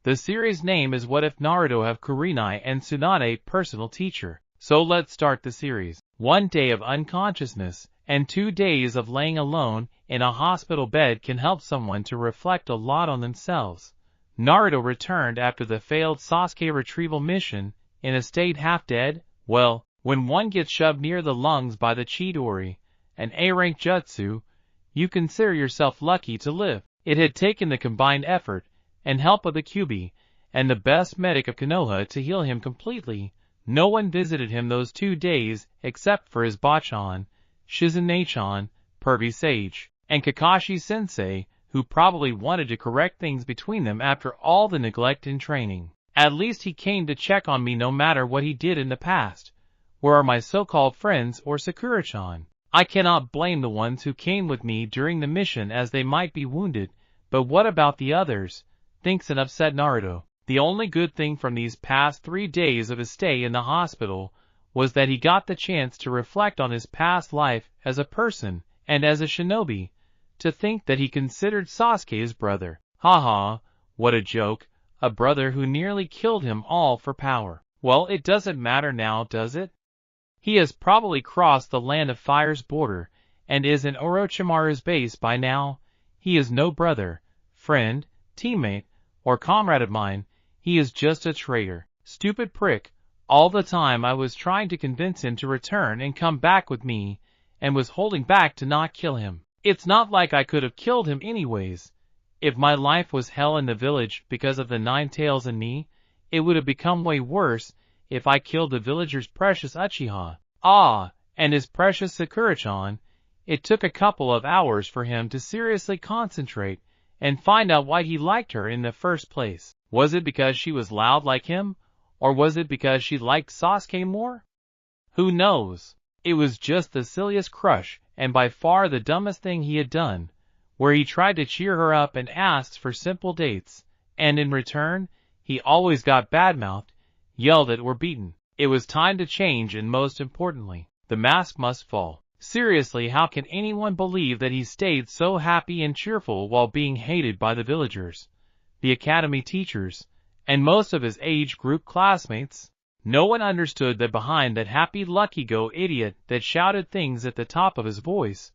The series name is What If Naruto Have Kurenai and Tsunade Personal Teacher. So let's start the series. 1 day of unconsciousness and 2 days of laying alone in a hospital bed can help someone to reflect a lot on themselves. Naruto returned after the failed Sasuke retrieval mission in a state half dead. Well, when one gets shoved near the lungs by the Chidori, an A-rank jutsu, you consider yourself lucky to live. It had taken the combined effort and help of the Kyuubi and the best medic of Konoha to heal him completely. No one visited him those 2 days except for his Bachan, Shizune-chan, Pervy Sage, and Kakashi-sensei, who probably wanted to correct things between them after all the neglect in training. At least he came to check on me no matter what he did in the past. Where are my so-called friends or Sakura-chan? I cannot blame the ones who came with me during the mission as they might be wounded, but what about the others? Thinks an upset Naruto. The only good thing from these past 3 days of his stay in the hospital was that he got the chance to reflect on his past life as a person and as a shinobi. To think that he considered Sasuke his brother. Haha, what a joke, a brother who nearly killed him all for power. Well, it doesn't matter now, does it? He has probably crossed the Land of Fire's border and is in Orochimaru's base by now. He is no brother, friend, teammate, or comrade of mine. He is just a traitor. Stupid prick. All the time I was trying to convince him to return and come back with me, and was holding back to not kill him. It's not like I could have killed him anyways. If my life was hell in the village because of the 9 tails and me, it would have become way worse if I killed the villager's precious Uchiha. And his precious Sakura-chan. It took a couple of hours for him to seriously concentrate and find out why he liked her in the first place. Was it because she was loud like him, or was it because she liked Sasuke more? Who knows? It was just the silliest crush, and by far the dumbest thing he had done, where he tried to cheer her up and asked for simple dates, and in return, he always got badmouthed, yelled at or beaten. It was time to change, and most importantly, the mask must fall. Seriously, how can anyone believe that he stayed so happy and cheerful while being hated by the villagers, the academy teachers, and most of his age group classmates? No one understood that behind that happy-lucky-go idiot that shouted things at the top of his voice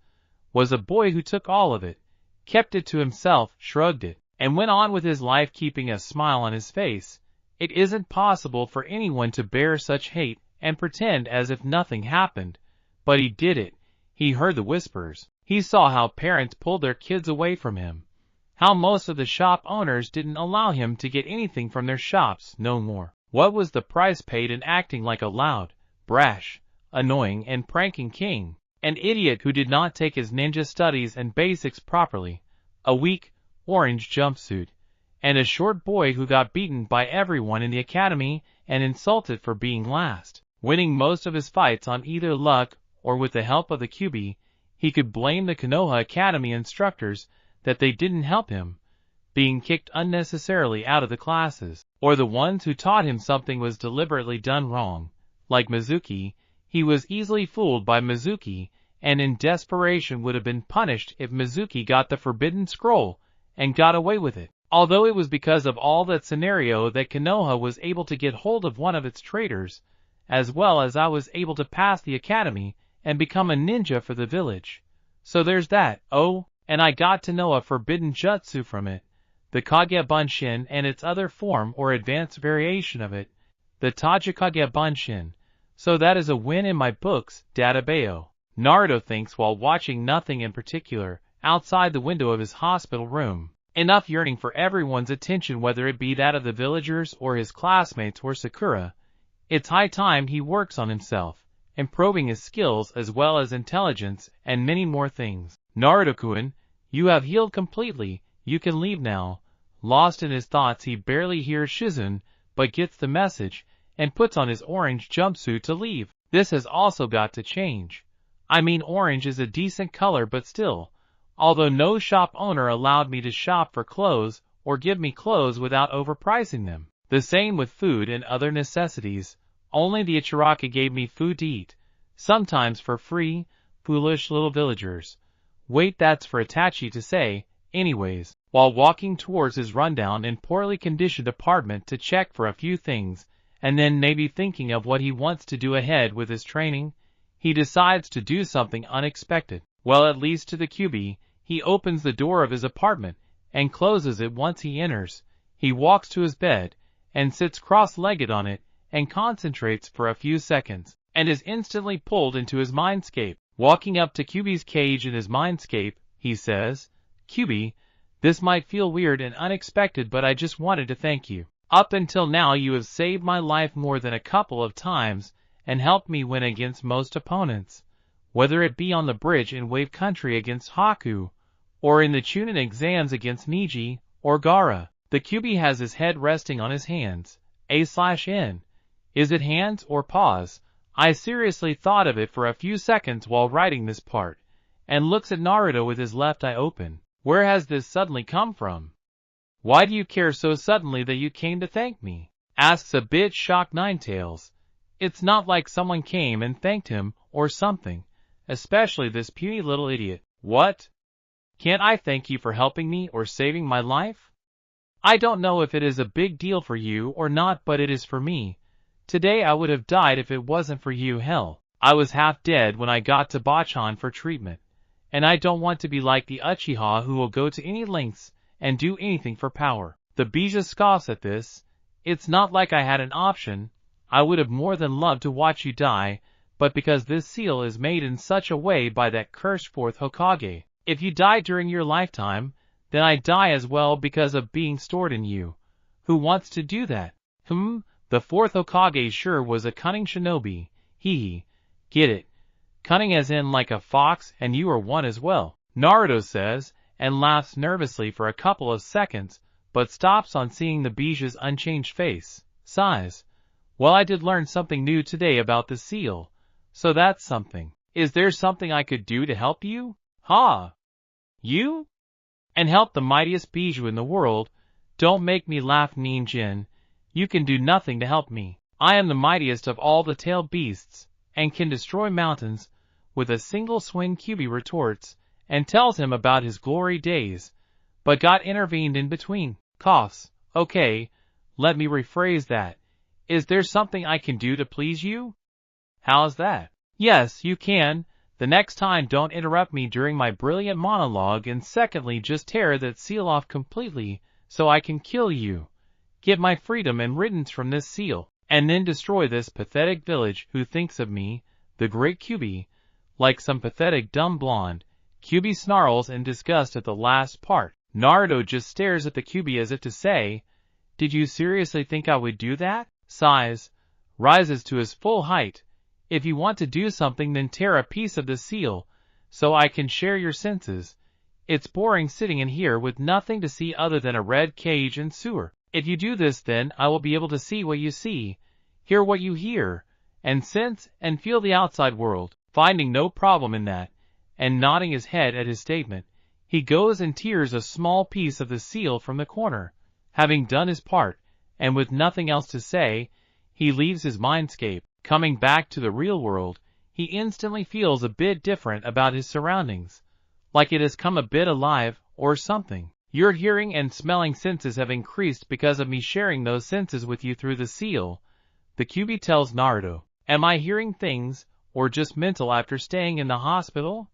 was a boy who took all of it, kept it to himself, shrugged it, and went on with his life keeping a smile on his face. It isn't possible for anyone to bear such hate and pretend as if nothing happened. But he did it. He heard the whispers. He saw how parents pulled their kids away from him. How most of the shop owners didn't allow him to get anything from their shops no more. What was the price paid in acting like a loud, brash, annoying and pranking king? An idiot who did not take his ninja studies and basics properly. A weak, orange jumpsuit. And a short boy who got beaten by everyone in the academy and insulted for being last. Winning most of his fights on either luck or with the help of the Kyuubi. He could blame the Konoha Academy instructors that they didn't help him, being kicked unnecessarily out of the classes, or the ones who taught him something was deliberately done wrong. Like Mizuki, he was easily fooled by Mizuki, and in desperation would have been punished if Mizuki got the forbidden scroll and got away with it. Although it was because of all that scenario that Konoha was able to get hold of one of its traitors, as well as I was able to pass the academy and become a ninja for the village. So there's that. Oh, and I got to know a forbidden jutsu from it, the Kage Bunshin, and its other form or advanced variation of it, the Tajikage Bunshin. So that is a win in my books, Databeo. Naruto thinks while watching nothing in particular, outside the window of his hospital room. Enough yearning for everyone's attention, whether it be that of the villagers or his classmates or Sakura. It's high time he works on himself, improving his skills as well as intelligence and many more things. Naruto-kun, you have healed completely, you can leave now. Lost in his thoughts, he barely hears Shizune, but gets the message, and puts on his orange jumpsuit to leave. This has also got to change. I mean, orange is a decent color, but still, although no shop owner allowed me to shop for clothes or give me clothes without overpricing them. The same with food and other necessities. Only the Ichiraka gave me food to eat, sometimes for free. Foolish little villagers. Wait, that's for Itachi to say. Anyways, while walking towards his rundown and poorly conditioned apartment to check for a few things, and then maybe thinking of what he wants to do ahead with his training, he decides to do something unexpected. Well, at least to the QB, he opens the door of his apartment and closes it once he enters. He walks to his bed and sits cross-legged on it and concentrates for a few seconds, and is instantly pulled into his mindscape. Walking up to QB's cage in his mindscape, he says, "QB, this might feel weird and unexpected, but I just wanted to thank you. Up until now you have saved my life more than a couple of times and helped me win against most opponents, whether it be on the bridge in Wave Country against Haku, or in the Chunin exams against Niji or Gaara." The QB has his head resting on his hands. A/N. Is it hands or paws? I seriously thought of it for a few seconds while writing this part, and looks at Naruto with his left eye open. Where has this suddenly come from? Why do you care so suddenly that you came to thank me? Asks a bit shocked Ninetales. It's not like someone came and thanked him or something, especially this puny little idiot. What? Can't I thank you for helping me or saving my life? I don't know if it is a big deal for you or not, but it is for me. Today I would have died if it wasn't for you. Hell, I was half dead when I got to Bachan for treatment, and I don't want to be like the Uchiha who will go to any lengths and do anything for power. The Bija scoffs at this. It's not like I had an option. I would have more than loved to watch you die, but because this seal is made in such a way by that cursed fourth Hokage, if you die during your lifetime, then I die as well because of being stored in you. Who wants to do that? The fourth Hokage sure was a cunning shinobi. Hee. Get it? Cunning as in like a fox, and you are one as well, Naruto says, and laughs nervously for a couple of seconds, but stops on seeing the Bija's unchanged face. Sighs. Well, I did learn something new today about the seal, so that's something. Is there something I could do to help you? Ha! You? And help the mightiest Biju in the world? Don't make me laugh, Ninjin. You can do nothing to help me. I am the mightiest of all the tailed beasts, and can destroy mountains with a single swing. QB retorts, and tells him about his glory days, but got intervened in between. Coughs. Okay, let me rephrase that. Is there something I can do to please you? How's that? Yes, you can. The next time don't interrupt me during my brilliant monologue, and secondly just tear that seal off completely so I can kill you. Get my freedom and riddance from this seal, and then destroy this pathetic village who thinks of me, the great QB, like some pathetic dumb blonde. QB snarls in disgust at the last part. Naruto just stares at the QB as if to say, "Did you seriously think I would do that?" Sighs, rises to his full height. "If you want to do something, then tear a piece of the seal, so I can share your senses. It's boring sitting in here with nothing to see other than a red cage and sewer. If you do this, then I will be able to see what you see, hear what you hear, and sense and feel the outside world." Finding no problem in that, and nodding his head at his statement, he goes and tears a small piece of the seal from the corner. Having done his part, and with nothing else to say, he leaves his mindscape. Coming back to the real world, he instantly feels a bit different about his surroundings, like it has come a bit alive, or something. Your hearing and smelling senses have increased because of me sharing those senses with you through the seal, the QB tells Naruto. Am I hearing things, or just mental after staying in the hospital?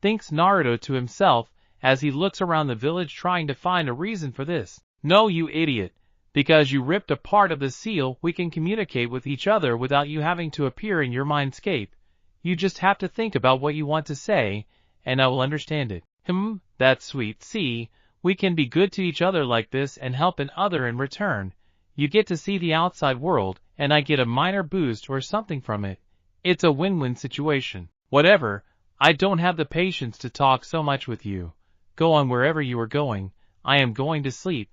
Thinks Naruto to himself as he looks around the village trying to find a reason for this. No, you idiot. Because you ripped a part of the seal, we can communicate with each other without you having to appear in your mindscape. You just have to think about what you want to say, and I will understand it. That's sweet. See, we can be good to each other like this and help an other in return. You get to see the outside world, and I get a minor boost or something from it. It's a win-win situation. Whatever, I don't have the patience to talk so much with you. Go on wherever you are going. I am going to sleep.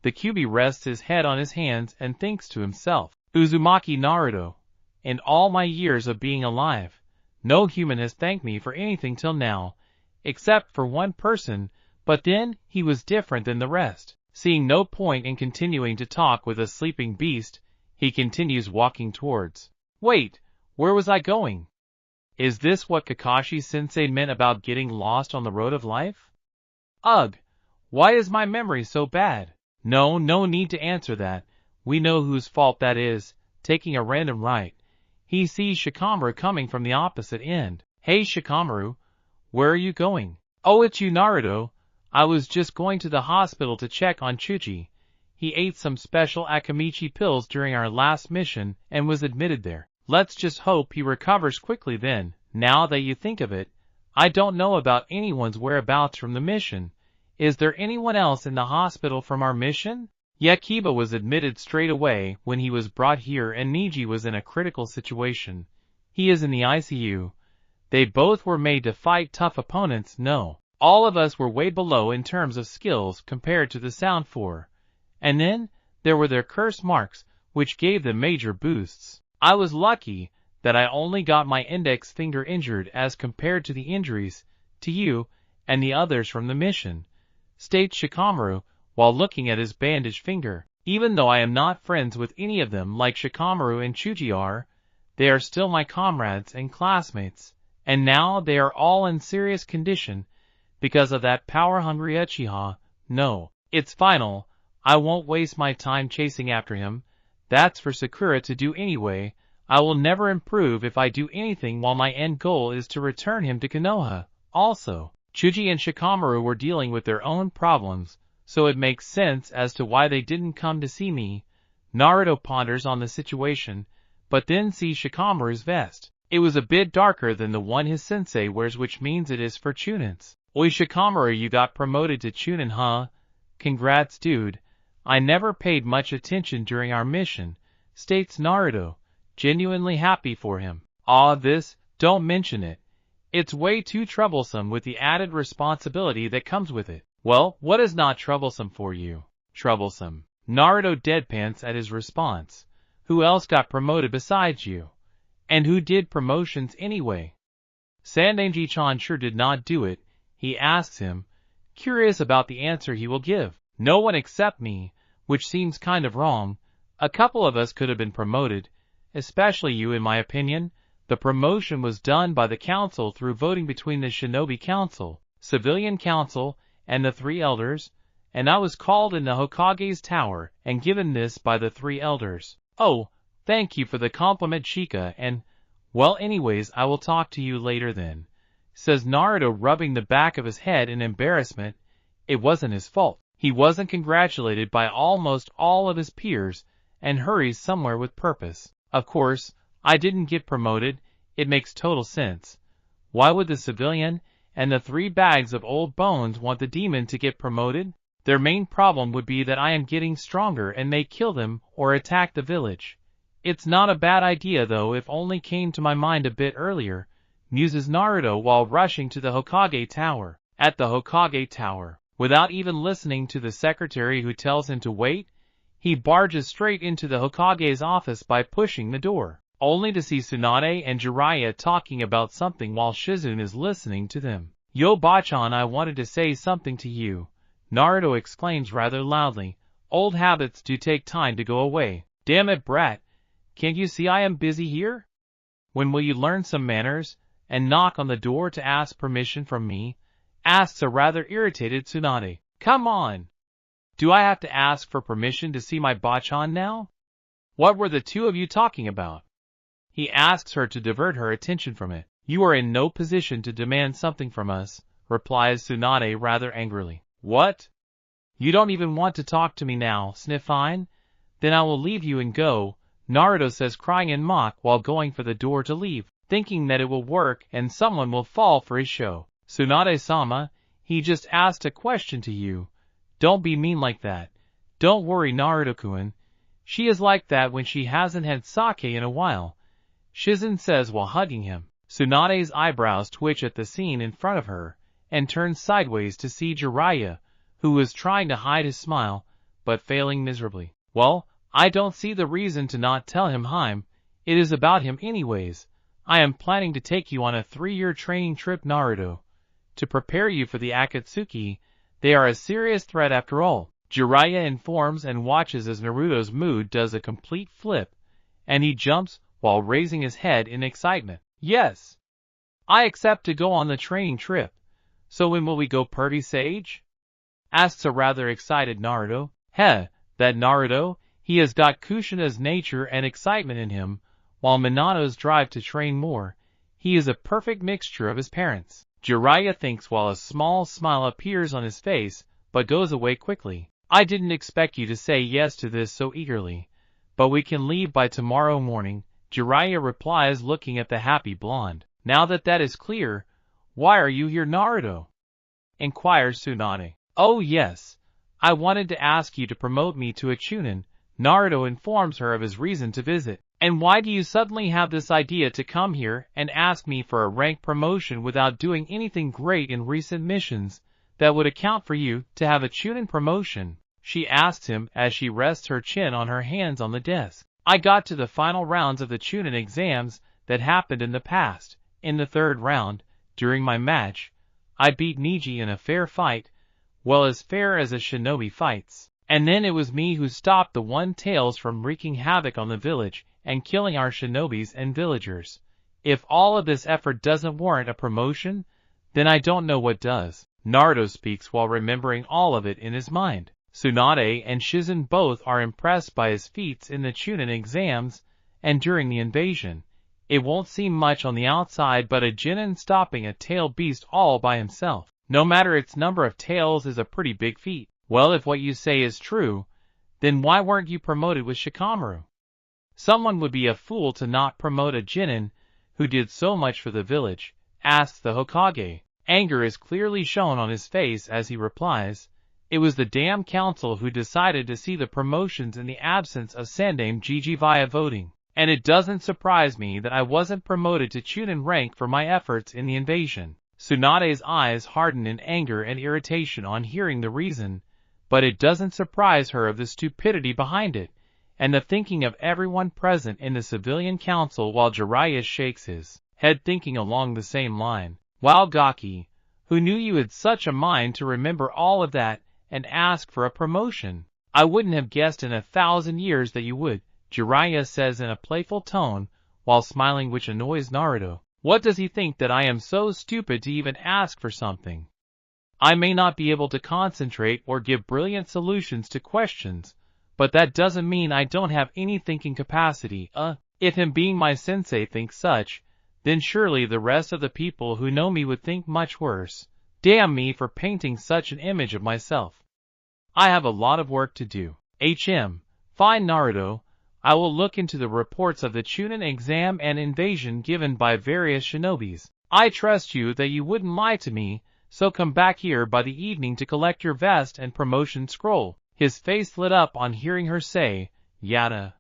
The QB rests his head on his hands and thinks to himself, Uzumaki Naruto. In all my years of being alive, no human has thanked me for anything till now, except for one person, but then he was different than the rest. Seeing no point in continuing to talk with a sleeping beast, he continues walking towards. Wait, where was I going? Is this what Kakashi-sensei meant about getting lost on the road of life? Ugh, Why is my memory so bad? No need to answer that. We know whose fault that is. Taking a random right, he sees Shikamaru coming from the opposite end. Hey Shikamaru, where are you going? Oh, it's you, Naruto. I was just going to the hospital to check on Chuji. He ate some special Akamichi pills during our last mission and was admitted there. Let's just hope he recovers quickly then. Now that you think of it, I don't know about anyone's whereabouts from the mission. Is there anyone else in the hospital from our mission? Yakiba was admitted straight away when he was brought here, and Niji was in a critical situation. He is in the ICU. They both were made to fight tough opponents. No, all of us were way below in terms of skills compared to the Sound Four. And then there were their curse marks, which gave them major boosts. I was lucky that I only got my index finger injured as compared to the injuries to you and the others from the mission, states Shikamaru while looking at his bandaged finger. Even though I am not friends with any of them like Shikamaru and Chuji are, they are still my comrades and classmates, and now they are all in serious condition because of that power-hungry Uchiha. No, it's final. I won't waste my time chasing after him. That's for Sakura to do anyway. I will never improve if I do anything while my end goal is to return him to Konoha. Also, Chuji and Shikamaru were dealing with their own problems, so it makes sense as to why they didn't come to see me. Naruto ponders on the situation, but then sees Shikamaru's vest. It was a bit darker than the one his sensei wears, which means it is for Chunins. Oi Shikamaru, you got promoted to Chunin, huh? Congrats, dude. I never paid much attention during our mission, states Naruto, genuinely happy for him. Don't mention it. It's way too troublesome with the added responsibility that comes with it. Well, what is not troublesome for you? Troublesome. Naruto deadpans at his response. Who else got promoted besides you? And who did promotions anyway? Sandenji-chan sure did not do it, he asks him, curious about the answer he will give. No one except me, which seems kind of wrong. A couple of us could have been promoted, especially you in my opinion. The promotion was done by the council through voting between the Shinobi Council, Civilian Council, and the three elders, and I was called in the Hokage's tower and given this by the three elders. Oh, thank you for the compliment, Chika, and, well, anyways, I will talk to you later then, says Naruto, rubbing the back of his head in embarrassment. It wasn't his fault. He wasn't congratulated by almost all of his peers, and hurries somewhere with purpose. Of course, I didn't get promoted. It makes total sense. Why would the civilian and the 3 bags of old bones want the demon to get promoted? Their main problem would be that I am getting stronger and may kill them or attack the village. It's not a bad idea though, if only came to my mind a bit earlier, muses Naruto while rushing to the Hokage Tower. At the Hokage Tower, without even listening to the secretary who tells him to wait, he barges straight into the Hokage's office by pushing the door, only to see Tsunade and Jiraiya talking about something while Shizune is listening to them. Yo Bachan, I wanted to say something to you, Naruto exclaims rather loudly. Old habits do take time to go away. Damn it, brat. Can't you see I am busy here? When will you learn some manners and knock on the door to ask permission from me? Asks a rather irritated Tsunade. Come on. Do I have to ask for permission to see my Bachan now? What were the two of you talking about? He asks her to divert her attention from it. You are in no position to demand something from us, replies Tsunade rather angrily. What? You don't even want to talk to me now, Fine? Then I will leave you and go, Naruto says, crying in mock while going for the door to leave, thinking that it will work and someone will fall for his show. Tsunade-sama, he just asked a question to you. Don't be mean like that. Don't worry, Naruto-kun. She is like that when she hasn't had sake in a while, Shizune says while hugging him. Tsunade's eyebrows twitch at the scene in front of her, and turns sideways to see Jiraiya, who was trying to hide his smile, but failing miserably. Well, I don't see the reason to not tell him, Haim. It is about him anyways. I am planning to take you on a 3-year training trip, Naruto, to prepare you for the Akatsuki. They are a serious threat after all. Jiraiya informs and watches as Naruto's mood does a complete flip, and he jumps while raising his head in excitement. Yes, I accept to go on the training trip. So when will we go, Pervy Sage? asks a rather excited Naruto. Heh, that Naruto? He has got Kushina's nature and excitement in him, while Minato's drive to train more. He is a perfect mixture of his parents. Jiraiya thinks while a small smile appears on his face, but goes away quickly. I didn't expect you to say yes to this so eagerly, but we can leave by tomorrow morning, Jiraiya replies, looking at the happy blonde. Now that is clear, why are you here, Naruto? Inquires Tsunade. Oh yes, I wanted to ask you to promote me to a Chunin. Naruto informs her of his reason to visit. And why do you suddenly have this idea to come here and ask me for a rank promotion without doing anything great in recent missions that would account for you to have a Chunin promotion? She asks him as she rests her chin on her hands on the desk. I got to the final rounds of the Chunin exams that happened in the past. In the third round, during my match, I beat Neji in a fair fight, well as fair as a shinobi fights. And then it was me who stopped the One-Tails from wreaking havoc on the village and killing our shinobis and villagers. If all of this effort doesn't warrant a promotion, then I don't know what does. Naruto speaks while remembering all of it in his mind. Tsunade and Shizen both are impressed by his feats in the Chunin exams and during the invasion. It won't seem much on the outside, but a Genin stopping a tail beast all by himself, no matter its number of tails, is a pretty big feat. Well, if what you say is true, then why weren't you promoted with Shikamaru? Someone would be a fool to not promote a Genin who did so much for the village, asks the Hokage. Anger is clearly shown on his face as he replies, it was the damn council who decided to see the promotions in the absence of Sandaime Gigi via voting. And it doesn't surprise me that I wasn't promoted to Chunin rank for my efforts in the invasion. Tsunade's eyes harden in anger and irritation on hearing the reason, but it doesn't surprise her of the stupidity behind it, and the thinking of everyone present in the civilian council, while Jiraiya shakes his head thinking along the same line. Wow, Gaki, who knew you had such a mind to remember all of that and ask for a promotion? I wouldn't have guessed in 1,000 years that you would, Jiraiya says in a playful tone, while smiling, which annoys Naruto. What does he think, that I am so stupid to even ask for something? I may not be able to concentrate or give brilliant solutions to questions, but that doesn't mean I don't have any thinking capacity. If him being my sensei thinks such, then surely the rest of the people who know me would think much worse. Damn me for painting such an image of myself. I have a lot of work to do. Fine, Naruto. I will look into the reports of the Chunin exam and invasion given by various shinobis. I trust you that you wouldn't lie to me, so come back here by the evening to collect your vest and promotion scroll. His face lit up on hearing her say, Yada.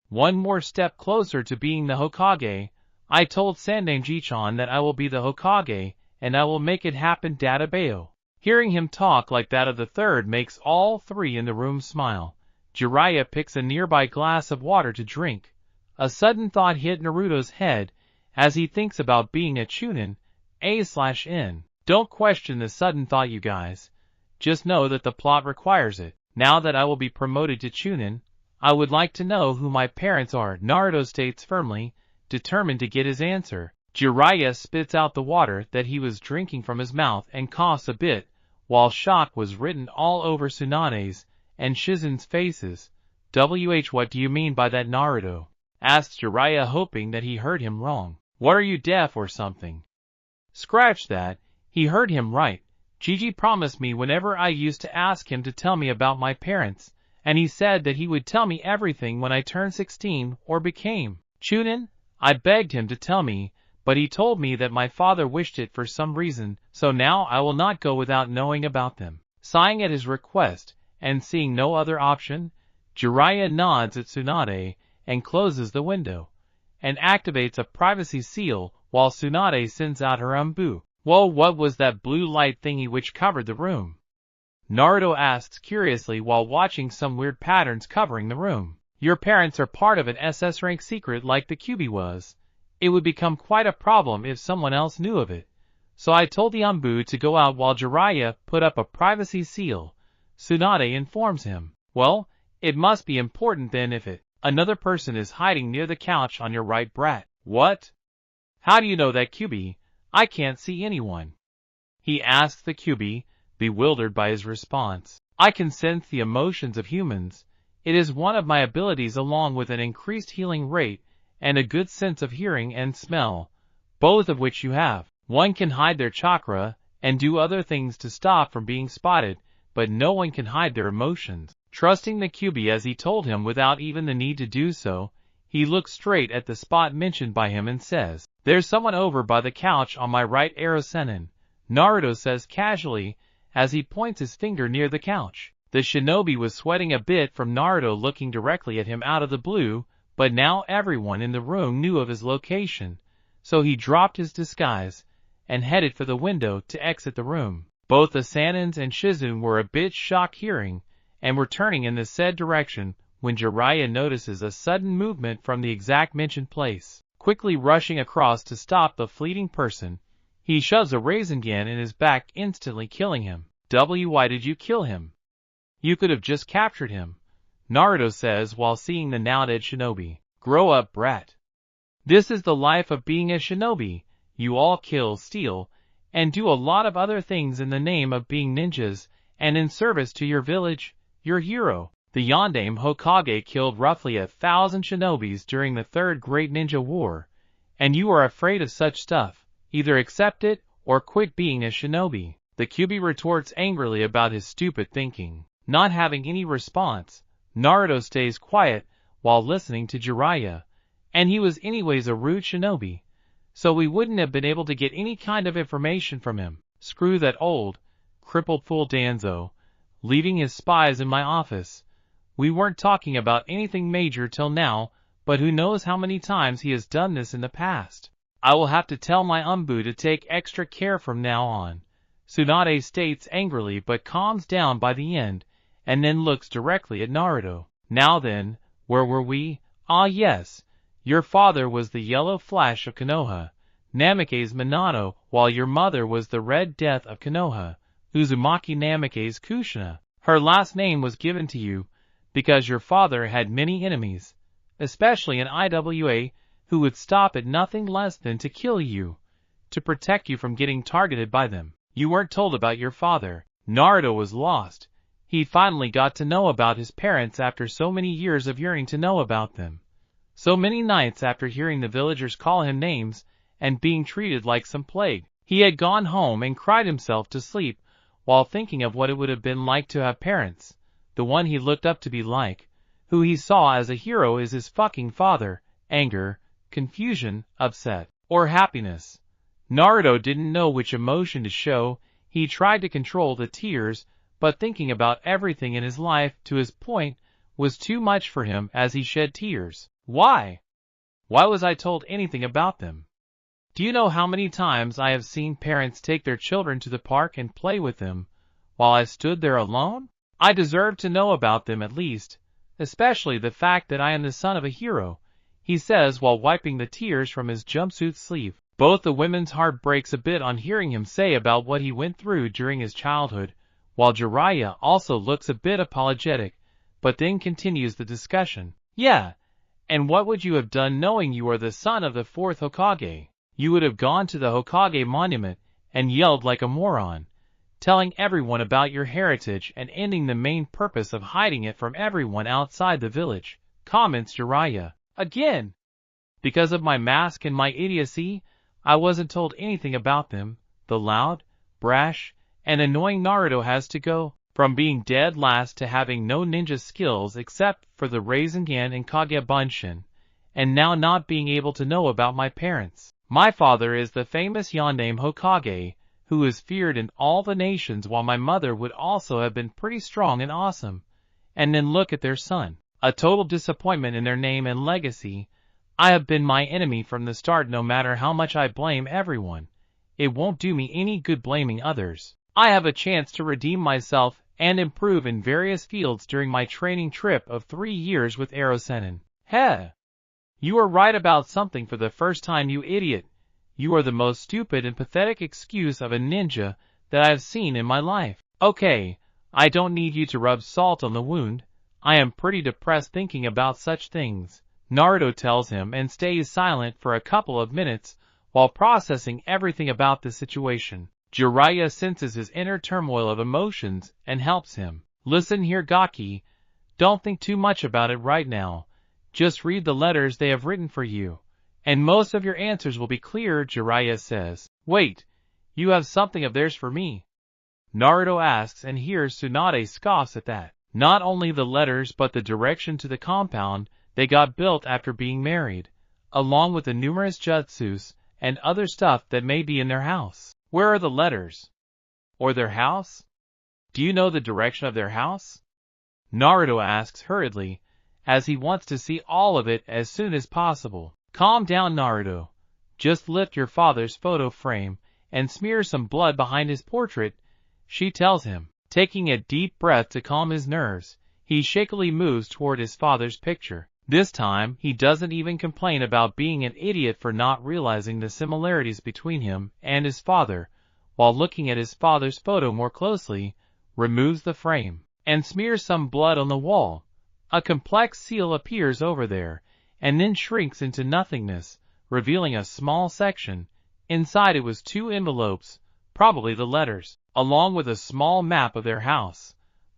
One more step closer to being the Hokage. I told Sandaime Ji-chan that I will be the Hokage, and I will make it happen, Dadabayo. Hearing him talk like that of the third makes all three in the room smile. Jiraiya picks a nearby glass of water to drink. A sudden thought hit Naruto's head as he thinks about being a Chunin, A/N. Don't question the sudden thought, you guys. Just know that the plot requires it. Now that I will be promoted to Chunin, I would like to know who my parents are, Naruto states firmly, determined to get his answer. Jiraiya spits out the water that he was drinking from his mouth and coughs a bit, while shock was written all over Tsunade's and Shizen's faces. What do you mean by that, Naruto? Asks Jiraiya, hoping that he heard him wrong. What, are you deaf or something? Scratch that, he heard him right. Gigi promised me whenever I used to ask him to tell me about my parents, and he said that he would tell me everything when I turned 16 or became Chunin. I begged him to tell me, but he told me that my father wished it for some reason, so now I will not go without knowing about them. Sighing at his request, and seeing no other option, Jiraiya nods at Tsunade and closes the window, and activates a privacy seal while Tsunade sends out her umbu. Whoa, what was that blue light thingy which covered the room? Naruto asks curiously while watching some weird patterns covering the room. Your parents are part of an SS rank secret like the Kyuubi was. It would become quite a problem if someone else knew of it. So I told the umbu to go out while Jiraiya put up a privacy seal. Tsunade informs him. Well, it must be important then if another person is hiding near the couch on your right, brat. What? How do you know that, Kyuubi? I can't see anyone. He asks the Kyuubi. bewildered by his response. I can sense the emotions of humans. It is one of my abilities along with an increased healing rate and a good sense of hearing and smell, both of which you have. One can hide their chakra and do other things to stop from being spotted, but no one can hide their emotions. Trusting the QB as he told him without even the need to do so, he looks straight at the spot mentioned by him and says, "There's someone over by the couch on my right, Erosenin," Naruto says casually as he points his finger near the couch. The shinobi was sweating a bit from Naruto looking directly at him out of the blue, but now everyone in the room knew of his location, so he dropped his disguise and headed for the window to exit the room. Both the Sanins and Shizune were a bit shocked hearing, and were turning in the said direction when Jiraiya notices a sudden movement from the exact mentioned place. Quickly rushing across to stop the fleeting person, he shoves a Rasengan in his back, instantly killing him. Why did you kill him? You could have just captured him, Naruto says while seeing the now dead shinobi. Grow up, brat. This is the life of being a shinobi. You all kill, steal, and do a lot of other things in the name of being ninjas and in service to your village, your hero. The Yondaime Hokage killed roughly 1,000 shinobis during the Third Great Ninja War, and you are afraid of such stuff. Either accept it or quit being a shinobi. The QB retorts angrily about his stupid thinking. Not having any response, Naruto stays quiet while listening to Jiraiya, and he was anyways a rude shinobi, so we wouldn't have been able to get any kind of information from him. Screw that old, crippled fool Danzo, leaving his spies in my office. We weren't talking about anything major till now, but who knows how many times he has done this in the past. I will have to tell my Umbu to take extra care from now on, Tsunade states angrily but calms down by the end, and then looks directly at Naruto. Now then, where were we? Ah yes, your father was the yellow flash of Konoha, Namake's Minato, while your mother was the red death of Konoha, Uzumaki Namake's Kushina. Her last name was given to you because your father had many enemies, especially in IWA, who would stop at nothing less than to kill you, to protect you from getting targeted by them. You weren't told about your father. Naruto was lost. He finally got to know about his parents after so many years of yearning to know about them. So many nights after hearing the villagers call him names and being treated like some plague. He had gone home and cried himself to sleep while thinking of what it would have been like to have parents. The one he looked up to be like, who he saw as a hero, is his fucking father. Anger, confusion, upset, or happiness. Naruto didn't know which emotion to show. He tried to control the tears, but thinking about everything in his life to his point was too much for him as he shed tears. Why? Why was I told anything about them? Do you know how many times I have seen parents take their children to the park and play with them, while I stood there alone? I deserve to know about them at least, especially the fact that I am the son of a hero, he says while wiping the tears from his jumpsuit sleeve. Both the women's heart breaks a bit on hearing him say about what he went through during his childhood, while Jiraiya also looks a bit apologetic, but then continues the discussion. Yeah, and what would you have done knowing you are the son of the fourth Hokage? You would have gone to the Hokage monument and yelled like a moron, telling everyone about your heritage and ending the main purpose of hiding it from everyone outside the village, comments Jiraiya. Again, because of my mask and my idiocy, I wasn't told anything about them. The loud, brash, and annoying Naruto has to go from being dead last to having no ninja skills except for the Rasengan and Kage Bunshin, and now not being able to know about my parents. My father is the famous Yondaime Hokage, who is feared in all the nations, while my mother would also have been pretty strong and awesome. And then look at their son. A total disappointment in their name and legacy. I have been my enemy from the start. No matter how much I blame everyone, it won't do me any good blaming others. I have a chance to redeem myself and improve in various fields during my training trip of 3 years with Erosenin. Heh! You are right about something for the first time, you idiot. You are the most stupid and pathetic excuse of a ninja that I have seen in my life. Okay, I don't need you to rub salt on the wound. I am pretty depressed thinking about such things, Naruto tells him, and stays silent for a couple of minutes while processing everything about the situation. Jiraiya senses his inner turmoil of emotions and helps him. Listen here, Gaki. Don't think too much about it right now. Just read the letters they have written for you, and most of your answers will be clear, Jiraiya says. Wait, you have something of theirs for me? Naruto asks and hears Tsunade scoffs at that. Not only the letters but the direction to the compound they got built after being married, along with the numerous jutsus and other stuff that may be in their house. Where are the letters? Or their house? Do you know the direction of their house? Naruto asks hurriedly, as he wants to see all of it as soon as possible. Calm down, Naruto. Just lift your father's photo frame and smear some blood behind his portrait, she tells him. Taking a deep breath to calm his nerves, he shakily moves toward his father's picture. This time, he doesn't even complain about being an idiot for not realizing the similarities between him and his father. While looking at his father's photo more closely, removes the frame and smears some blood on the wall. A complex seal appears over there, and then shrinks into nothingness, revealing a small section. Inside it was 2 envelopes, probably the letters, along with a small map of their house.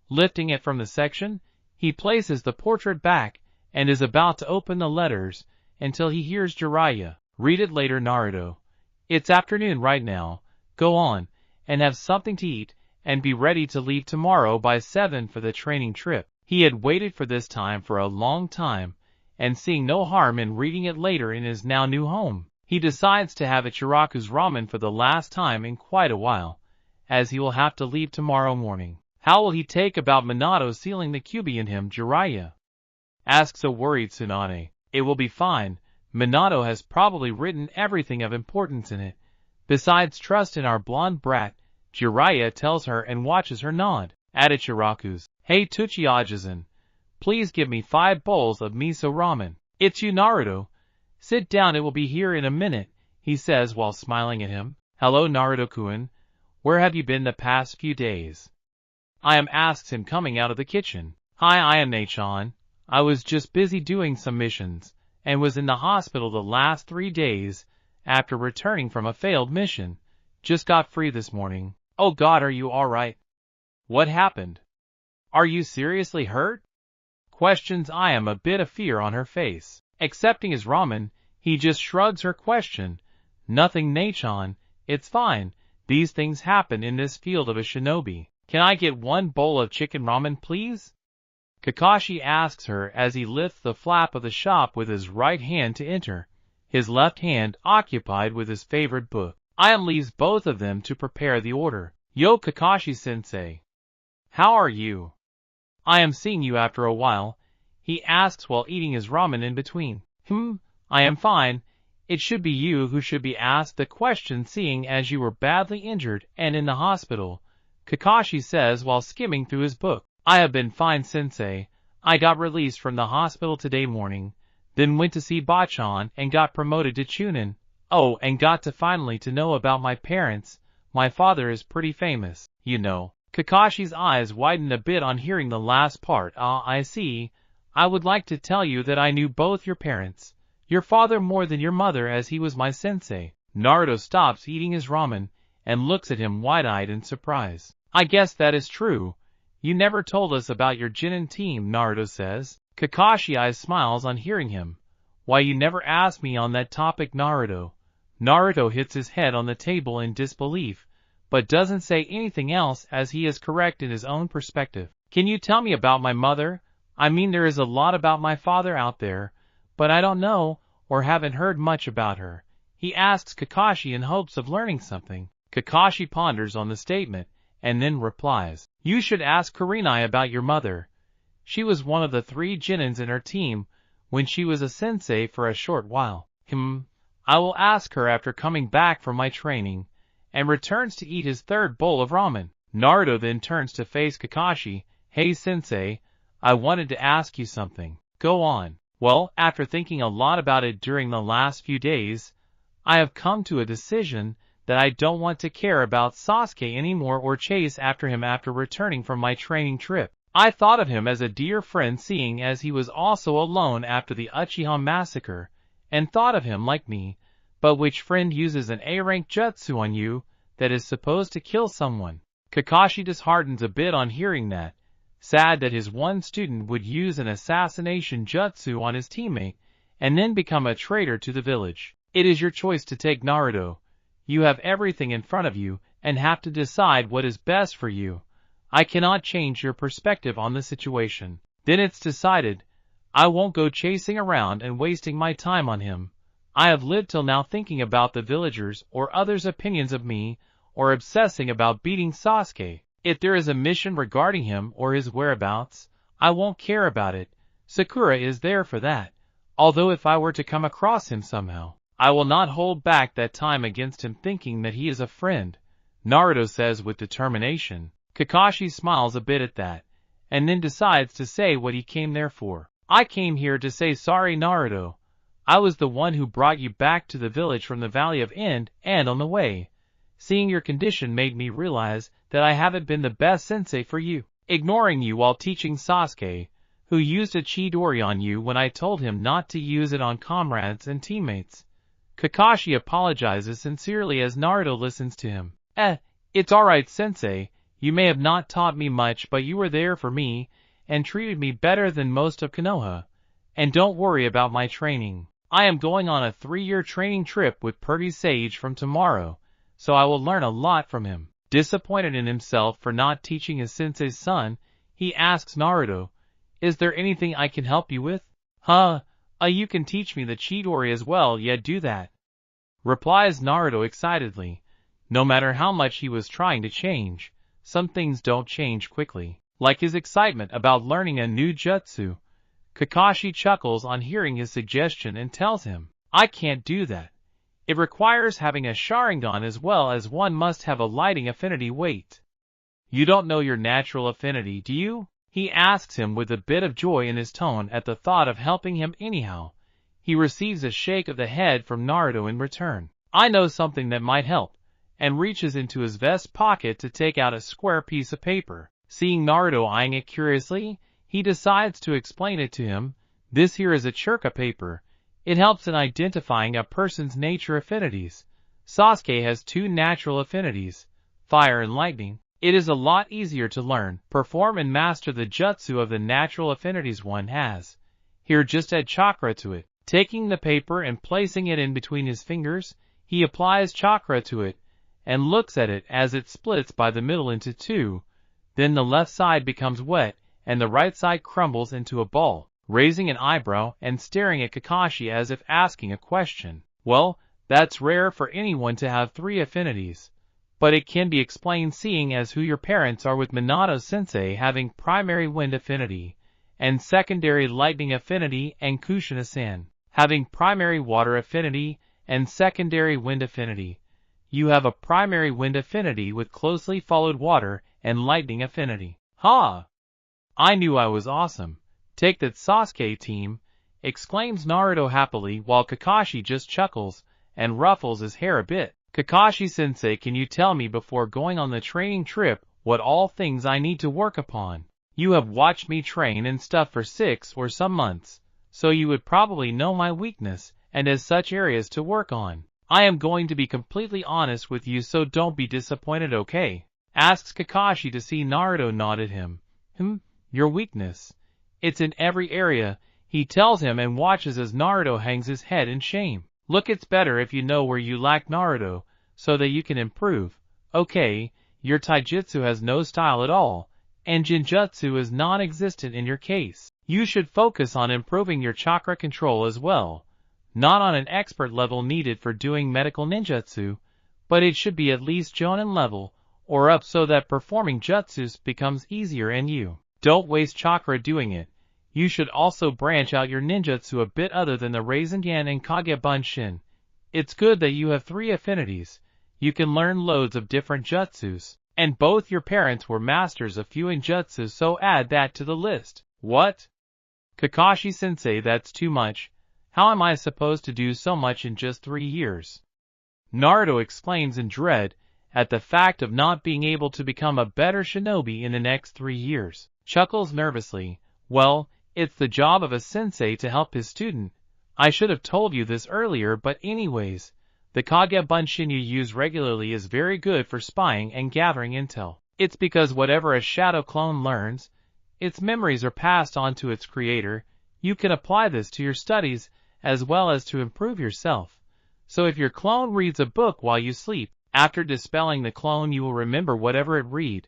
Lifting it from the section, he places the portrait back and is about to open the letters until he hears Jiraiya. Read it later, Naruto. It's afternoon right now. Go on, and have something to eat, and be ready to leave tomorrow by 7 for the training trip. He had waited for this time for a long time, and seeing no harm in reading it later in his now new home, he decides to have Ichiraku's ramen for the last time in quite a while, as he will have to leave tomorrow morning. How will he take about Minato sealing the QB in him, Jiraiya? Asks a worried Tsunade. It will be fine. Minato has probably written everything of importance in it. Besides trust in our blonde brat, Jiraiya tells her and watches her nod. At Ichiraku's. Hey Tsuchiya-san, please give me 5 bowls of miso ramen. It's you, Naruto. Sit down, it will be here in a minute, he says while smiling at him. Hello, Naruto-kun. Where have you been the past few days? I am, asks him coming out of the kitchen. Hi, I am Nachan. I was just busy doing some missions, and was in the hospital the last 3 days after returning from a failed mission. Just got free this morning. Oh God, are you alright? What happened? Are you seriously hurt? Questions I am, a bit of fear on her face. Accepting his ramen, he just shrugs her question. Nothing, Nachan. It's fine. These things happen in this field of a shinobi. Can I get 1 bowl of chicken ramen, please? Kakashi asks her as he lifts the flap of the shop with his right hand to enter, his left hand occupied with his favorite book. Ayam leaves both of them to prepare the order. Yo, Kakashi-sensei. How are you? I am seeing you after a while, he asks while eating his ramen in between. I am fine. It should be you who should be asked the question, seeing as you were badly injured and in the hospital, Kakashi says while skimming through his book. I have been fine, sensei. I got released from the hospital today morning, then went to see Bachan and got promoted to Chunin. Oh, and got to finally to know about my parents. My father is pretty famous, you know. Kakashi's eyes widened a bit on hearing the last part. Ah, I see. I would like to tell you that I knew both your parents, your father more than your mother, as he was my sensei. Naruto stops eating his ramen and looks at him wide-eyed in surprise. I guess that is true. You never told us about your Chunin team, Naruto says. Kakashi eyes smiles on hearing him. Why, you never asked me on that topic, Naruto. Naruto hits his head on the table in disbelief, but doesn't say anything else as he is correct in his own perspective. Can you tell me about my mother? I mean, there is a lot about my father out there, but I don't know or haven't heard much about her. He asks Kakashi in hopes of learning something. Kakashi ponders on the statement and then replies, You should ask Kurenai about your mother. She was one of the 3 Genins in her team when she was a sensei for a short while. I will ask her after coming back from my training, and returns to eat his 3rd bowl of ramen. Naruto then turns to face Kakashi. Hey sensei, I wanted to ask you something. Go on. Well, after thinking a lot about it during the last few days, I have come to a decision that I don't want to care about Sasuke anymore or chase after him after returning from my training trip. I thought of him as a dear friend, seeing as he was also alone after the Uchiha massacre, and thought of him like me, but which friend uses an A-rank jutsu on you, that is supposed to kill someone. Kakashi disheartens a bit on hearing that, sad that his one student would use an assassination jutsu on his teammate and then become a traitor to the village. It is your choice to take Naruto. You have everything in front of you and have to decide what is best for you. I cannot change your perspective on the situation. Then it's decided. I won't go chasing around and wasting my time on him. I have lived till now thinking about the villagers or others' opinions of me, or obsessing about beating Sasuke. If there is a mission regarding him or his whereabouts, I won't care about it. Sakura is there for that. Although if I were to come across him somehow, I will not hold back that time against him, thinking that he is a friend, Naruto says with determination. Kakashi smiles a bit at that, and then decides to say what he came there for. I came here to say sorry, Naruto. I was the one who brought you back to the village from the Valley of End, and on the way, seeing your condition made me realize that I haven't been the best sensei for you, ignoring you while teaching Sasuke, who used a Chidori on you when I told him not to use it on comrades and teammates. Kakashi apologizes sincerely as Naruto listens to him. It's alright, sensei. You may have not taught me much, but you were there for me and treated me better than most of Konoha. And don't worry about my training. I am going on a 3-year training trip with Pervy Sage from tomorrow, so I will learn a lot from him. Disappointed in himself for not teaching his sensei's son, he asks Naruto, is there anything I can help you with? You can teach me the Chidori as well, yeah, do that, replies Naruto excitedly. No matter how much he was trying to change, some things don't change quickly, like his excitement about learning a new jutsu. Kakashi chuckles on hearing his suggestion and tells him, I can't do that. It requires having a Sharingan as well as one must have a lighting affinity. Wait. You don't know your natural affinity, do you? He asks him with a bit of joy in his tone at the thought of helping him anyhow. He receives a shake of the head from Naruto in return. I know something that might help, and reaches into his vest pocket to take out a square piece of paper. Seeing Naruto eyeing it curiously, he decides to explain it to him. This here is a churka paper. It helps in identifying a person's nature affinities. Sasuke has 2 natural affinities, fire and lightning. It is a lot easier to learn, perform and master the jutsu of the natural affinities one has. Here just add chakra to it. Taking the paper and placing it in between his fingers, he applies chakra to it, and looks at it as it splits by the middle into 2. Then the left side becomes wet, and the right side crumbles into a ball, raising an eyebrow and staring at Kakashi as if asking a question. Well, that's rare for anyone to have 3 affinities. But it can be explained seeing as who your parents are, with Minato-sensei having primary wind affinity, and secondary lightning affinity, and Kushina-san having primary water affinity, and secondary wind affinity. You have a primary wind affinity with closely followed water and lightning affinity. Ha! I knew I was awesome. Take that, Sasuke team, exclaims Naruto happily while Kakashi just chuckles and ruffles his hair a bit. Kakashi-sensei, can you tell me before going on the training trip what all things I need to work upon? You have watched me train and stuff for 6 or some months, so you would probably know my weakness and as such areas to work on. I am going to be completely honest with you, so don't be disappointed, okay? Asks Kakashi to see Naruto nod at him. Your weakness? It's in every area, he tells him and watches as Naruto hangs his head in shame. Look, it's better if you know where you lack, Naruto, so that you can improve. Okay, your taijutsu has no style at all, and Jinjutsu is non-existent in your case. You should focus on improving your chakra control as well. Not on an expert level needed for doing medical ninjutsu, but it should be at least Jonin level or up so that performing jutsus becomes easier and you don't waste chakra doing it. You should also branch out your ninjutsu a bit other than the Rasengan and Kage Bunshin. It's good that you have 3 affinities. You can learn loads of different jutsus, and both your parents were masters of few jutsus, so add that to the list. What? Kakashi-sensei, that's too much. How am I supposed to do so much in just 3 years? Naruto exclaims in dread at the fact of not being able to become a better shinobi in the next 3 years. Chuckles nervously. Well, it's the job of a sensei to help his student. I should have told you this earlier, but anyways, The Kage Bunshin you use regularly is very good for spying and gathering intel. It's because whatever a shadow clone learns, its memories are passed on to its creator. You can apply this to your studies as well as to improve yourself. So if your clone reads a book while you sleep, after dispelling the clone you will remember whatever it read.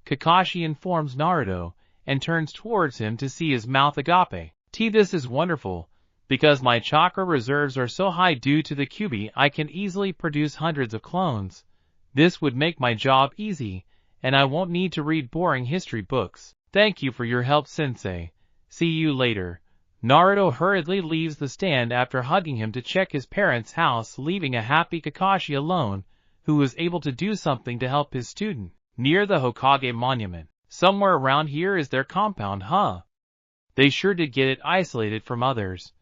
Kakashi informs Naruto and turns towards him to see his mouth agape. This is wonderful, because my chakra reserves are so high due to the Kyuubi I can easily produce hundreds of clones. This would make my job easy, and I won't need to read boring history books. Thank you for your help, Sensei. See you later. Naruto hurriedly leaves the stand after hugging him to check his parents' house, leaving a happy Kakashi alone, who was able to do something to help his student. Near the Hokage monument. Somewhere around here is their compound, huh? They sure did get it isolated from others,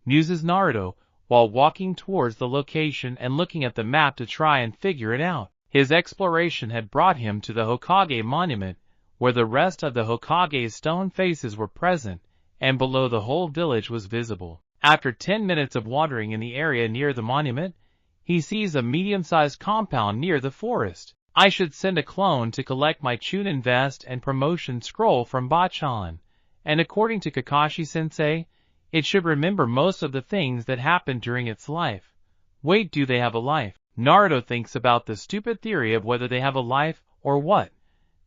muses Naruto, while walking towards the location and looking at the map to try and figure it out. His exploration had brought him to the Hokage monument, where the rest of the Hokage's stone faces were present, and below the whole village was visible. After 10 minutes of wandering in the area near the monument, he sees a medium-sized compound near the forest. I should send a clone to collect my Chunin vest and promotion scroll from Bachan, and according to Kakashi-sensei, it should remember most of the things that happened during its life. Wait, do they have a life? Naruto thinks about the stupid theory of whether they have a life or what,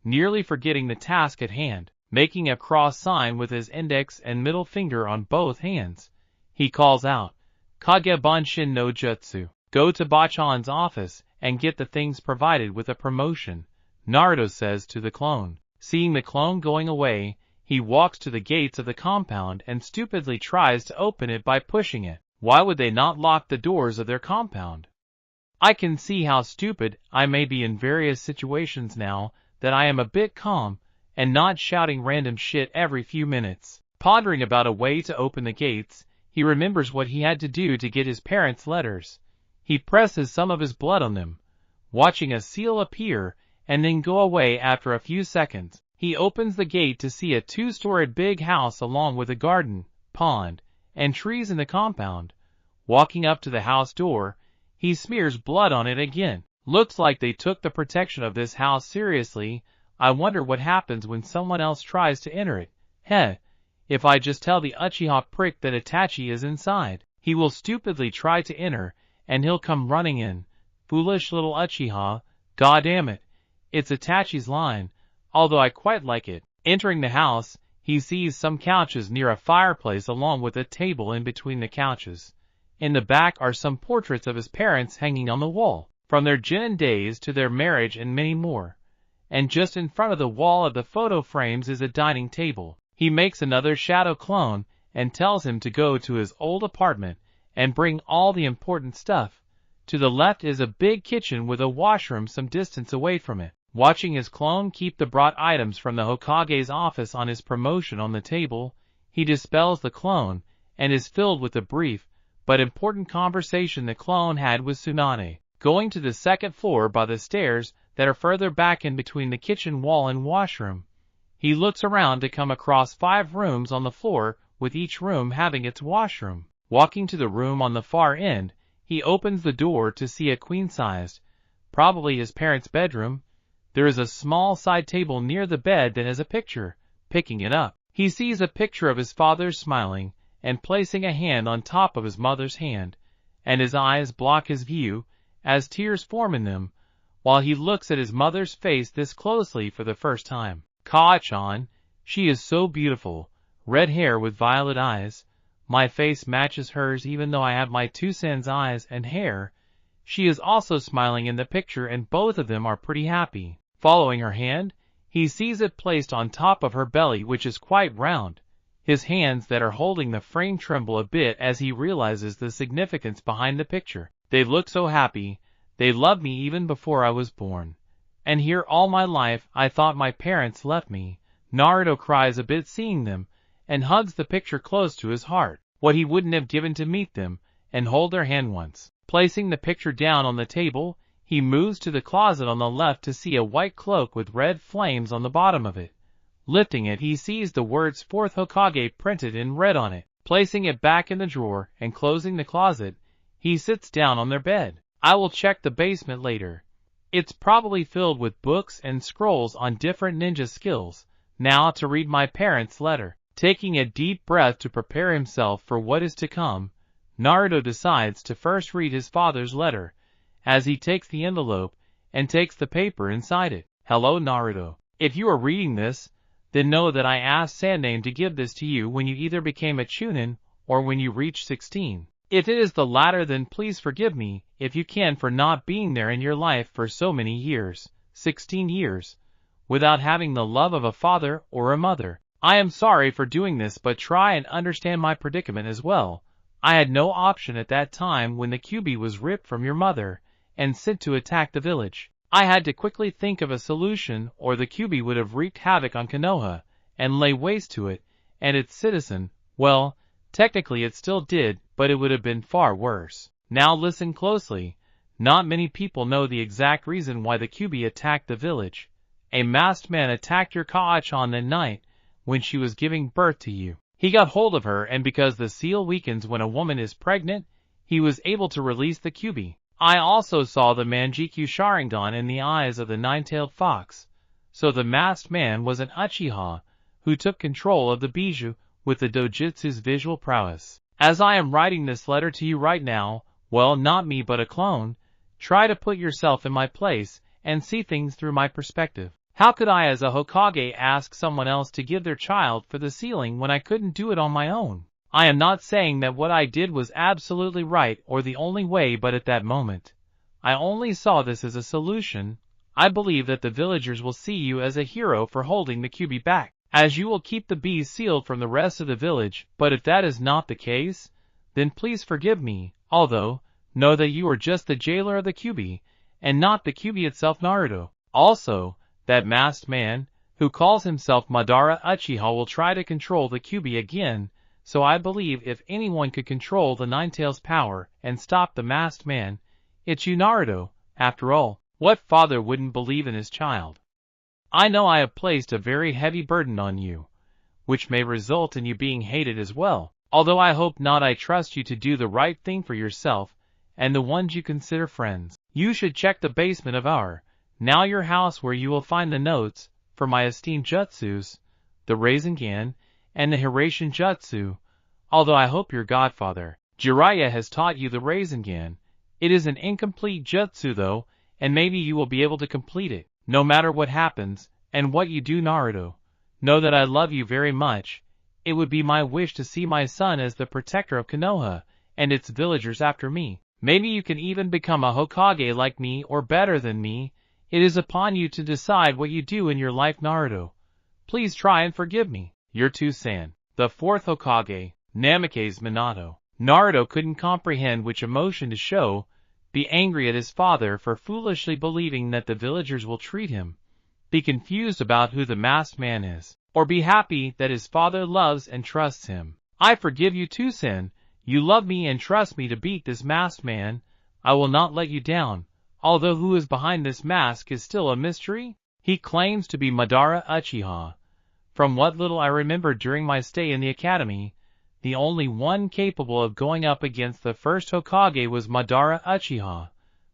nearly forgetting the task at hand. Making a cross sign with his index and middle finger on both hands, he calls out, Kage Bunshin no Jutsu. Go to Bachan's office and get the things provided with a promotion, Naruto says to the clone. Seeing the clone going away, he walks to the gates of the compound and stupidly tries to open it by pushing it. Why would they not lock the doors of their compound? I can see how stupid I may be in various situations now that I am a bit calm and not shouting random shit every few minutes. Pondering about a way to open the gates, he remembers what he had to do to get his parents' letters. He presses some of his blood on them, watching a seal appear and then go away after a few seconds. He opens the gate to see a 2-storied big house along with a garden, pond, and trees in the compound. Walking up to the house door, he smears blood on it again. Looks like they took the protection of this house seriously. I wonder what happens when someone else tries to enter it. If I just tell the Uchiha prick that Itachi is inside, he will stupidly try to enter, and he'll come running in. Foolish little Uchiha, goddamn it. It's Itachi's line, although I quite like it. Entering the house, he sees some couches near a fireplace along with a table in between the couches. In the back are some portraits of his parents hanging on the wall, from their Genin days to their marriage and many more. And just in front of the wall of the photo frames is a dining table. He makes another shadow clone and tells him to go to his old apartment and bring all the important stuff. To the left is a big kitchen with a washroom some distance away from it. Watching his clone keep the brought items from the Hokage's office on his promotion on the table, he dispels the clone and is filled with a brief but important conversation the clone had with Tsunade. Going to the second floor by the stairs that are further back in between the kitchen wall and washroom, he looks around to come across 5 rooms on the floor, with each room having its washroom. Walking to the room on the far end, he opens the door to see a queen-sized, probably his parents' bedroom. There is a small side table near the bed that has a picture. Picking it up, he sees a picture of his father smiling and placing a hand on top of his mother's hand, and his eyes block his view as tears form in them while he looks at his mother's face this closely for the first time. Ka-chan, she is so beautiful, red hair with violet eyes. My face matches hers even though I have my 2 cents eyes and hair. She is also smiling in the picture and both of them are pretty happy. Following her hand, he sees it placed on top of her belly which is quite round. His hands that are holding the frame tremble a bit as he realizes the significance behind the picture. They look so happy. They loved me even before I was born. And here all my life I thought my parents left me. Naruto cries a bit seeing them, and hugs the picture close to his heart. What he wouldn't have given to meet them, and hold their hand once. Placing the picture down on the table, he moves to the closet on the left to see a white cloak with red flames on the bottom of it. Lifting it, he sees the words 4th Hokage printed in red on it. Placing it back in the drawer and closing the closet, he sits down on their bed. I will check the basement later. It's probably filled with books and scrolls on different ninja skills. Now to read my parents' letter. Taking a deep breath to prepare himself for what is to come, Naruto decides to first read his father's letter, as he takes the envelope and takes the paper inside it. Hello, Naruto. If you are reading this, then know that I asked Sandaime to give this to you when you either became a Chunin or when you reached 16. If it is the latter, then please forgive me, if you can, for not being there in your life for so many years, 16 years, without having the love of a father or a mother. I am sorry for doing this, but try and understand my predicament as well. I had no option at that time when the Kyuubi was ripped from your mother and sent to attack the village. I had to quickly think of a solution, or the Kyuubi would have wreaked havoc on Konoha and lay waste to it and its citizen. Well, technically it still did, but it would have been far worse. Now listen closely. Not many people know the exact reason why the Kyuubi attacked the village. A masked man attacked your Kaachan that night when she was giving birth to you. He got hold of her, and because the seal weakens when a woman is pregnant, he was able to release the Kyuubi. I also saw the Manjikyu Sharingan in the eyes of the nine-tailed fox. So the masked man was an Uchiha who took control of the Bijou with the Dojutsu's visual prowess. As I am writing this letter to you right now, well, not me but a clone, try to put yourself in my place and see things through my perspective. How could I as a Hokage ask someone else to give their child for the sealing when I couldn't do it on my own? I am not saying that what I did was absolutely right or the only way, but at that moment, I only saw this as a solution. I believe that the villagers will see you as a hero for holding the Kyuubi back, as you will keep the bees sealed from the rest of the village. But if that is not the case, then please forgive me, although, know that you are just the jailer of the Kyuubi, and not the Kyuubi itself, Naruto. Also, that masked man, who calls himself Madara Uchiha, will try to control the Kyuubi again, so I believe if anyone could control the Nine-Tails' power and stop the masked man, it's you, Naruto. After all, what father wouldn't believe in his child? I know I have placed a very heavy burden on you, which may result in you being hated as well, although I hope not. I trust you to do the right thing for yourself and the ones you consider friends. You should check the basement of now your house, where you will find the notes for my esteemed jutsus, the Rasengan, and the Hiraishin Jutsu, although I hope your godfather, Jiraiya, has taught you the Rasengan. It is an incomplete jutsu though, and maybe you will be able to complete it. No matter what happens, and what you do, Naruto, know that I love you very much. It would be my wish to see my son as the protector of Konoha and its villagers after me. Maybe you can even become a Hokage like me or better than me. It is upon you to decide what you do in your life, Naruto. Please try and forgive me. Your Tsunade, the fourth Hokage, Namake's Minato. Naruto couldn't comprehend which emotion to show: be angry at his father for foolishly believing that the villagers will treat him, be confused about who the masked man is, or be happy that his father loves and trusts him. I forgive you, Tsunade. You love me and trust me to beat this masked man. I will not let you down. Although who is behind this mask is still a mystery. He claims to be Madara Uchiha. From what little I remember during my stay in the academy, the only one capable of going up against the first Hokage was Madara Uchiha.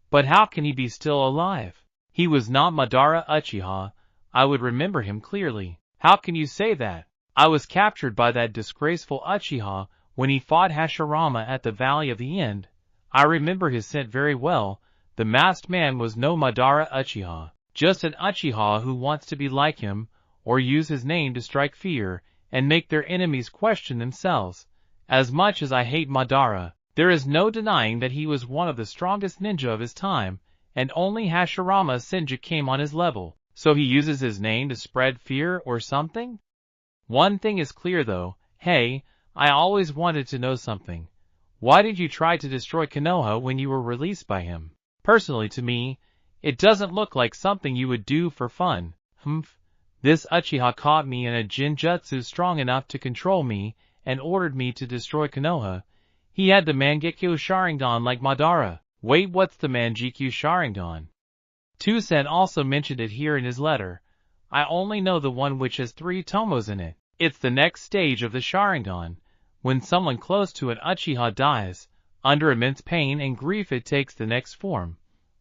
But how can he be still alive? He was not Madara Uchiha. I would remember him clearly. How can you say that? I was captured by that disgraceful Uchiha when he fought Hashirama at the Valley of the End. I remember his scent very well. The masked man was no Madara Uchiha, just an Uchiha who wants to be like him, or use his name to strike fear and make their enemies question themselves. As much as I hate Madara, there is no denying that he was one of the strongest ninja of his time, and only Hashirama Senju came on his level. So he uses his name to spread fear or something? One thing is clear though. Hey, I always wanted to know something. Why did you try to destroy Konoha when you were released by him? Personally, to me, it doesn't look like something you would do for fun. This Uchiha caught me in a Jinjutsu strong enough to control me and ordered me to destroy Konoha. He had the Mangekyo Sharingan like Madara. Wait, what's the Mangekyo Sharingan? Tsunade also mentioned it here in his letter. I only know the one which has 3 tomos in it. It's the next stage of the Sharingan. When someone close to an Uchiha dies, Under immense pain and grief it takes the next form.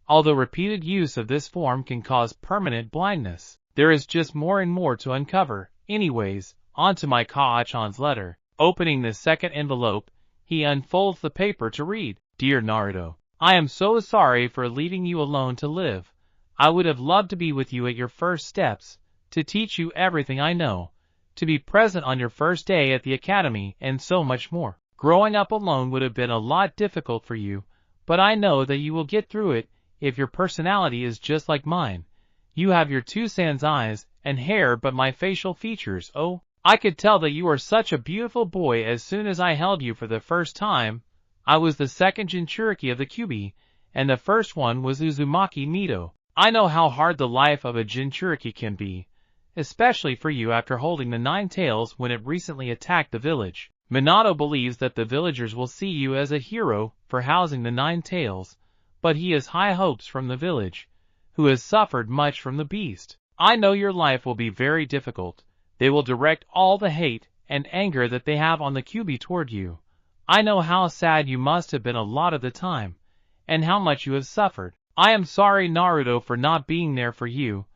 Although repeated use of this form can cause permanent blindness, there is just more and more to uncover. Anyways, on to my Kaachan's letter. Opening the second envelope, he unfolds the paper to read. Dear Naruto, I am so sorry for leaving you alone to live. I would have loved to be with you at your first steps, to teach you everything I know, to be present on your first day at the academy, and so much more. Growing up alone would have been a lot difficult for you, but I know that you will get through it if your personality is just like mine. You have your Tsunade's eyes and hair, but my facial features, oh, I could tell that you are such a beautiful boy as soon as I held you for the first time. I was the second Jinchuriki of the Kyuubi, and the first one was Uzumaki Mito. I know how hard the life of a Jinchuriki can be, especially for you after holding the Nine Tails when it recently attacked the village. Minato believes that the villagers will see you as a hero for housing the Nine Tails, but he has high hopes from the village, who has suffered much from the beast. I know your life will be very difficult. They will direct all the hate and anger that they have on the Kyuubi toward you. I know how sad you must have been a lot of the time, and how much you have suffered. I am sorry, Naruto, for not being there for you,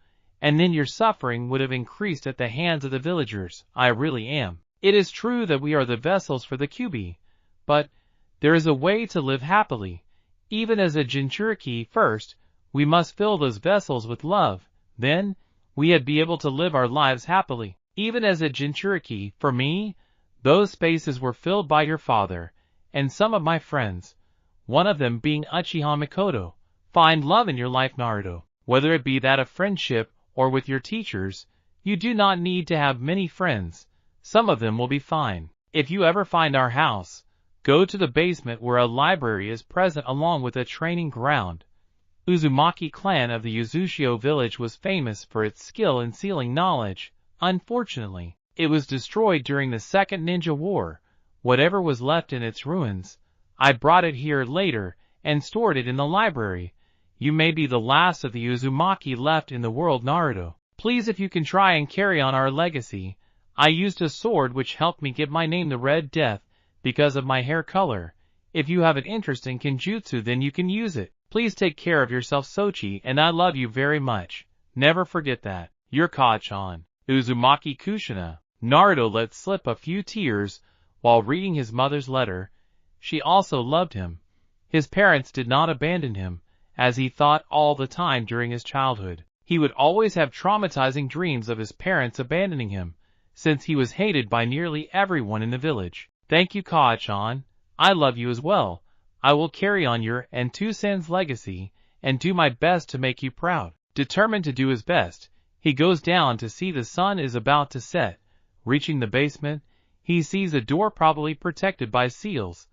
and then your suffering would have increased at the hands of the villagers. I really am. It is true that we are the vessels for the Kyuubi, but there is a way to live happily. Even as a Jinchuriki, first, we must fill those vessels with love. Then, we'd be able to live our lives happily. Even as a Jinchuriki, for me, those spaces were filled by your father, and some of my friends, one of them being Uchiha Mikoto. Find love in your life, Naruto, whether it be that of friendship or with your teachers. You do not need to have many friends. Some of them will be fine. If you ever find our house, go to the basement where a library is present along with a training ground. Uzumaki clan of the Uzushio village was famous for its skill in sealing knowledge. Unfortunately, it was destroyed during the Second Ninja War. Whatever was left in its ruins, I brought it here later and stored it in the library. You may be the last of the Uzumaki left in the world, Naruto. Please, if you can, try and carry on our legacy. I used a sword which helped me give my name the Red Death because of my hair color. If you have an interest in Kenjutsu, then you can use it. Please take care of yourself, Sochi, and I love you very much. Never forget that. Your Kaachan, Uzumaki Kushina. Naruto let slip a few tears while reading his mother's letter. She also loved him. His parents did not abandon him, as he thought all the time during his childhood. He would always have traumatizing dreams of his parents abandoning him, since he was hated by nearly everyone in the village. Thank you, Kaachan. I love you as well. I will carry on your and Tsunade's legacy, and do my best to make you proud. Determined to do his best, he goes down to see the sun is about to set. Reaching the basement, he sees a door probably protected by seals,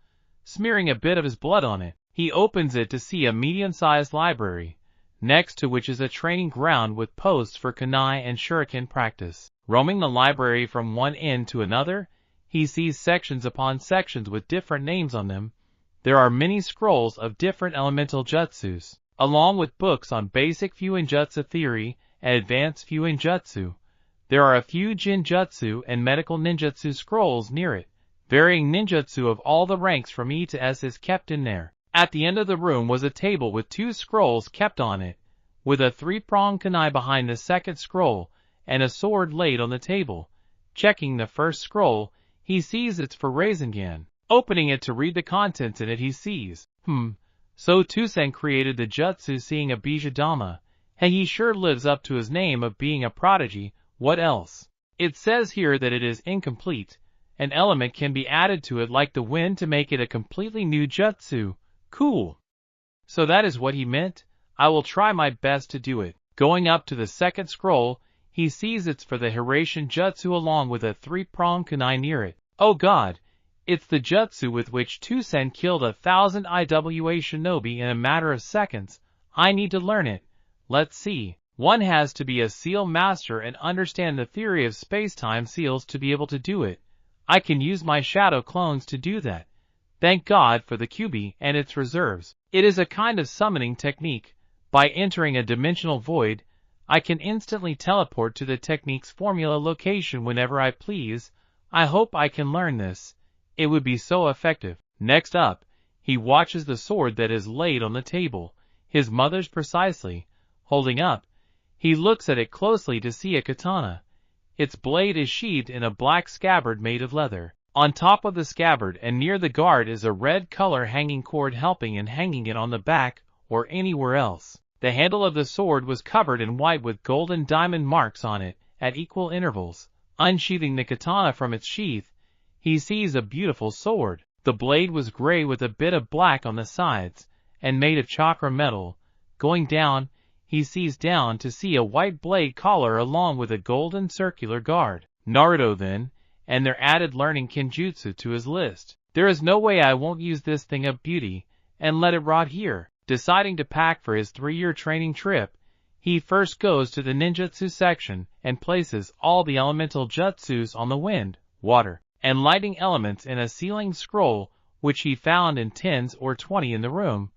smearing a bit of his blood on it. He opens it to see a medium-sized library, next to which is a training ground with posts for kunai and shuriken practice. Roaming the library from one end to another, he sees sections upon sections with different names on them. There are many scrolls of different elemental jutsus, along with books on basic Fuinjutsu theory and advanced Fuinjutsu. There are a few Jinjutsu and medical ninjutsu scrolls near it. Varying ninjutsu of all the ranks from E to S is kept in there. At the end of the room was a table with 2 scrolls kept on it, with a 3-pronged kunai behind the second scroll, and a sword laid on the table. Checking the first scroll, he sees it's for Rasengan. Opening it to read the contents in it, he sees, so Tsunade created the jutsu seeing a Bijadama. Hey, he sure lives up to his name of being a prodigy. What else? It says here that it is incomplete. An element can be added to it like the wind to make it a completely new jutsu. Cool. So that is what he meant? I will try my best to do it. Going up to the second scroll, he sees it's for the Hirashin Jutsu along with a 3-pronged kunai near it. Oh god, it's the jutsu with which Tsunade killed 1,000 IWA shinobi in a matter of seconds. I need to learn it. Let's see. One has to be a seal master and understand the theory of space-time seals to be able to do it. I can use my shadow clones to do that. Thank God for the Kyuubi and its reserves. It is a kind of summoning technique. By entering a dimensional void, I can instantly teleport to the technique's formula location whenever I please. I hope I can learn this. It would be so effective. Next up, He watches the sword that is laid on the table, his mother's precisely, holding up. He looks at it closely to see a katana. Its blade is sheathed in a black scabbard made of leather. On top of the scabbard and near the guard is a red color hanging cord helping in hanging it on the back or anywhere else. The handle of the sword was covered in white with golden diamond marks on it at equal intervals. Unsheathing the katana from its sheath, he sees a beautiful sword. The blade was gray with a bit of black on the sides and made of chakra metal. Going down, he sees down to see a white blade collar along with a golden circular guard. Naruto then, and there added learning kenjutsu to his list. There is no way I won't use this thing of beauty and let it rot here. Deciding to pack for his 3-year training trip, he first goes to the ninjutsu section and places all the elemental jutsus on the wind, water, and lighting elements in a sealing scroll which he found in 10s or 20 in the room.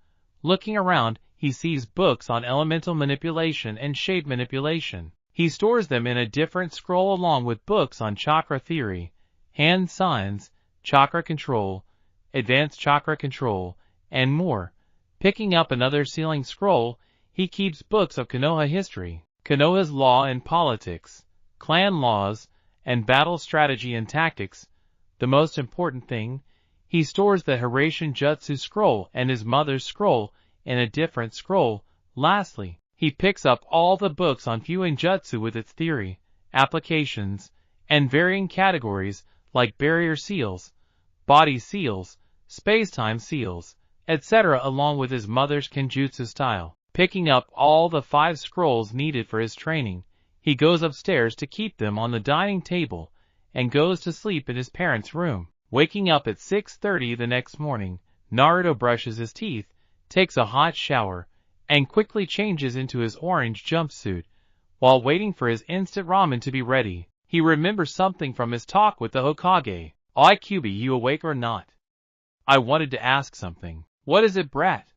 Looking around, he sees books on elemental manipulation and shape manipulation. He stores them in a different scroll along with books on chakra theory, hand signs, chakra control, advanced chakra control, and more. Picking up another sealing scroll, he keeps books of Konoha history, Konoha's law and politics, clan laws, and battle strategy and tactics. The most important thing, he stores the Hiraishin Jutsu scroll and his mother's scroll in a different scroll. Lastly, he picks up all the books on Fuin Jutsu with its theory, applications, and varying categories like barrier seals, body seals, space-time seals, etc. along with his mother's kenjutsu style. Picking up all the 5 scrolls needed for his training, he goes upstairs to keep them on the dining table and goes to sleep in his parents' room. Waking up at 6:30 the next morning, Naruto brushes his teeth, takes a hot shower, and quickly changes into his orange jumpsuit. While waiting for his instant ramen to be ready, he remembers something from his talk with the Hokage. "Oi Kyubi, you awake or not? I wanted to ask something." "What is it, brat?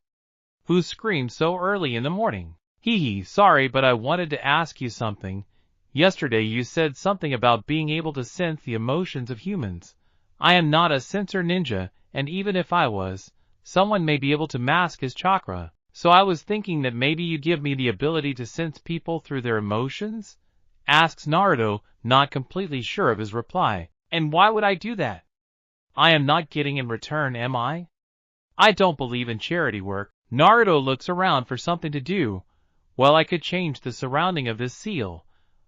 Who screamed so early in the morning?" "Hee, sorry, but I wanted to ask you something. Yesterday you said something about being able to sense the emotions of humans. I am not a sensor ninja, and even if I was, someone may be able to mask his chakra. So I was thinking that maybe you give me the ability to sense people through their emotions?" asks Naruto, not completely sure of his reply. "And why would I do that? I am not getting in return, am I? I don't believe in charity work." Naruto looks around for something to do. "Well, I could change the surrounding of this seal.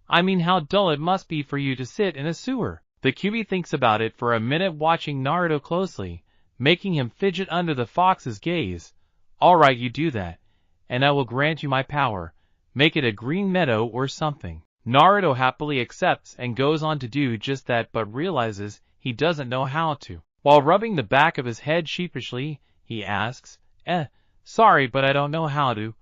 I mean, how dull it must be for you to sit in a sewer." The Kyubi thinks about it for a minute, watching Naruto closely, making him fidget under the fox's gaze. "All right, you do that, and I will grant you my power. Make it a green meadow or something." Naruto happily accepts and goes on to do just that, but realizes he doesn't know how to. While rubbing the back of his head sheepishly, he asks, "Sorry, but I don't know how to.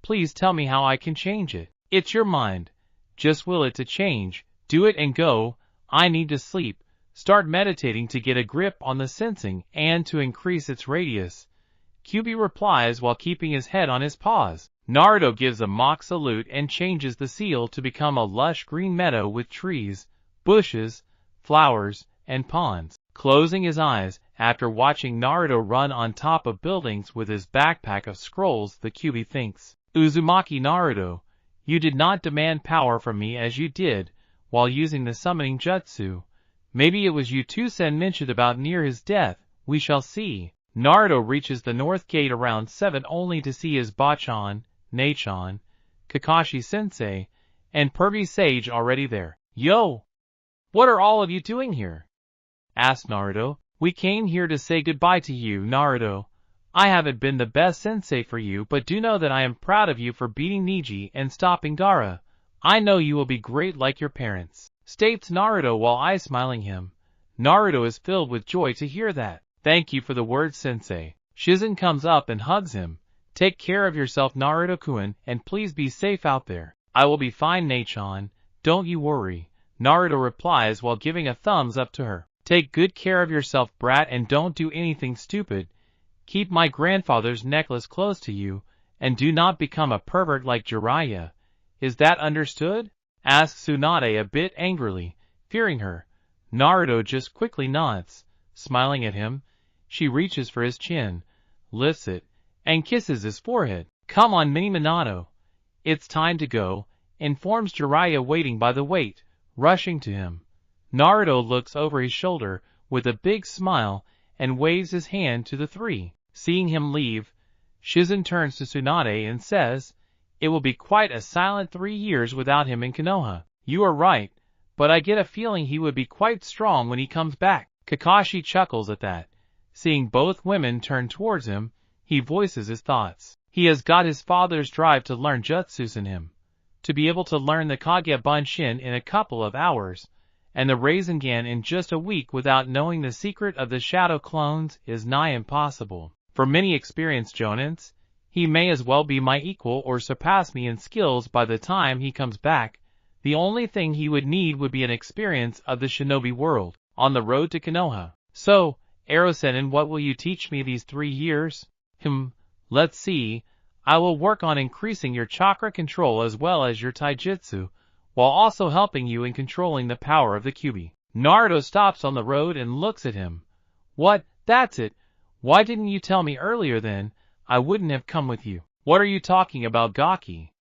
Please tell me how I can change it." "It's your mind. Just will it to change. Do it and go. I need to sleep. Start meditating to get a grip on the sensing and to increase its radius." Kyubi replies while keeping his head on his paws. Naruto gives a mock salute and changes the seal to become a lush green meadow with trees, bushes, flowers, and ponds. Closing his eyes, after watching Naruto run on top of buildings with his backpack of scrolls, the Kyubi thinks, "Uzumaki Naruto, you did not demand power from me as you did while using the summoning jutsu. Maybe it was you Tsunade mentioned about near his death. We shall see." Naruto reaches the north gate around 7 only to see his Bachan, Nachan, Kakashi-sensei, and Pervy Sage already there. "Yo! What are all of you doing here?" asked Naruto. "We came here to say goodbye to you, Naruto. I haven't been the best sensei for you, but do know that I am proud of you for beating Neji and stopping Gaara. I know you will be great like your parents," states Naruto while eye-smiling him. Naruto is filled with joy to hear that. "Thank you for the words, sensei." Shizen comes up and hugs him. "Take care of yourself, Naruto-kun, and please be safe out there." "I will be fine, Nachan. Don't you worry," Naruto replies while giving a thumbs up to her. "Take good care of yourself, brat, and don't do anything stupid. Keep my grandfather's necklace close to you, and do not become a pervert like Jiraiya. Is that understood?" asks Tsunade a bit angrily, fearing her. Naruto just quickly nods, smiling at him. She reaches for his chin, lifts it, and kisses his forehead. "Come on, Mini Minato. It's time to go," informs Jiraiya, waiting by the weight, rushing to him. Naruto looks over his shoulder with a big smile and waves his hand to the three. Seeing him leave, Shizen turns to Tsunade and says, "It will be quite a silent 3 years without him in Konoha." "You are right, but I get a feeling he would be quite strong when he comes back." Kakashi chuckles at that. Seeing both women turn towards him, he voices his thoughts. He has got his father's drive to learn jutsus in him. To be able to learn the Kage Bunshin in a couple of hours, and the Rasengan in just a week without knowing the secret of the shadow clones is nigh impossible. For many experienced jonins, he may as well be my equal or surpass me in skills by the time he comes back. The only thing he would need would be an experience of the shinobi world, on the road to Konoha. "So, Erosen, what will you teach me these 3 years? Let's see. I will work on increasing your chakra control as well as your taijutsu, while also helping you in controlling the power of the Kyuubi." Naruto stops on the road and looks at him. "What? That's it. Why didn't you tell me earlier then? I wouldn't have come with you." "What are you talking about, Gaki?"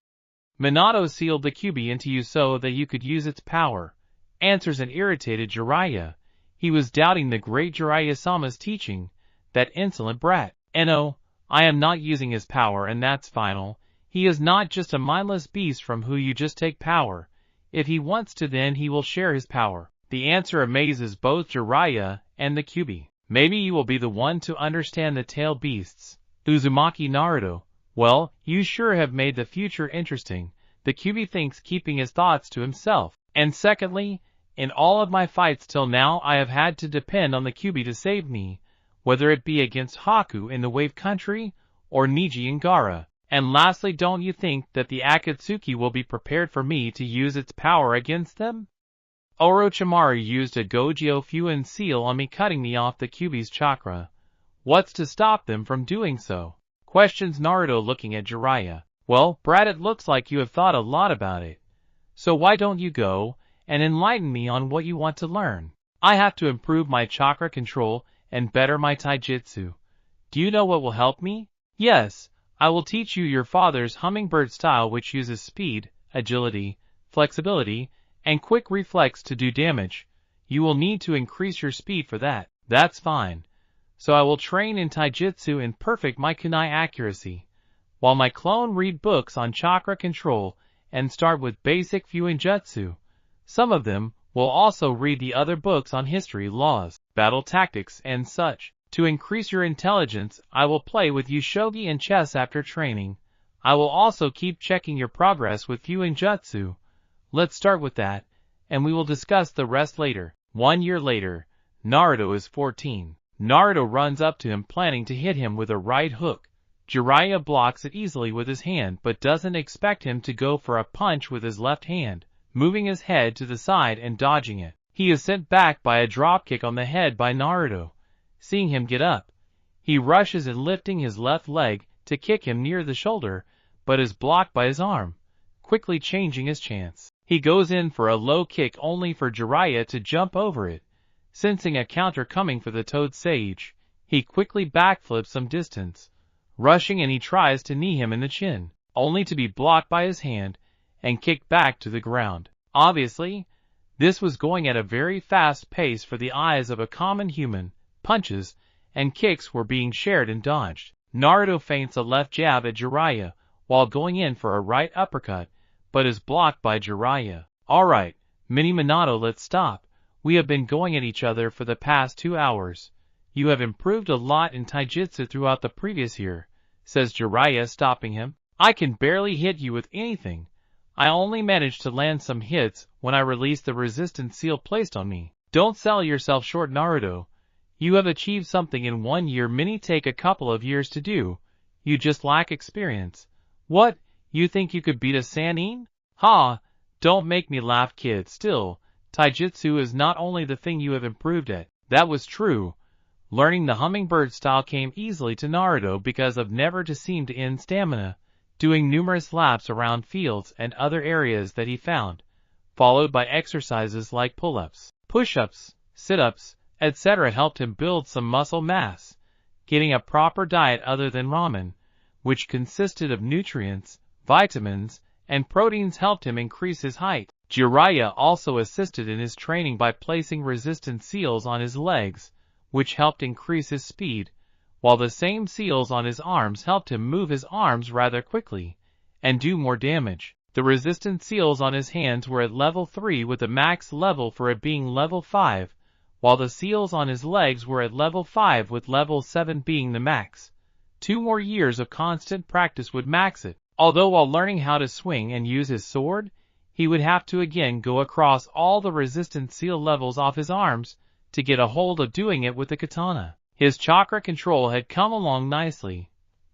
"Minato sealed the Kyuubi into you so that you could use its power," answers an irritated Jiraiya. He was doubting the great Jiraiya-sama's teaching, that insolent brat. "No, I am not using his power, and that's final. He is not just a mindless beast from who you just take power. If he wants to, then he will share his power." The answer amazes both Jiraiya and the Kyuubi. "Maybe you will be the one to understand the tail beasts, Uzumaki Naruto. Well, you sure have made the future interesting." The Kyuubi thinks, keeping his thoughts to himself. "And secondly, in all of my fights till now I have had to depend on the Kyuubi to save me, whether it be against Haku in the Wave Country, or Neji and Gaara. And lastly, don't you think that the Akatsuki will be prepared for me to use its power against them? Orochimaru used a Gojo Fuin seal on me, cutting me off the Kyuubi's chakra. What's to stop them from doing so?" questions Naruto, looking at Jiraiya. "Well, Brad, it looks like you have thought a lot about it. So why don't you go and enlighten me on what you want to learn?" "I have to improve my chakra control and better my taijutsu. Do you know what will help me?" "Yes, I will teach you your father's hummingbird style, which uses speed, agility, flexibility, and quick reflex to do damage. You will need to increase your speed for that." "That's fine. So I will train in taijutsu and perfect my kunai accuracy, while my clone read books on chakra control and start with basic fuinjutsu. Some of them will also read the other books on history, laws, battle tactics, and such. To increase your intelligence, I will play with you shogi and chess after training. I will also keep checking your progress with fuinjutsu. Let's start with that, and we will discuss the rest later." 1 year later, Naruto is 14. Naruto runs up to him, planning to hit him with a right hook. Jiraiya blocks it easily with his hand, but doesn't expect him to go for a punch with his left hand, moving his head to the side and dodging it. He is sent back by a dropkick on the head by Naruto. Seeing him get up, he rushes in, lifting his left leg to kick him near the shoulder, but is blocked by his arm, quickly changing his chance. He goes in for a low kick, only for Jiraiya to jump over it. Sensing a counter coming for the Toad Sage, he quickly backflips some distance, rushing, and he tries to knee him in the chin, only to be blocked by his hand and kicked back to the ground. Obviously, this was going at a very fast pace for the eyes of a common human. Punches and kicks were being shared and dodged. Naruto feints a left jab at Jiraiya while going in for a right uppercut, but is blocked by Jiraiya. "Alright, Mini Minato, let's stop. We have been going at each other for the past 2 hours. You have improved a lot in taijutsu throughout the previous year," says Jiraiya, stopping him. "I can barely hit you with anything. I only managed to land some hits when I released the resistance seal placed on me." "Don't sell yourself short, Naruto. You have achieved something in 1 year, Mini take a couple of years to do. You just lack experience. What, you think you could beat a Sannin? Ha! Don't make me laugh, kid. Still, taijutsu is not only the thing you have improved at." That was true. Learning the hummingbird style came easily to Naruto because of never to seem to end stamina, doing numerous laps around fields and other areas that he found, followed by exercises like pull-ups, push-ups, sit-ups, etc. helped him build some muscle mass. getting a proper diet other than ramen, which consisted of nutrients, vitamins, and proteins helped him increase his height. Jiraiya also assisted in his training by placing resistant seals on his legs, which helped increase his speed, while the same seals on his arms helped him move his arms rather quickly and do more damage. The resistant seals on his hands were at level 3 with the max level for it being level 5, while the seals on his legs were at level 5 with level 7 being the max. 2 more years of constant practice would max it. Although while learning how to swing and use his sword, he would have to again go across all the resistant seal levels off his arms to get a hold of doing it with the katana. His chakra control had come along nicely.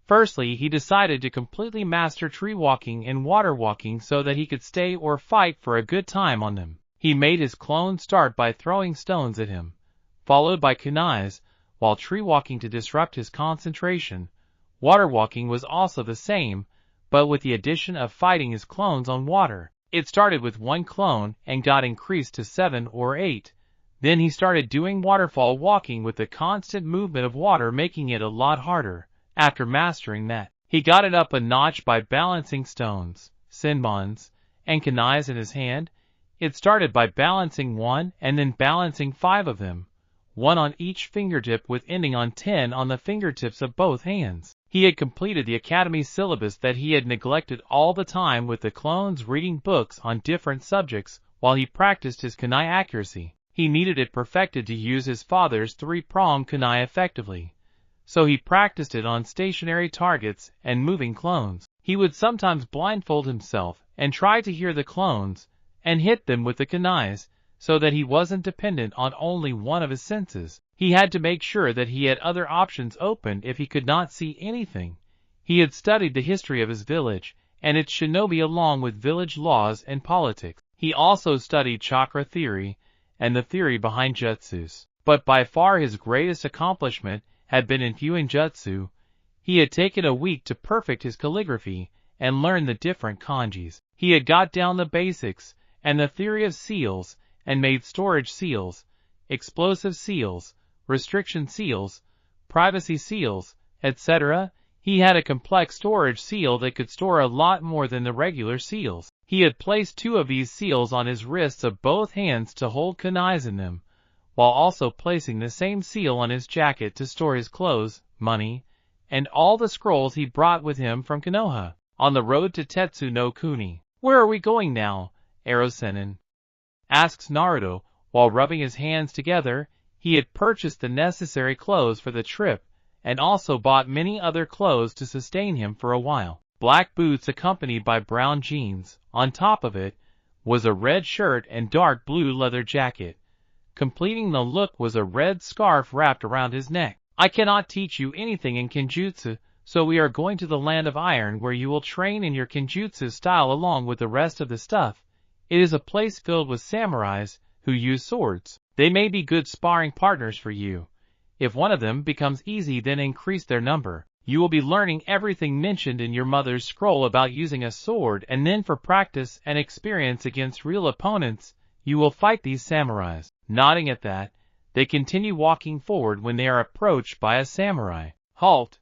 Firstly, he decided to completely master tree walking and water walking so that he could stay or fight for a good time on them. He made his clone start by throwing stones at him, followed by kunais, while tree walking to disrupt his concentration. Water walking was also the same, but with the addition of fighting his clones on water. It started with 1 clone and got increased to 7 or 8. Then he started doing waterfall walking with the constant movement of water, making it a lot harder. After mastering that, he got it up a notch by balancing stones, senbons, and kunais in his hand. It started by balancing 1 and then balancing 5 of them, 1 on each fingertip with ending on 10 on the fingertips of both hands. He had completed the academy syllabus that he had neglected all the time, with the clones reading books on different subjects while he practiced his kunai accuracy. He needed it perfected to use his father's 3-pronged kunai effectively, so he practiced it on stationary targets and moving clones. He would sometimes blindfold himself and try to hear the clones and hit them with the kunais, so that he wasn't dependent on only one of his senses. He had to make sure that he had other options open if he could not see anything. He had studied the history of his village and its shinobi along with village laws and politics. He also studied chakra theory and the theory behind jutsus. But by far his greatest accomplishment had been in Fuinjutsu. He had taken a week to perfect his calligraphy and learn the different kanjis. He had got down the basics and the theory of seals and made storage seals, explosive seals, restriction seals, privacy seals, etc. He had a complex storage seal that could store a lot more than the regular seals. He had placed 2 of these seals on his wrists of both hands to hold kunais in them, while also placing the same seal on his jacket to store his clothes, money, and all the scrolls he brought with him from Konoha. On the road to Tetsu no Kuni. "Where are we going now, Erosenin?" asks Naruto, while rubbing his hands together. He had purchased the necessary clothes for the trip, and also bought many other clothes to sustain him for a while. Black boots accompanied by brown jeans. On top of it was a red shirt and dark blue leather jacket. Completing the look was a red scarf wrapped around his neck. "I cannot teach you anything in Kenjutsu, so we are going to the Land of Iron, where you will train in your Kenjutsu style along with the rest of the stuff. It is a place filled with samurais who use swords. They may be good sparring partners for you. If one of them becomes easy, then increase their number. You will be learning everything mentioned in your mother's scroll about using a sword, and then for practice and experience against real opponents, you will fight these samurais." Nodding at that, they continue walking forward when they are approached by a samurai. "Halt!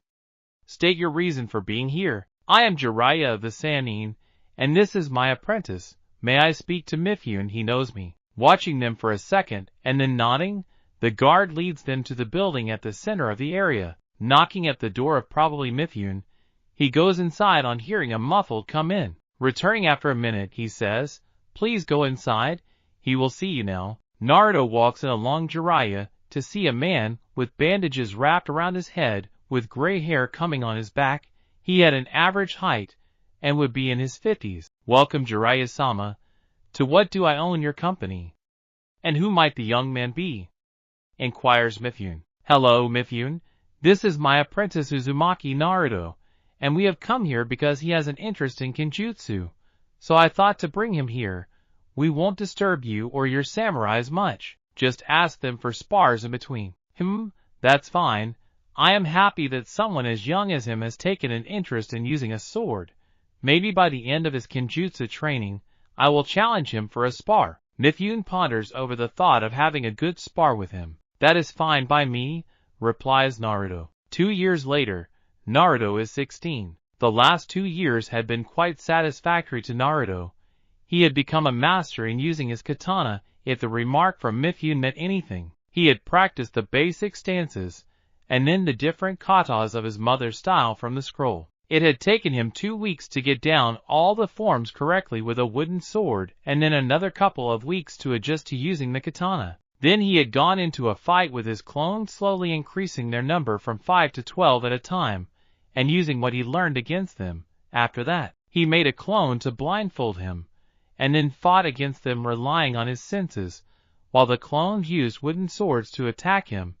State your reason for being here." "I am Jiraiya of the Sannin, and this is my apprentice. May I speak to Mifune? He knows me." Watching them for a second, and then nodding, the guard leads them to the building at the center of the area. Knocking at the door of probably Mifune, he goes inside on hearing a muffled "come in." Returning after a minute, he says, "Please go inside. He will see you now." Naruto walks in along Jiraiya to see a man with bandages wrapped around his head, with gray hair coming on his back. He had an average height and would be in his 50s. "Welcome, Jiraiya-sama. To what do I own your company? And who might the young man be?" inquires Mifune. "Hello, Mifune. This is my apprentice Uzumaki, Naruto, and we have come here because he has an interest in Kenjutsu, so I thought to bring him here. We won't disturb you or your samurais much. Just ask them for spars in between." That's fine. I am happy that someone as young as him has taken an interest in using a sword. Maybe by the end of his Kenjutsu training, I will challenge him for a spar." Mifune ponders over the thought of having a good spar with him. "That is fine by me," replies Naruto. 2 years later, Naruto is 16. The last 2 years had been quite satisfactory to Naruto. He had become a master in using his katana. If the remark from Mifune meant anything, he had practiced the basic stances, and then the different katas of his mother's style from the scroll. It had taken him 2 weeks to get down all the forms correctly with a wooden sword, and then another couple of weeks to adjust to using the katana. Then he had gone into a fight with his clones, slowly increasing their number from 5 to 12 at a time, and using what he learned against them. After that, he made a clone to blindfold him, and then fought against them relying on his senses, while the clones used wooden swords to attack him.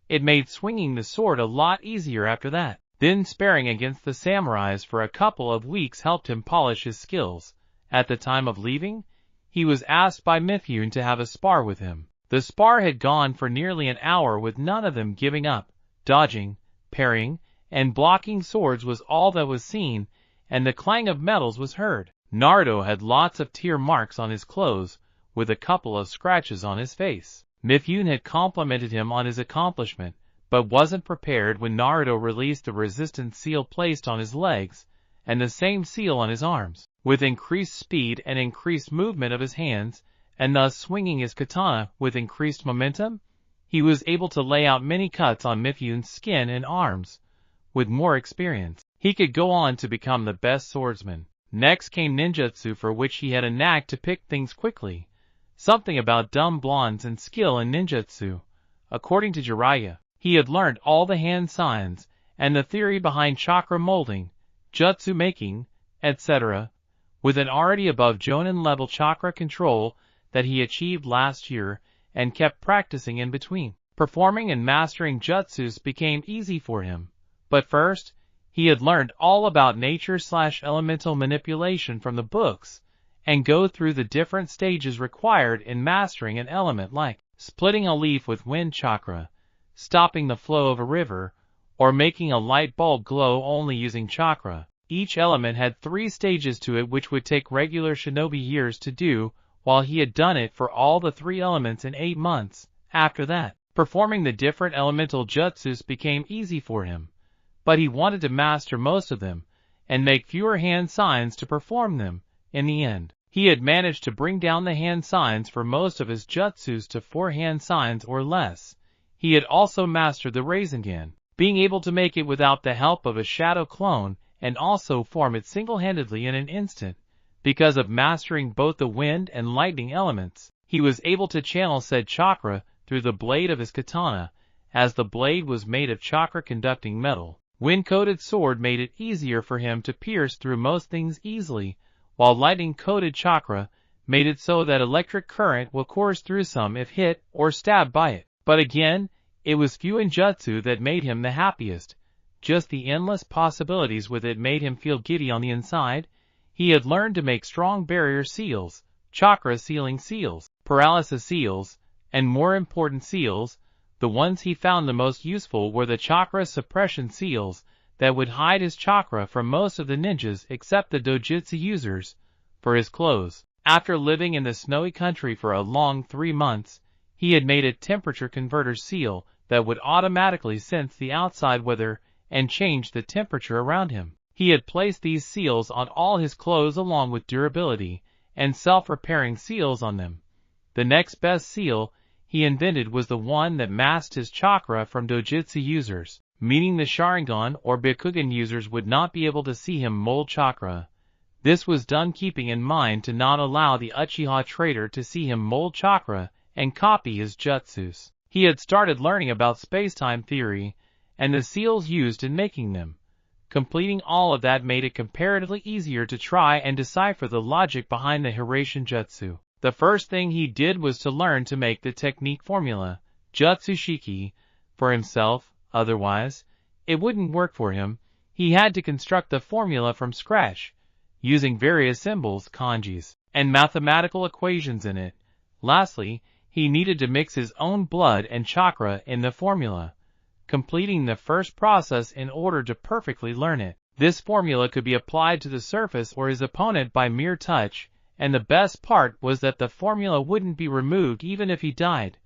It made swinging the sword a lot easier after that. Then sparring against the samurais for a couple of weeks helped him polish his skills. At the time of leaving, he was asked by Mifune to have a spar with him. The spar had gone for nearly an hour with none of them giving up. Dodging, parrying, and blocking swords was all that was seen, and the clang of metals was heard. Naruto had lots of tear marks on his clothes, with a couple of scratches on his face. Mifune had complimented him on his accomplishment, but wasn't prepared when Naruto released the resistance seal placed on his legs, and the same seal on his arms. With increased speed and increased movement of his hands, and thus swinging his katana with increased momentum, he was able to lay out many cuts on Mifune's skin and arms. With more experience, he could go on to become the best swordsman. Next came ninjutsu, for which he had a knack to pick things quickly. Something about dumb blondes and skill in ninjutsu. According to Jiraiya, he had learned all the hand signs, and the theory behind chakra molding, jutsu making, etc., with an already above Jonin level chakra control that he achieved last year, and kept practicing in between. Performing and mastering jutsus became easy for him. But first, he had learned all about nature/elemental manipulation from the books, and go through the different stages required in mastering an element, like splitting a leaf with wind chakra, stopping the flow of a river, or making a light bulb glow only using chakra. Each element had 3 stages to it, which would take regular shinobi years to do, while he had done it for all the 3 elements in 8 months. After that, performing the different elemental jutsus became easy for him. But he wanted to master most of them, and make fewer hand signs to perform them. In the end, he had managed to bring down the hand signs for most of his jutsus to 4 hand signs or less. He had also mastered the Rasengan, being able to make it without the help of a shadow clone, and also form it single-handedly in an instant. Because of mastering both the wind and lightning elements, he was able to channel said chakra through the blade of his katana, as the blade was made of chakra-conducting metal. Wind-coated sword made it easier for him to pierce through most things easily, while lightning-coated chakra made it so that electric current will course through some if hit or stabbed by it. But again, it was Fuinjutsu that made him the happiest. Just the endless possibilities with it made him feel giddy on the inside. He had learned to make strong barrier seals, chakra sealing seals, paralysis seals, and more important seals. The ones he found the most useful were the chakra suppression seals that would hide his chakra from most of the ninjas except the dojutsu users. For his clothes, after living in the snowy country for a long 3 months, he had made a temperature converter seal that would automatically sense the outside weather and change the temperature around him. He had placed these seals on all his clothes along with durability and self-repairing seals on them. The next best seal he invented was the one that masked his chakra from dojutsu users, meaning the Sharingan or Byakugan users would not be able to see him mold chakra. This was done keeping in mind to not allow the Uchiha traitor to see him mold chakra and copy his jutsus. He had started learning about space-time theory and the seals used in making them. Completing all of that made it comparatively easier to try and decipher the logic behind the Hiraishin Jutsu. The first thing he did was to learn to make the technique formula, Jutsu Shiki, for himself. Otherwise, it wouldn't work for him. He had to construct the formula from scratch, using various symbols, kanjis, and mathematical equations in it. Lastly, he needed to mix his own blood and chakra in the formula, completing the first process in order to perfectly learn it. This formula could be applied to the surface or his opponent by mere touch, and the best part was that the formula wouldn't be removed even if he died.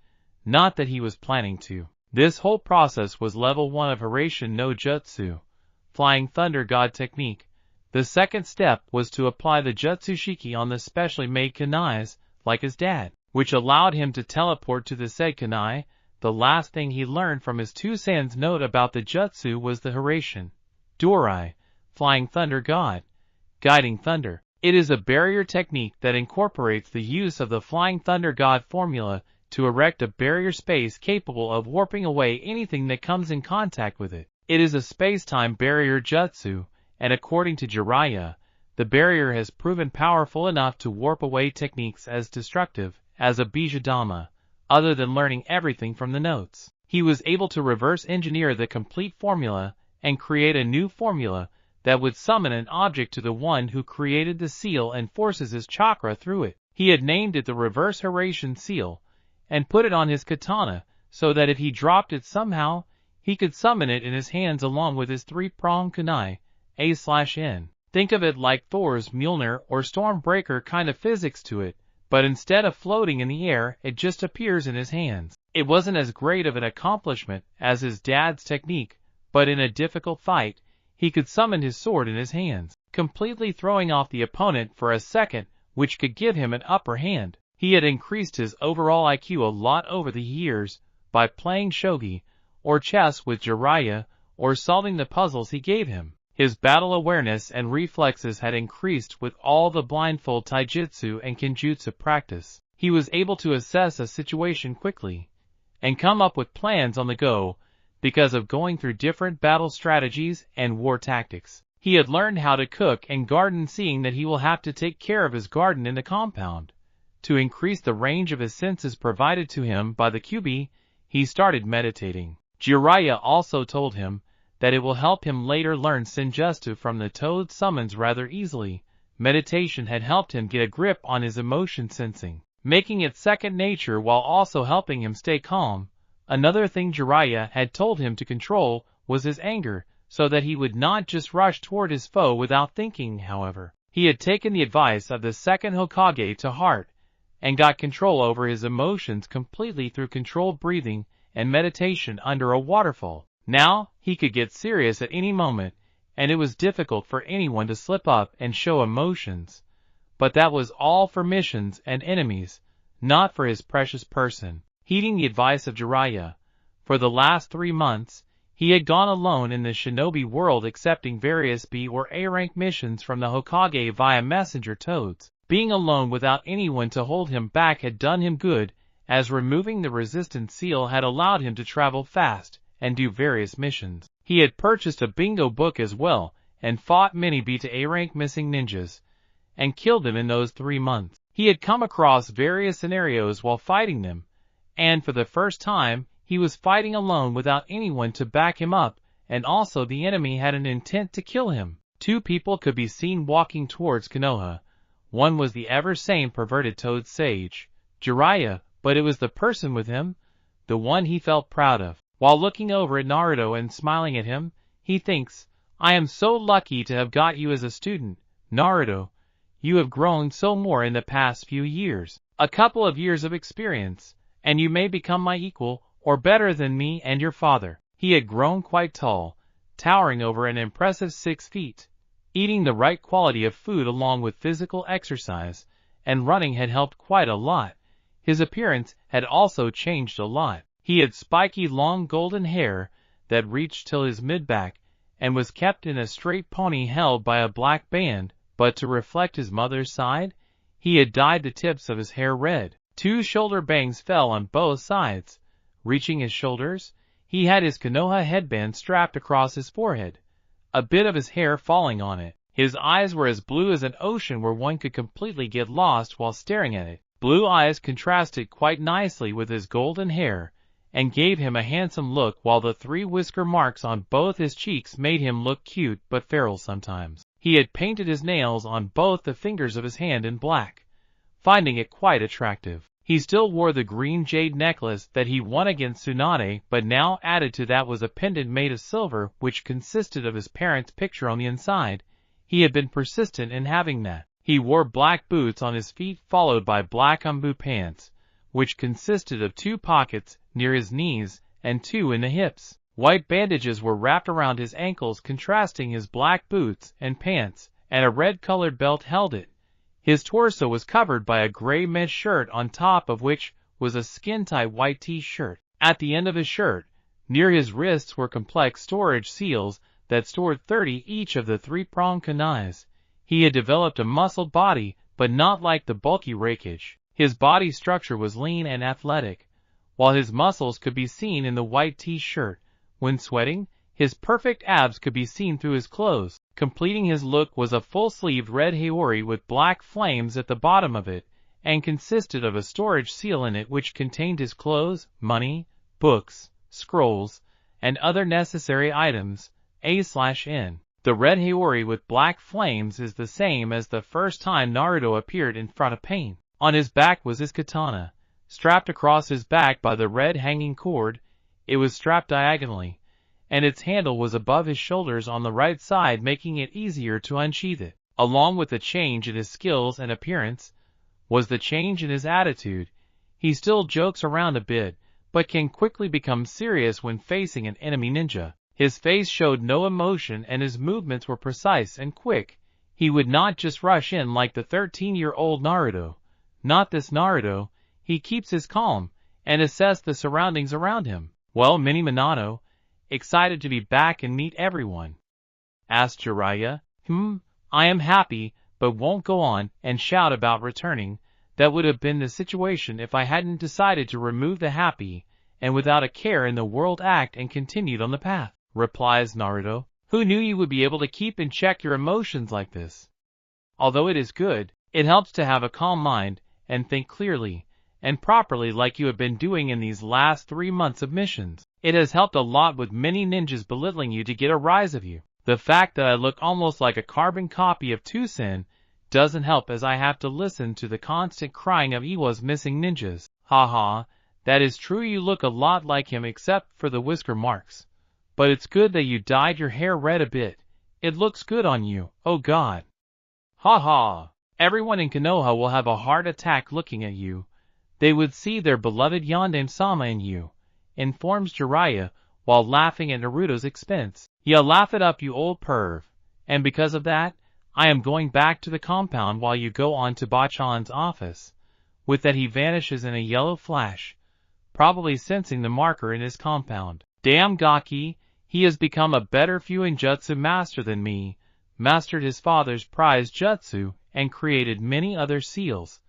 Not that he was planning to. This whole process was level 1 of Hiraishin no Jutsu, Flying Thunder God technique. The second step was to apply the Jutsushiki on the specially made kunais, like his dad, which allowed him to teleport to the said kunai. The last thing he learned from his two sans note about the Jutsu was the Hiraishin Dorai, Flying Thunder God, Guiding Thunder. It is a barrier technique that incorporates the use of the Flying Thunder God formula to erect a barrier space capable of warping away anything that comes in contact with it. It is a space-time barrier jutsu, and according to Jiraiya, the barrier has proven powerful enough to warp away techniques as destructive as a Bijadama. Other than learning everything from the notes, he was able to reverse engineer the complete formula and create a new formula that would summon an object to the one who created the seal and forces his chakra through it. He had named it the Reverse Hiraishin Seal, and put it on his katana, so that if he dropped it somehow, he could summon it in his hands along with his three-pronged kunai, A/N. Think of it like Thor's Mjolnir or Stormbreaker kind of physics to it, but instead of floating in the air, it just appears in his hands. It wasn't as great of an accomplishment as his dad's technique, but in a difficult fight, he could summon his sword in his hands, completely throwing off the opponent for a second, which could give him an upper hand. He had increased his overall IQ a lot over the years by playing shogi, or chess with Jiraiya, or solving the puzzles he gave him. His battle awareness and reflexes had increased with all the blindfold taijutsu and kenjutsu practice. He was able to assess a situation quickly and come up with plans on the go because of going through different battle strategies and war tactics. He had learned how to cook and garden, seeing that he will have to take care of his garden in the compound. To increase the range of his senses provided to him by the Kyuubi, he started meditating. Jiraiya also told him that it will help him later learn Senjutsu from the Toad summons rather easily. Meditation had helped him get a grip on his emotion sensing, making it second nature while also helping him stay calm. Another thing Jiraiya had told him to control was his anger, so that he would not just rush toward his foe without thinking. However, he had taken the advice of the second Hokage to heart, and got control over his emotions completely through controlled breathing and meditation under a waterfall. Now, he could get serious at any moment, and it was difficult for anyone to slip up and show emotions. But that was all for missions and enemies, not for his precious person. Heeding the advice of Jiraiya, for the last 3 months, he had gone alone in the shinobi world accepting various B or A rank missions from the Hokage via messenger toads. Being alone without anyone to hold him back had done him good, as removing the resistance seal had allowed him to travel fast and do various missions. He had purchased a bingo book as well, and fought many B to A rank missing ninjas, and killed them in those 3 months. He had come across various scenarios while fighting them, and for the first time, he was fighting alone without anyone to back him up, and also the enemy had an intent to kill him. 2 people could be seen walking towards Konoha. One was the ever-sane perverted toad sage, Jiraiya, but it was the person with him, the one he felt proud of. While looking over at Naruto and smiling at him, he thinks, "I am so lucky to have got you as a student, Naruto. You have grown so more in the past few years. A couple of years of experience, and you may become my equal, or better than me and your father." He had grown quite tall, towering over an impressive 6 feet. Eating the right quality of food along with physical exercise and running had helped quite a lot. His appearance had also changed a lot. He had spiky long golden hair that reached till his mid-back and was kept in a straight pony held by a black band, but to reflect his mother's side, he had dyed the tips of his hair red. 2 shoulder bangs fell on both sides. Reaching his shoulders, he had his Konoha headband strapped across his forehead, a bit of his hair falling on it. His eyes were as blue as an ocean where one could completely get lost while staring at it. Blue eyes contrasted quite nicely with his golden hair, and gave him a handsome look, while the 3 whisker marks on both his cheeks made him look cute but feral sometimes. He had painted his nails on both the fingers of his hand in black, finding it quite attractive. He still wore the green jade necklace that he won against Tsunade, but now added to that was a pendant made of silver which consisted of his parents' picture on the inside. He had been persistent in having that. He wore black boots on his feet followed by black umbu pants, which consisted of 2 pockets near his knees and 2 in the hips. White bandages were wrapped around his ankles, contrasting his black boots and pants, and a red-colored belt held it. His torso was covered by a gray mesh shirt, on top of which was a skin-tight white t-shirt. At the end of his shirt, near his wrists, were complex storage seals that stored 30 each of the 3-pronged kunais. He had developed a muscled body, but not like the bulky Rakish. His body structure was lean and athletic, while his muscles could be seen in the white t-shirt. When sweating, his perfect abs could be seen through his clothes. Completing his look was a full-sleeved red haori with black flames at the bottom of it, and consisted of a storage seal in it which contained his clothes, money, books, scrolls, and other necessary items. A/N. The red haori with black flames is the same as the first time Naruto appeared in front of Pain. On his back was his katana, strapped across his back by the red hanging cord. It was strapped diagonally, and its handle was above his shoulders on the right side, making it easier to unsheath it. Along with the change in his skills and appearance was the change in his attitude. He still jokes around a bit, but can quickly become serious when facing an enemy ninja. His face showed no emotion and his movements were precise and quick. He would not just rush in like the 13-year-old Naruto. Not this Naruto. He keeps his calm and assesses the surroundings around him. "Well, Mini Minato, excited to be back and meet everyone?" asked Jiraiya. I am happy, but won't go on and shout about returning. That would have been the situation if I hadn't decided to remove the happy and without a care in the world act and continued on the path," replies Naruto. "Who knew you would be able to keep in check your emotions like this? Although it is good, it helps to have a calm mind and think clearly and properly like you have been doing in these last 3 months of missions. It has helped a lot with many ninjas belittling you to get a rise of you. The fact that I look almost like a carbon copy of Tsunade doesn't help, as I have to listen to the constant crying of Iwa's missing ninjas. Haha, that is true, you look a lot like him except for the whisker marks. But it's good that you dyed your hair red a bit. It looks good on you, oh god. Haha, everyone in Konoha will have a heart attack looking at you. They would see their beloved Yondaime-sama in you," informs Jiraiya while laughing at Naruto's expense. "Yeah, laugh it up, you old perv. And because of that, I am going back to the compound while you go on to Bachan's office." With that he vanishes in a yellow flash, probably sensing the marker in his compound. Damn Gaki, he has become a better Fuinjutsu master than me, mastered his father's prize jutsu, and created many other seals,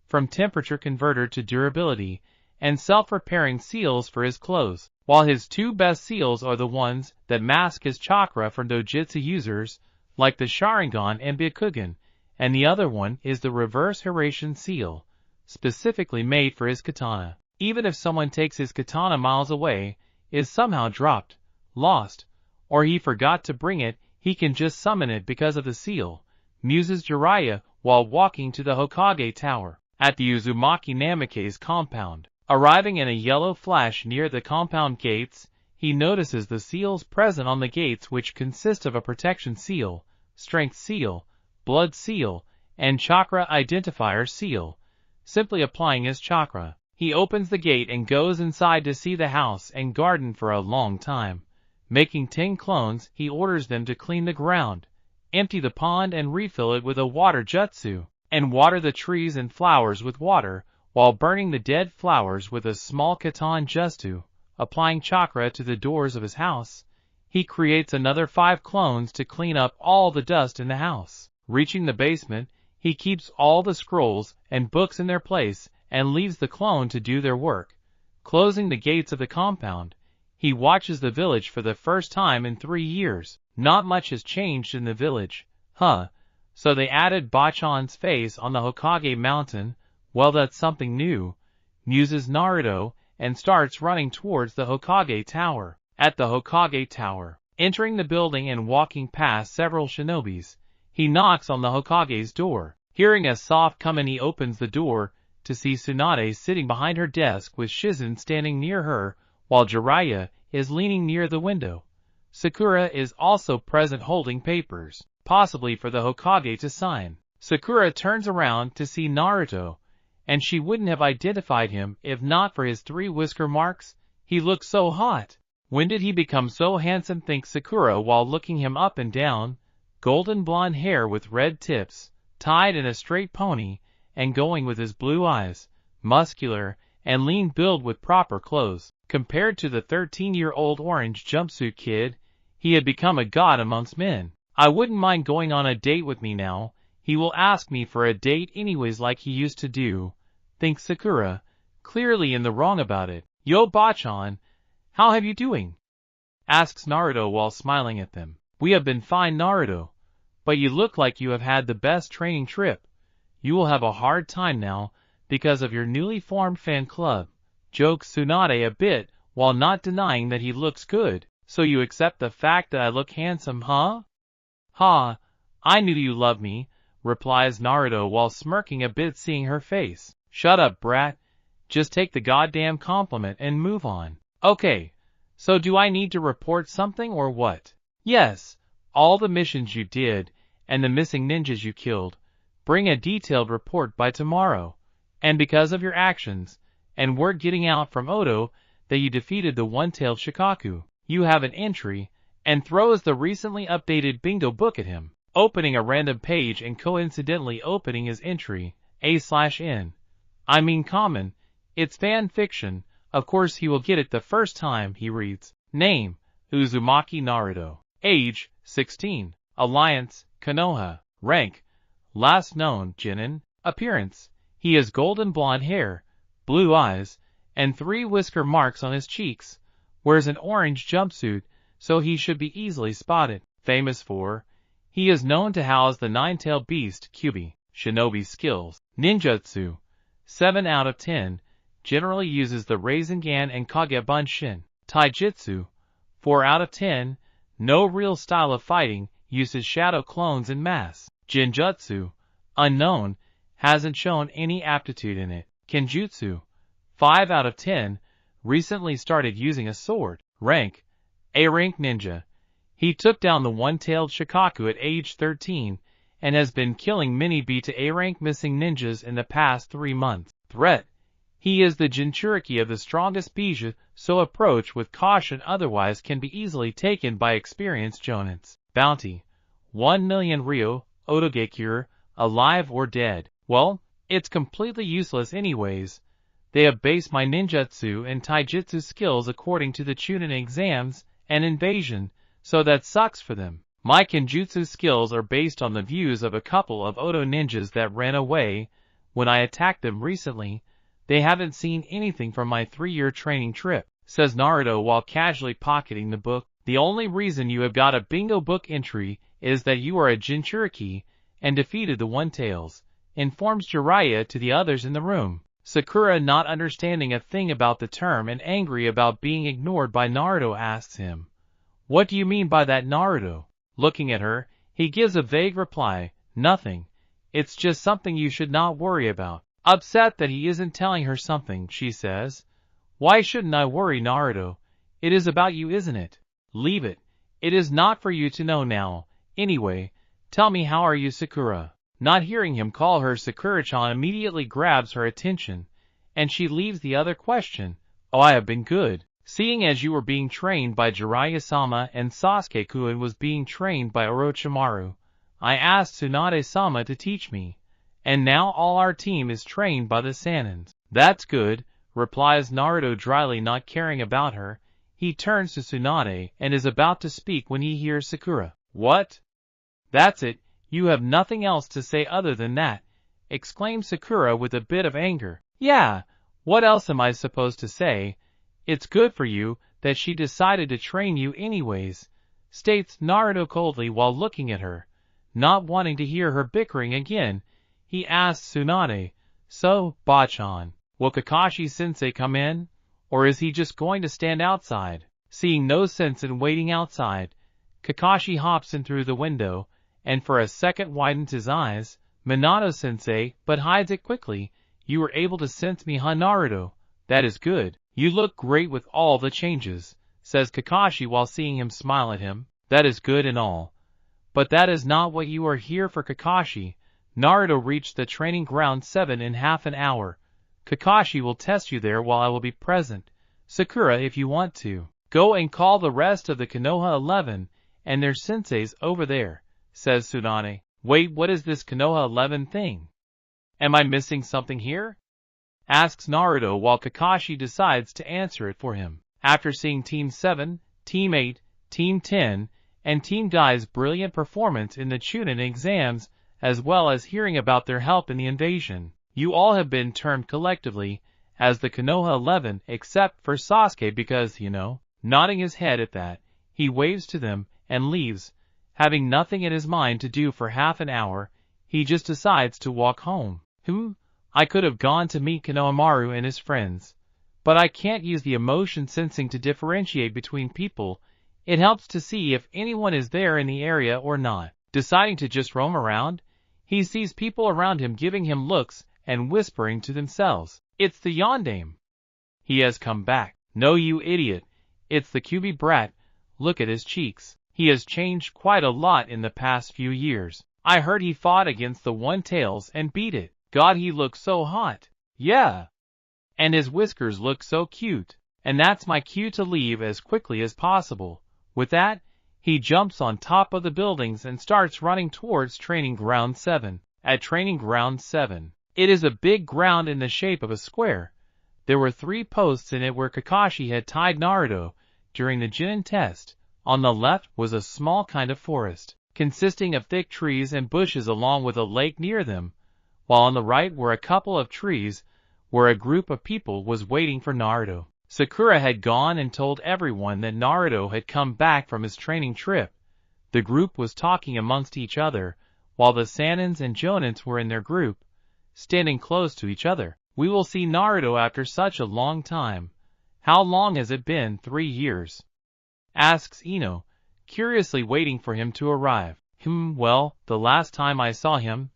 from temperature converter to durability, and self-repairing seals for his clothes, while his 2 best seals are the ones that mask his chakra for dojutsu users, like the Sharingan and Byakugan, and the other one is the reverse Hiraishin seal, specifically made for his katana. Even if someone takes his katana miles away, is somehow dropped, lost, or he forgot to bring it, he can just summon it because of the seal, muses Jiraiya while walking to the Hokage Tower. At the Uzumaki Namikaze's compound, arriving in a yellow flash near the compound gates, he notices the seals present on the gates, which consist of a protection seal, strength seal, blood seal, and chakra identifier seal. Simply applying his chakra, he opens the gate and goes inside to see the house and garden for a long time. Making 10 clones, he orders them to clean the ground, empty the pond and refill it with a water jutsu, and water the trees and flowers with water, while burning the dead flowers with a small katan jutsu. Applying chakra to the doors of his house, he creates another 5 clones to clean up all the dust in the house. Reaching the basement, he keeps all the scrolls and books in their place and leaves the clone to do their work. Closing the gates of the compound, he watches the village for the first time in 3 years. Not much has changed in the village, so they added Bachan's face on the Hokage mountain. Well, that's something new, muses Naruto, and starts running towards the Hokage Tower. At the Hokage Tower, entering the building and walking past several shinobis, he knocks on the Hokage's door. Hearing a soft come-in, he opens the door to see Tsunade sitting behind her desk with Shizen standing near her, while Jiraiya is leaning near the window. Sakura is also present holding papers, possibly for the Hokage to sign. Sakura turns around to see Naruto, and she wouldn't have identified him if not for his 3 whisker marks. He looks so hot. When did he become so handsome, thinks Sakura while looking him up and down. Golden blonde hair with red tips, tied in a straight pony, and going with his blue eyes, muscular and lean build with proper clothes. Compared to the 13-year-old orange jumpsuit kid, he had become a god amongst men. I wouldn't mind going on a date with me now. He will ask me for a date anyways like he used to do, thinks Sakura, clearly in the wrong about it. Yo Bachan, how have you doing? Asks Naruto while smiling at them. We have been fine, Naruto, but you look like you have had the best training trip. You will have a hard time now because of your newly formed fan club, jokes Tsunade a bit while not denying that he looks good. So you accept the fact that I look handsome, huh? Ha, I knew you loved me, replies Naruto while smirking a bit seeing her face. Shut up, brat. Just take the goddamn compliment and move on. Okay, so do I need to report something or what? Yes, all the missions you did, and the missing ninjas you killed. Bring a detailed report by tomorrow. And because of your actions, and word getting out from Odo that you defeated the one-tailed Shikaku, you have an entry, and throws the recently updated bingo book at him, opening a random page and coincidentally opening his entry, A/N. I mean common, it's fan fiction, of course he will get it the first time he reads. Name, Uzumaki Naruto. Age, 16. Alliance, Konoha. Rank, last known, Genin. Appearance, he has golden blonde hair, blue eyes, and 3 whisker marks on his cheeks, wears an orange jumpsuit, so he should be easily spotted. Famous for, he is known to house the 9-tailed beast, Kyubi. Shinobi skills, ninjutsu, 7 out of 10, generally uses the Rasengan and Kagebunshin. Taijutsu, 4 out of 10, no real style of fighting, uses shadow clones and masks. Genjutsu, unknown, hasn't shown any aptitude in it. Kenjutsu, 5 out of 10, recently started using a sword. Rank, A-rank ninja. He took down the one-tailed Shikaku at age 13, and has been killing many B to A-rank missing ninjas in the past 3 months. Threat, he is the Jinchuriki of the strongest Bijou, so approach with caution otherwise can be easily taken by experienced jonins. Bounty, 1 million Ryo, Otogekure, alive or dead. Well, it's completely useless anyways. They have based my ninjutsu and taijutsu skills according to the Chunin exams and invasion, so that sucks for them. My kenjutsu skills are based on the views of a couple of Oto ninjas that ran away. When I attacked them recently, they haven't seen anything from my 3-year training trip, says Naruto while casually pocketing the book. The only reason you have got a bingo book entry is that you are a Jinchuriki and defeated the One-Tails, informs Jiraiya to the others in the room. Sakura, not understanding a thing about the term and angry about being ignored by Naruto, asks him, "What do you mean by that, Naruto?" Looking at her, he gives a vague reply, "Nothing. It's just something you should not worry about." Upset that he isn't telling her something, she says, "Why shouldn't I worry, Naruto? It is about you, isn't it? Leave it. It is not for you to know now. Anyway, tell me, how are you, Sakura?" Not hearing him call her Sakura-chan immediately grabs her attention, and she leaves the other question. "Oh, I have been good. Seeing as you were being trained by Jiraiya-sama and Sasuke-kun was being trained by Orochimaru, I asked Tsunade-sama to teach me, and now all our team is trained by the Sanins." "That's good," replies Naruto dryly, not caring about her. He turns to Tsunade and is about to speak when he hears Sakura. "What? That's it, you have nothing else to say other than that," exclaims Sakura with a bit of anger. "Yeah, what else am I supposed to say? It's good for you that she decided to train you anyways," states Naruto coldly while looking at her. Not wanting to hear her bickering again, he asks Tsunade, "So, Bachan, will Kakashi-sensei come in? Or is he just going to stand outside?" Seeing no sense in waiting outside, Kakashi hops in through the window, and for a second widens his eyes. "Minato-sensei," but hides it quickly. "You were able to sense me, huh, Naruto? That is good. You look great with all the changes," says Kakashi while seeing him smile at him. "That is good and all, but that is not what you are here for, Kakashi. Naruto reached the training ground 7 in half an hour. Kakashi will test you there while I will be present. Sakura, if you want to, go and call the rest of the Konoha 11 and their senseis over there, says Tsunade. Wait, what is this Konoha 11 thing? Am I missing something here? Asks Naruto while Kakashi decides to answer it for him. After seeing Team 7, Team 8, Team 10, and Team Dai's brilliant performance in the Chunin exams, as well as hearing about their help in the invasion, you all have been termed collectively as the Konoha 11 except for Sasuke because, nodding his head at that, he waves to them and leaves. Having nothing in his mind to do for half an hour, he just decides to walk home. I could have gone to meet Konohamaru and his friends, but I can't use the emotion sensing to differentiate between people. It helps to see if anyone is there in the area or not. Deciding to just roam around, he sees people around him giving him looks and whispering to themselves. It's the yondaime. He has come back. No, you idiot. It's the Kyuubi brat. Look at his cheeks. He has changed quite a lot in the past few years. I heard he fought against the One-Tails and beat it. God, he looks so hot. Yeah. And his whiskers look so cute. And that's my cue to leave as quickly as possible. With that, he jumps on top of the buildings and starts running towards Training Ground 7. At Training Ground 7, it is a big ground in the shape of a square. There were 3 posts in it where Kakashi had tied Naruto during the Chunin test. On the left was a small kind of forest, consisting of thick trees and bushes along with a lake near them, while on the right were a couple of trees where a group of people was waiting for Naruto. Sakura had gone and told everyone that Naruto had come back from his training trip. The group was talking amongst each other, while the Sanins and Jonins were in their group, standing close to each other. We will see Naruto after such a long time. How long has it been? 3 years? Asks Ino, curiously waiting for him to arrive. Well, the last time I saw him,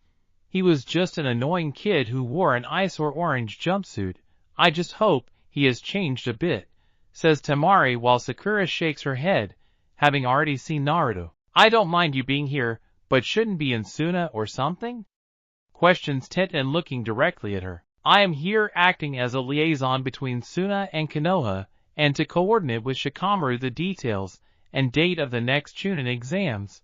he was just an annoying kid who wore an ice or orange jumpsuit. I just hope he has changed a bit, says Temari while Sakura shakes her head, having already seen Naruto. I don't mind you being here, but shouldn't be in Suna or something? Questions Tenten looking directly at her. I am here acting as a liaison between Suna and Konoha, and to coordinate with Shikamaru the details and date of the next Chunin exams.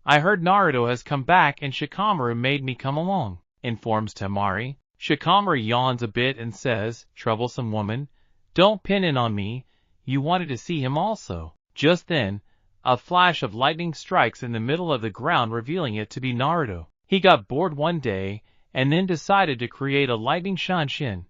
I heard Naruto has come back and Shikamaru made me come along, informs Temari. Shikamaru yawns a bit and says, troublesome woman, don't pin in on me, you wanted to see him also. Just then, a flash of lightning strikes in the middle of the ground revealing it to be Naruto. He got bored one day and then decided to create a lightning Shanshin.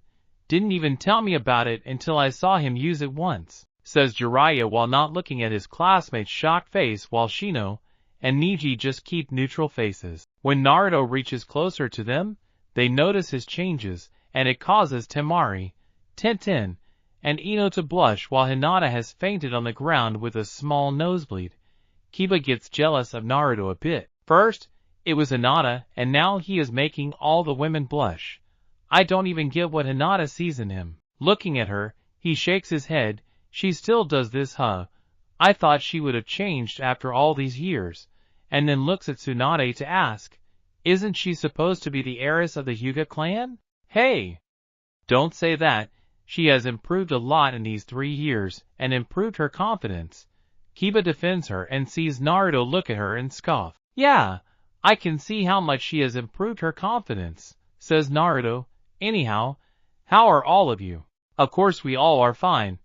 Didn't even tell me about it until I saw him use it once, says Jiraiya while not looking at his classmate's shocked face while Shino and Neji just keep neutral faces. When Naruto reaches closer to them, they notice his changes, and it causes Temari, Tenten, and Ino to blush while Hinata has fainted on the ground with a small nosebleed. Kiba gets jealous of Naruto a bit. First, it was Hinata, and now he is making all the women blush. I don't even get what Hinata sees in him. Looking at her, he shakes his head. She still does this, huh? I thought she would have changed after all these years. And then looks at Tsunade to ask, isn't she supposed to be the heiress of the Hyuga clan? Hey! Don't say that. She has improved a lot in these 3 years, and improved her confidence. Kiba defends her and sees Naruto look at her and scoff. Yeah, I can see how much she has improved her confidence, says Naruto. Anyhow, how are all of you? Of course we all are fine.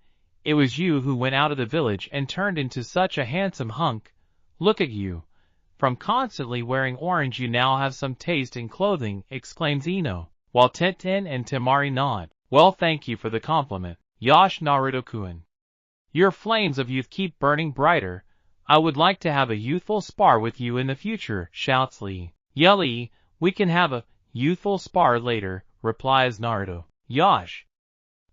It was you who went out of the village and turned into such a handsome hunk. Look at you. From constantly wearing orange you now have some taste in clothing, exclaims Ino, while Tenten and Temari nod. Well, thank you for the compliment, Yash Naruto-kun. Your flames of youth keep burning brighter. I would like to have a youthful spar with you in the future, shouts Lee. Yeah, Lee, we can have a youthful spar later, replies Naruto. Yash.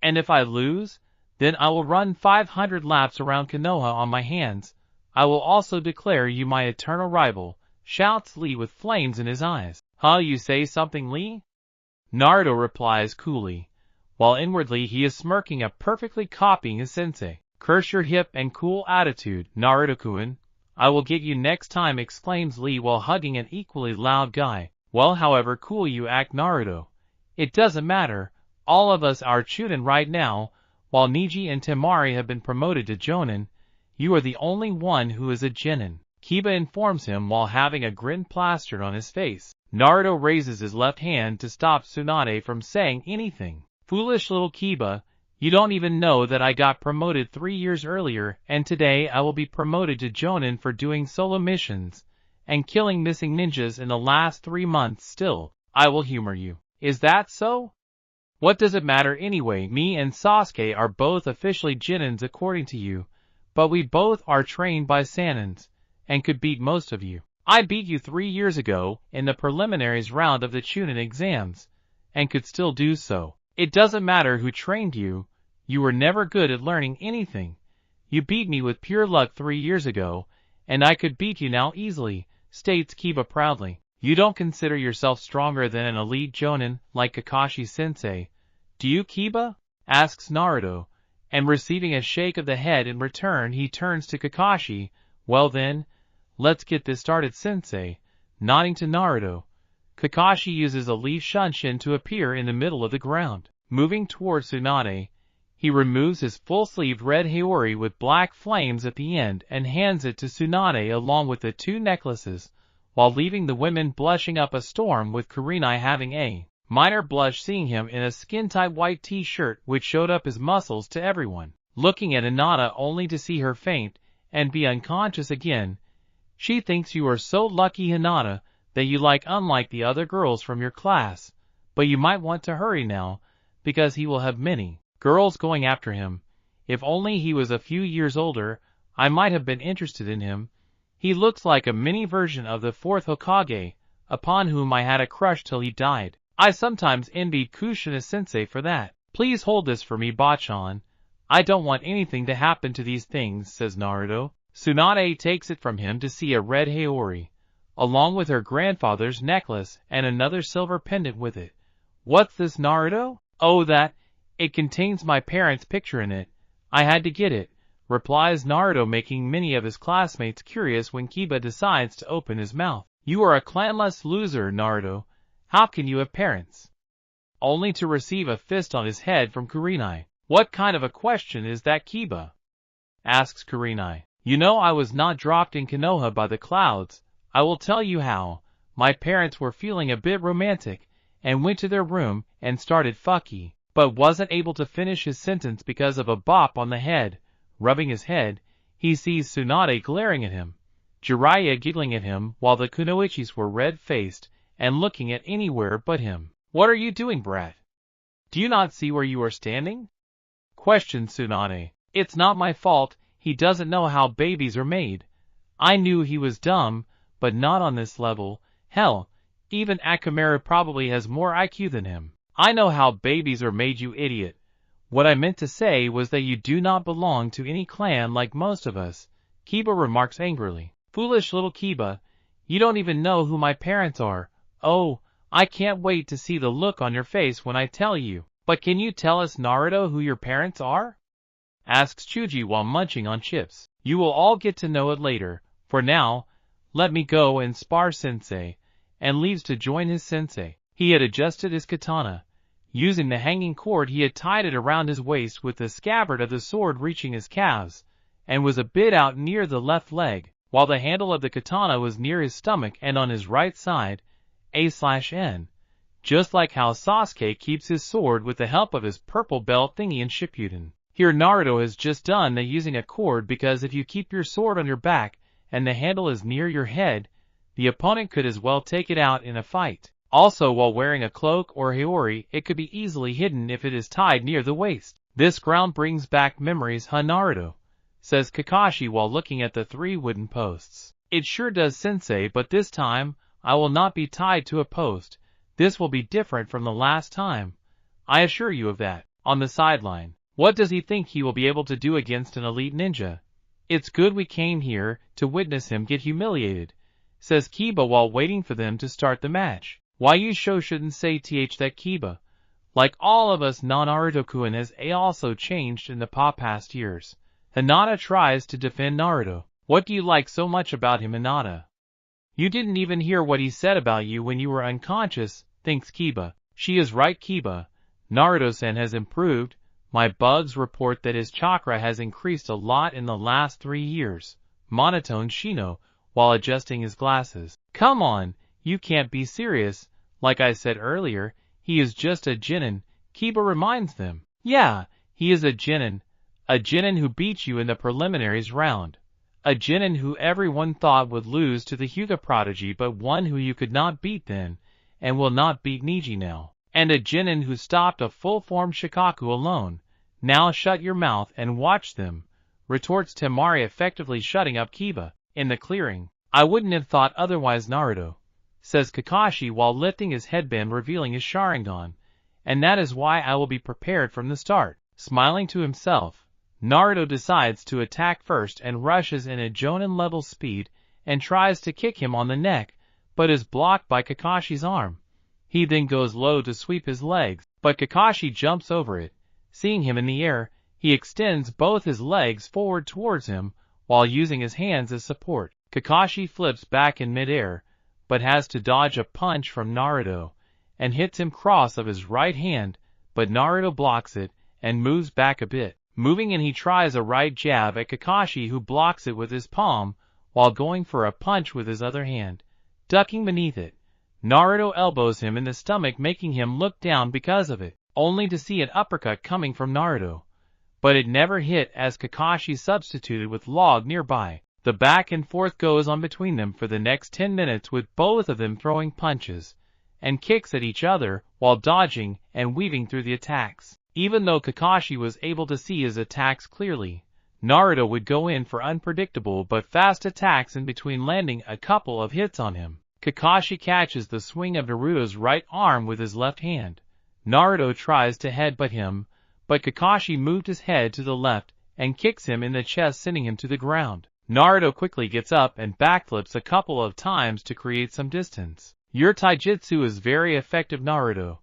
And if I lose, then I will run 500 laps around Konoha on my hands. I will also declare you my eternal rival, shouts Lee with flames in his eyes. Huh, you say something, Lee? Naruto replies coolly, while inwardly he is smirking at perfectly copying his sensei. Curse your hip and cool attitude, Naruto-kun. I will get you next time, exclaims Lee while hugging an equally loud guy. Well, however cool you act, Naruto, it doesn't matter. All of us are Chunin right now. while Niji and Temari have been promoted to Jonin, you are the only one who is a genin," Kiba informs him while having a grin plastered on his face. Naruto raises his left hand to stop Tsunade from saying anything. "Foolish little Kiba, you don't even know that I got promoted 3 years earlier, and today I will be promoted to Jonin for doing solo missions and killing missing ninjas in the last 3 months. Still, I will humor you. Is that so? What does it matter anyway? Me and Sasuke are both officially Genins according to you, but we both are trained by Sanins, and could beat most of you. I beat you 3 years ago in the preliminaries round of the Chunin exams, and could still do so. It doesn't matter who trained you, you were never good at learning anything. You beat me with pure luck 3 years ago, and I could beat you now easily," states Kiba proudly. "You don't consider yourself stronger than an elite Jonin like Kakashi-sensei, do you, Kiba?" asks Naruto, and receiving a shake of the head in return he turns to Kakashi. "Well then, let's get this started, sensei," nodding to Naruto. Kakashi uses a leaf shunshin to appear in the middle of the ground. Moving towards Tsunade, he removes his full-sleeved red haori with black flames at the end and hands it to Tsunade along with the 2 necklaces, while leaving the women blushing up a storm, with Kurenai having a minor blush seeing him in a skin-tight white t-shirt which showed up his muscles to everyone. Looking at Hinata only to see her faint and be unconscious again. She thinks you are so lucky, Hinata, that you unlike the other girls from your class, but you might want to hurry now, because he will have many girls going after him. If only he was a few years older, I might have been interested in him. He looks like a mini version of the 4th Hokage, upon whom I had a crush till he died. I sometimes envied Kushina-sensei for that. Please hold this for me, Bachan. I don't want anything to happen to these things," says Naruto. Tsunade takes it from him to see a red haori, along with her grandfather's necklace and another silver pendant with it. "What's this, Naruto?" "Oh, that. It contains my parents' picture in it. I had to get it," replies Naruto, making many of his classmates curious when Kiba decides to open his mouth. "You are a clanless loser, Naruto. How can you have parents?" Only to receive a fist on his head from Kurenai. "What kind of a question is that, Kiba?" asks Kurenai. "You know I was not dropped in Konoha by the clouds. I will tell you how. My parents were feeling a bit romantic, and went to their room and started fucky, but wasn't able to finish his sentence because of a bop on the head. Rubbing his head, he sees Tsunade glaring at him, Jiraiya giggling at him, while the kunoichis were red-faced and looking at anywhere but him. "What are you doing, brat? Do you not see where you are standing?" questions Tsunade. "It's not my fault. He doesn't know how babies are made. I knew he was dumb, but not on this level. Hell, even Akamaru probably has more IQ than him. I know how babies are made, you idiot. What I meant to say was that you do not belong to any clan like most of us," Kiba remarks angrily. "Foolish little Kiba, you don't even know who my parents are. Oh, I can't wait to see the look on your face when I tell you." "But can you tell us, Naruto, who your parents are?" asks Chuji while munching on chips. "You will all get to know it later. For now, let me go and spar, sensei," and leaves to join his sensei. He had adjusted his katana. Using the hanging cord, he had tied it around his waist with the scabbard of the sword reaching his calves, and was a bit out near the left leg, while the handle of the katana was near his stomach and on his right side, A/N. Just like how Sasuke keeps his sword with the help of his purple belt thingy in Shippuden. Here Naruto has just done the using a cord, because if you keep your sword on your back and the handle is near your head, the opponent could as well take it out in a fight. Also, while wearing a cloak or haori, it could be easily hidden if it is tied near the waist. "This ground brings back memories, huh, Naruto?" says Kakashi while looking at the 3 wooden posts. "It sure does, sensei, but this time, I will not be tied to a post. This will be different from the last time. I assure you of that." On the sideline, "What does he think he will be able to do against an elite ninja? It's good we came here to witness him get humiliated," says Kiba while waiting for them to start the match. "Why, you shouldn't say that, Kiba. Like all of us, Naruto-kun has also changed in the past years." Hinata tries to defend Naruto. "What do you like so much about him, Hinata? You didn't even hear what he said about you when you were unconscious," thinks Kiba. She is right, Kiba. Naruto-san has improved, My bugs report that his chakra has increased a lot in the last 3 years, monotoned Shino, while adjusting his glasses. Come on, you can't be serious. Like I said earlier, he is just a Genin, Kiba reminds them. Yeah, he is a Genin who beat you in the preliminaries round. A Genin who everyone thought would lose to the Hyuga prodigy, but one who you could not beat then, and will not beat Niji now. And a Genin who stopped a full-formed Shikaku alone. Now shut your mouth and watch them, retorts Temari, effectively shutting up Kiba. In the clearing, I wouldn't have thought otherwise, Naruto, says Kakashi while lifting his headband revealing his Sharingan, and that is why I will be prepared from the start. Smiling to himself, Naruto decides to attack first and rushes in at Jonin-level speed and tries to kick him on the neck, but is blocked by Kakashi's arm. He then goes low to sweep his legs, but Kakashi jumps over it. Seeing him in the air, he extends both his legs forward towards him while using his hands as support. Kakashi flips back in midair, but has to dodge a punch from Naruto, and hits him cross of his right hand, but Naruto blocks it and moves back a bit. Moving in, he tries a right jab at Kakashi, who blocks it with his palm while going for a punch with his other hand. Ducking beneath it, Naruto elbows him in the stomach, making him look down because of it, only to see an uppercut coming from Naruto. But it never hit as Kakashi substituted with log nearby. The back and forth goes on between them for the next 10 minutes, with both of them throwing punches and kicks at each other while dodging and weaving through the attacks. Even though Kakashi was able to see his attacks clearly, Naruto would go in for unpredictable but fast attacks in between, landing a couple of hits on him. Kakashi catches the swing of Naruto's right arm with his left hand. Naruto tries to headbutt him, but Kakashi moved his head to the left and kicks him in the chest, sending him to the ground. Naruto quickly gets up and backflips a couple of times to create some distance. Your taijutsu is very effective, Naruto.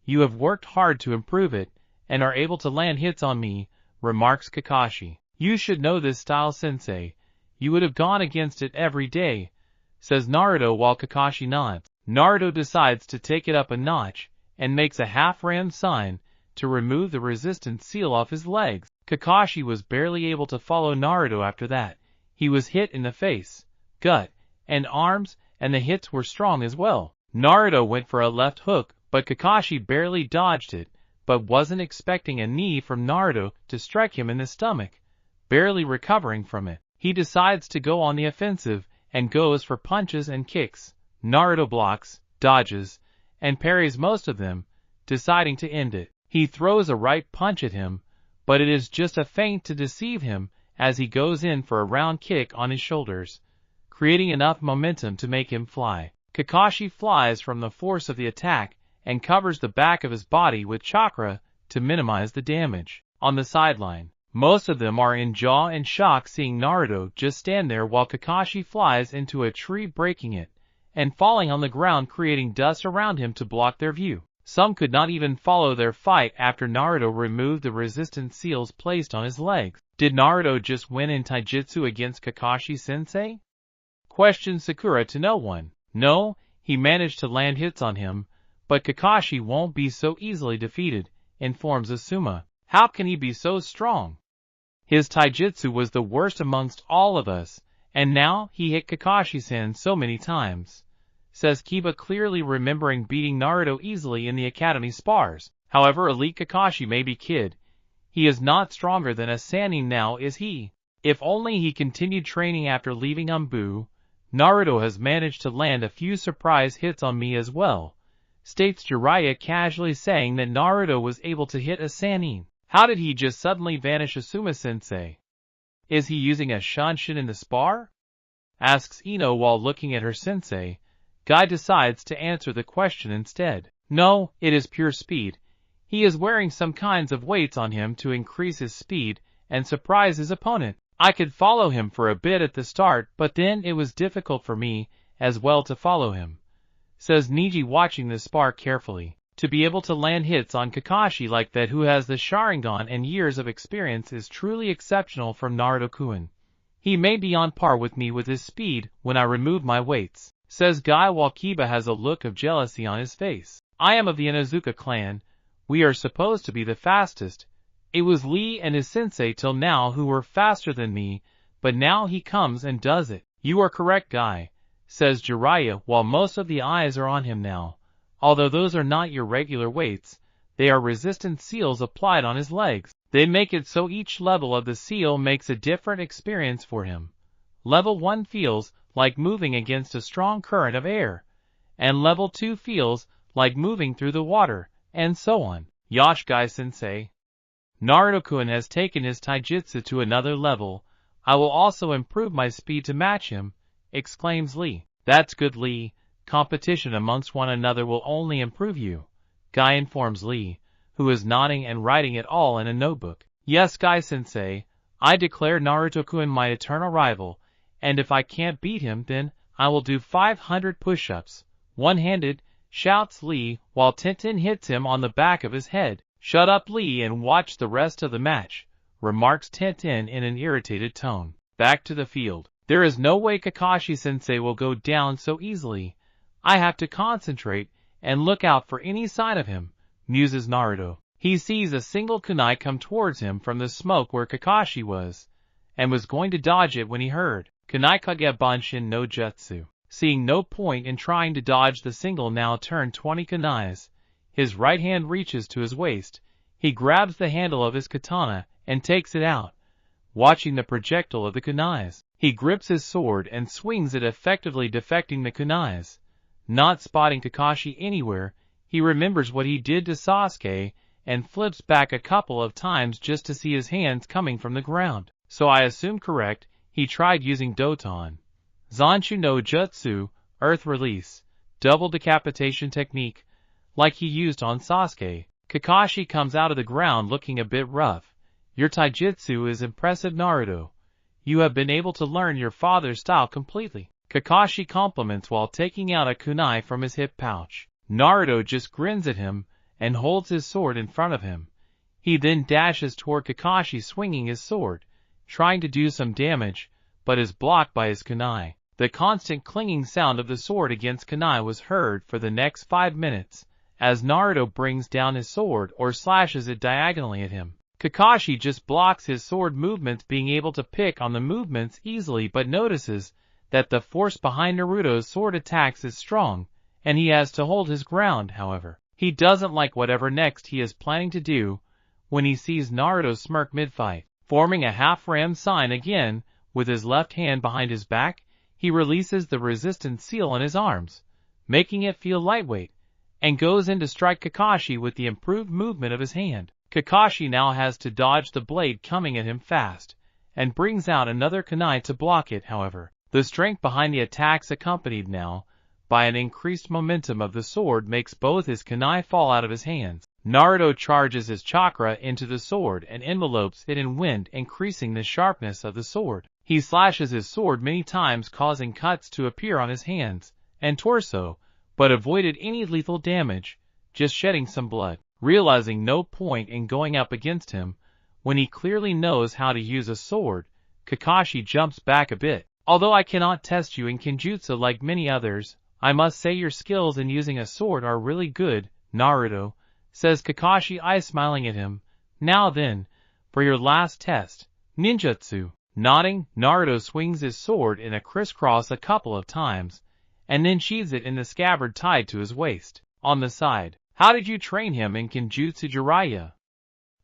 You have worked hard to improve it, and are able to land hits on me, remarks Kakashi. You should know this style, sensei. You would have gone against it every day, says Naruto while Kakashi nods. Naruto decides to take it up a notch, and makes a half-ram sign to remove the resistance seal off his legs. Kakashi was barely able to follow Naruto after that. He was hit in the face, gut, and arms, and the hits were strong as well. Naruto went for a left hook, but Kakashi barely dodged it, but wasn't expecting a knee from Naruto to strike him in the stomach. Barely recovering from it, he decides to go on the offensive and goes for punches and kicks. Naruto blocks, dodges, and parries most of them, deciding to end it. He throws a right punch at him, but it is just a feint to deceive him as he goes in for a round kick on his shoulders, creating enough momentum to make him fly. Kakashi flies from the force of the attack and covers the back of his body with chakra to minimize the damage. On the sideline, most of them are in jaw and shock, seeing Naruto just stand there while Kakashi flies into a tree, breaking it and falling on the ground, creating dust around him to block their view. Some could not even follow their fight after Naruto removed the resistance seals placed on his legs. Did Naruto just win in taijutsu against Kakashi-sensei? Questioned Sakura to no one. No, he managed to land hits on him, but Kakashi won't be so easily defeated, informs Asuma. How can he be so strong? His taijutsu was the worst amongst all of us, and now he hit Kakashi-san so many times, says Kiba, clearly remembering beating Naruto easily in the academy spars. However, elite Kakashi may be kid, he is not stronger than a Sannin now, is he? If only he continued training after leaving Umbu. Naruto has managed to land a few surprise hits on me as well, states Jiraiya, casually saying that Naruto was able to hit a Sannin. How did he just suddenly vanish, Asuma-sensei? Is he using a Shanshin in the spar? Asks Ino while looking at her sensei. Guy decides to answer the question instead. No, it is pure speed. He is wearing some kinds of weights on him to increase his speed and surprise his opponent. I could follow him for a bit at the start, but then it was difficult for me as well to follow him, says Niji, watching the spar carefully. To be able to land hits on Kakashi like that, who has the Sharingan and years of experience, is truly exceptional from Naruto-kun. He may be on par with me with his speed when I remove my weights, says Guy, while Kiba has a look of jealousy on his face. I am of the Inuzuka clan. We are supposed to be the fastest, It was Lee and his sensei till now who were faster than me, but now he comes and does it. You are correct, Guy, says Jiraiya while most of the eyes are on him now. Although those are not your regular weights, they are resistant seals applied on his legs. They make it so each level of the seal makes a different experience for him. Level 1 feels like moving against a strong current of air, and level 2 feels like moving through the water, and so on. Yosh, Guy-sensei. Naruto-kun has taken his taijutsu to another level. I will also improve my speed to match him, exclaims Lee. That's good, Lee. Competition amongst one another will only improve you, Guy informs Lee, who is nodding and writing it all in a notebook. Yes, Guy-sensei, I declare Naruto-kun my eternal rival, and if I can't beat him, then I will do 500 push-ups, one-handed, shouts Lee while Tenten hits him on the back of his head. Shut up, Lee, and watch the rest of the match, remarks Tenten in an irritated tone. Back to the field. There is no way Kakashi-sensei will go down so easily. I have to concentrate and look out for any sign of him, muses Naruto. He sees a single kunai come towards him from the smoke where Kakashi was, and was going to dodge it when he heard Kunai Kage Banshin no Jutsu. Seeing no point in trying to dodge the single now turned 20 kunais, his right hand reaches to his waist. He grabs the handle of his katana and takes it out, watching the projectile of the kunais. He grips his sword and swings it, effectively deflecting the kunais. Not spotting Kakashi anywhere, he remembers what he did to Sasuke and flips back a couple of times just to see his hands coming from the ground. So I assume correct, he tried using Doton Zanshu no Jutsu, Earth Release, double decapitation technique, like he used on Sasuke. Kakashi comes out of the ground looking a bit rough. Your taijutsu is impressive, Naruto. You have been able to learn your father's style completely. Kakashi compliments while taking out a kunai from his hip pouch. Naruto just grins at him and holds his sword in front of him. He then dashes toward Kakashi swinging his sword, trying to do some damage, but is blocked by his kunai. The constant clinging sound of the sword against kunai was heard for the next 5 minutes, as Naruto brings down his sword or slashes it diagonally at him. Kakashi just blocks his sword movements, being able to pick on the movements easily, but notices that the force behind Naruto's sword attacks is strong, and he has to hold his ground. However, he doesn't like whatever next he is planning to do when he sees Naruto smirk mid-fight. Forming a half-ram sign again with his left hand behind his back, he releases the resistance seal in his arms, making it feel lightweight, and goes in to strike Kakashi with the improved movement of his hand. Kakashi now has to dodge the blade coming at him fast, and brings out another kunai to block it. However, the strength behind the attacks, accompanied now by an increased momentum of the sword, makes both his kunai fall out of his hands. Naruto charges his chakra into the sword and envelopes it in wind, increasing the sharpness of the sword. He slashes his sword many times, causing cuts to appear on his hands and torso, but avoided any lethal damage, just shedding some blood. Realizing no point in going up against him when he clearly knows how to use a sword, Kakashi jumps back a bit. Although I cannot test you in Kenjutsu like many others, I must say your skills in using a sword are really good, Naruto, says Kakashi, smiling at him. Now then, for your last test, ninjutsu. Nodding, Naruto swings his sword in a crisscross a couple of times, and then sheathes it in the scabbard tied to his waist. On the side, how did you train him in Kenjutsu, Jiraiya?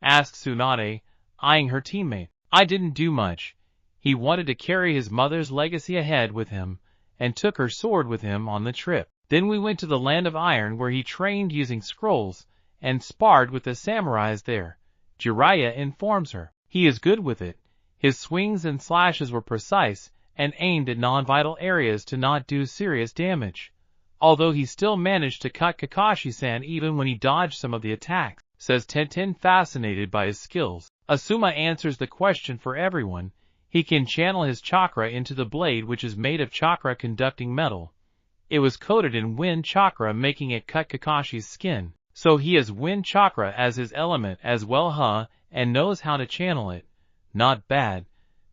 Asks Tsunade, eyeing her teammate. I didn't do much. He wanted to carry his mother's legacy ahead with him, and took her sword with him on the trip. Then we went to the Land of Iron, where he trained using scrolls, and sparred with the samurais there, Jiraiya informs her. He is good with it. His swings and slashes were precise, and aimed at non-vital areas to not do serious damage. Although he still managed to cut Kakashi-san even when he dodged some of the attacks, says Tenten, fascinated by his skills. Asuma answers the question for everyone. He can channel his chakra into the blade, which is made of chakra-conducting metal. It was coated in wind chakra, making it cut Kakashi's skin. So he has wind chakra as his element as well, and knows how to channel it. Not bad,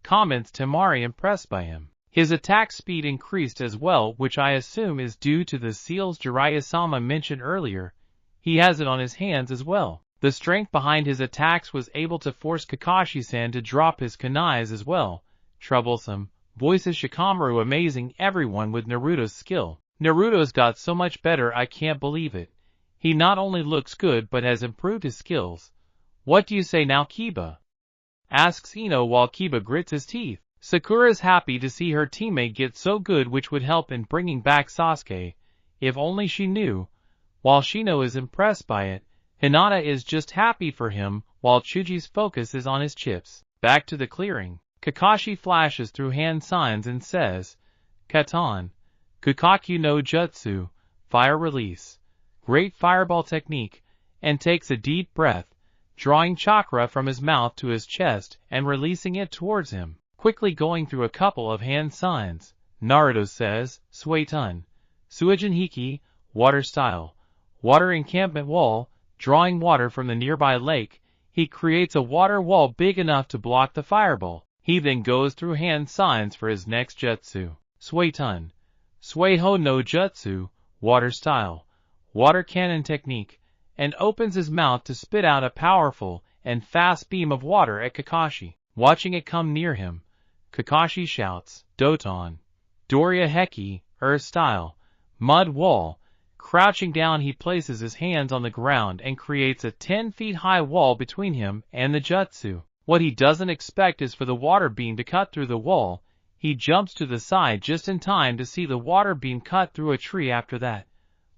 comments Temari, impressed by him. His attack speed increased as well, which I assume is due to the seals Jiraiya-sama mentioned earlier. He has it on his hands as well. The strength behind his attacks was able to force Kakashi-san to drop his kunais as well. Troublesome, voices Shikamaru, amazing everyone with Naruto's skill. Naruto's got so much better, I can't believe it. He not only looks good but has improved his skills. What do you say now, Kiba? Asks Ino while Kiba grits his teeth. Sakura's happy to see her teammate get so good, which would help in bringing back Sasuke. If only she knew. While Shino is impressed by it, Hinata is just happy for him, while Chuji's focus is on his chips. Back to the clearing. Kakashi flashes through hand signs and says, Katan, Kukaku no Jutsu, fire release. Great fireball technique, and takes a deep breath, drawing chakra from his mouth to his chest and releasing it towards him. Quickly going through a couple of hand signs, Naruto says, Suetun, Suijin Hiki, water style, water encampment wall. Drawing water from the nearby lake, he creates a water wall big enough to block the fireball. He then goes through hand signs for his next jutsu, Suetun, Suiho no Jutsu, water style, water cannon technique, and opens his mouth to spit out a powerful and fast beam of water at Kakashi. Watching it come near him, Kakashi shouts, Doton, Doria Heki, Earth style, mud wall. Crouching down, he places his hands on the ground and creates a 10 feet high wall between him and the jutsu. What he doesn't expect is for the water beam to cut through the wall. He jumps to the side just in time to see the water beam cut through a tree after that.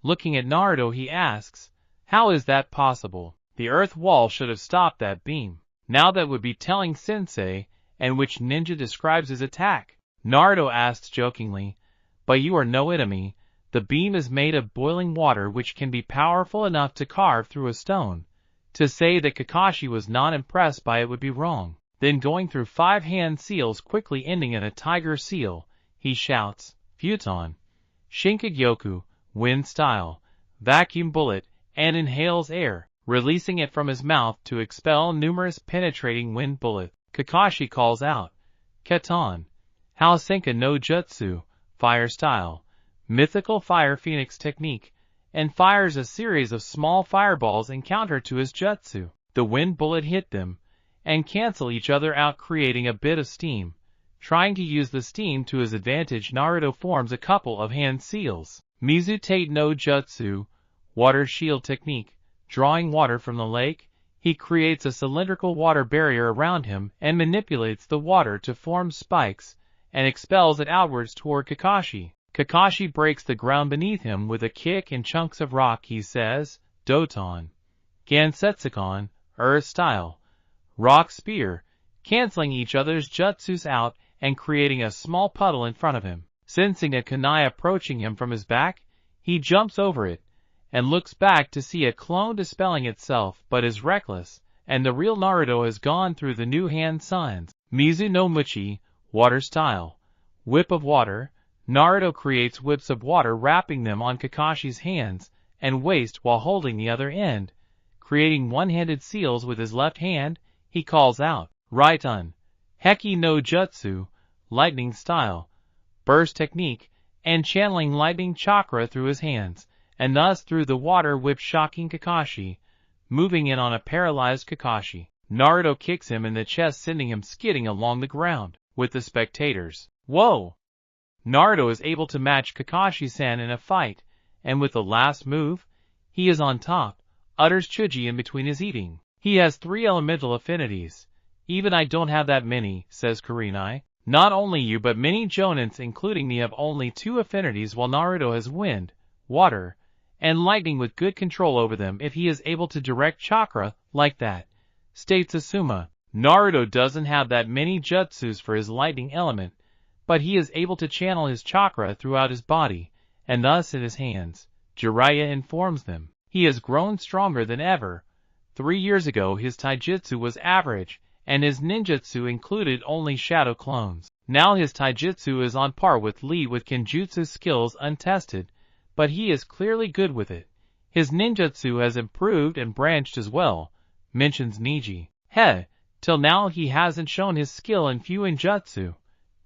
Looking at Naruto, he asks, how is that possible? The earth wall should have stopped that beam. Now that would be telling Sensei, and which ninja describes his attack? Naruto asks jokingly, but you are no enemy. The beam is made of boiling water, which can be powerful enough to carve through a stone. To say that Kakashi was not impressed by it would be wrong. Then going through 5 hand seals, quickly ending in a tiger seal, he shouts, Futon, Shinkagyoku, wind style, vacuum bullet, and inhales air, releasing it from his mouth to expel numerous penetrating wind bullets. Kakashi calls out, Katan, Hausenka no Jutsu, fire style, mythical fire phoenix technique, and fires a series of small fireballs in counter to his jutsu. The wind bullet hit them, and cancel each other out, creating a bit of steam. Trying to use the steam to his advantage, Naruto forms a couple of hand seals. Mizutate no Jutsu, water shield technique. Drawing water from the lake, he creates a cylindrical water barrier around him and manipulates the water to form spikes, and expels it outwards toward Kakashi. Kakashi breaks the ground beneath him with a kick and chunks of rock. He says, Doton, Gansetsukon, Earth style, rock spear, canceling each other's jutsus out and creating a small puddle in front of him. Sensing a kunai approaching him from his back, he jumps over it and looks back to see a clone dispelling itself, but is reckless, and the real Naruto has gone through the new hand signs. Mizu no Muchi, water style, whip of water. Naruto creates whips of water, wrapping them on Kakashi's hands and waist while holding the other end. Creating one-handed seals with his left hand, he calls out, Raitun, Heki no Jutsu, lightning style, burst technique, and channeling lightning chakra through his hands, and thus through the water whip, shocking Kakashi, moving in on a paralyzed Kakashi. Naruto kicks him in the chest, sending him skidding along the ground. With the spectators, whoa! Naruto is able to match Kakashi-san in a fight, and with the last move, he is on top, utters Chuji in between his eating. He has 3 elemental affinities. Even I don't have that many, says Kurenai. Not only you but many jonins including me have only 2 affinities, while Naruto has wind, water, and lightning with good control over them if he is able to direct chakra like that, states Asuma. Naruto doesn't have that many jutsus for his lightning element, but he is able to channel his chakra throughout his body, and thus in his hands. Jiraiya informs them. He has grown stronger than ever. 3 years ago his taijutsu was average, and his ninjutsu included only shadow clones. Now his taijutsu is on par with Lee with kenjutsu skills untested, but he is clearly good with it. His ninjutsu has improved and branched as well, mentions Niji. Till now he hasn't shown his skill in Fuinjutsu.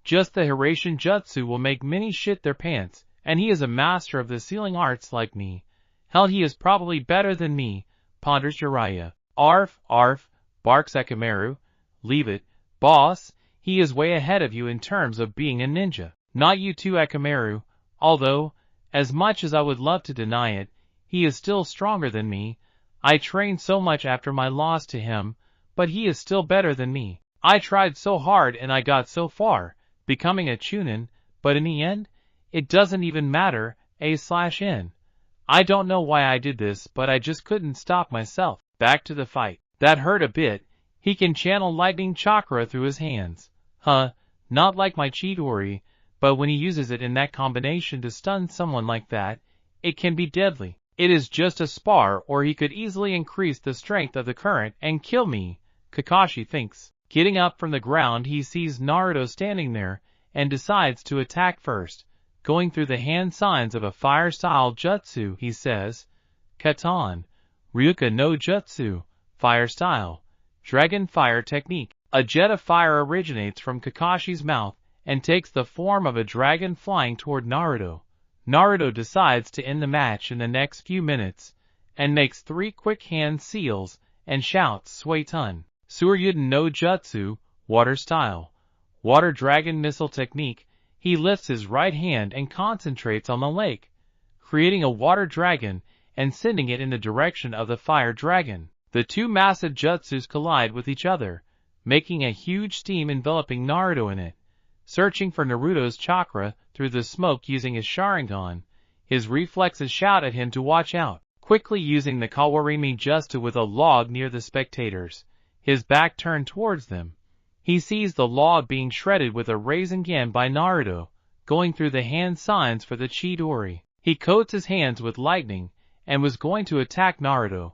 Just the Hiraition Jutsu will make many shit their pants, and he is a master of the sealing arts like me. Hell, he is probably better than me, ponders Jiraiya. Arf, arf, barks Akamaru. Leave it, boss. He is way ahead of you in terms of being a ninja. Not you too, Akamaru. Although, as much as I would love to deny it, he is still stronger than me. I trained so much after my loss to him, but he is still better than me. I tried so hard and I got so far, becoming a chunin, but in the end, it doesn't even matter, A/N. I don't know why I did this, but I just couldn't stop myself. Back to the fight. That hurt a bit. He can channel lightning chakra through his hands. Not like my Chidori, but when he uses it in that combination to stun someone like that, it can be deadly. It is just a spar, or he could easily increase the strength of the current and kill me, Kakashi thinks. Getting up from the ground, he sees Naruto standing there and decides to attack first. Going through the hand signs of a fire-style jutsu, he says, Katan, Ryuka no Jutsu, fire style, dragon fire technique. A jet of fire originates from Kakashi's mouth and takes the form of a dragon flying toward Naruto. Naruto decides to end the match in the next few minutes and makes 3 quick hand seals and shouts Suiton, Suryuden no Jutsu, water style, water dragon missile technique. He lifts his right hand and concentrates on the lake, creating a water dragon and sending it in the direction of the fire dragon. The 2 massive jutsus collide with each other, making a huge steam enveloping Naruto in it. Searching for Naruto's chakra through the smoke using his Sharingan, his reflexes shout at him to watch out. Quickly using the Kawarimi Jutsu with a log near the spectators, his back turned towards them. He sees the log being shredded with a Rasengan by Naruto, going through the hand signs for the Chidori. He coats his hands with lightning and was going to attack Naruto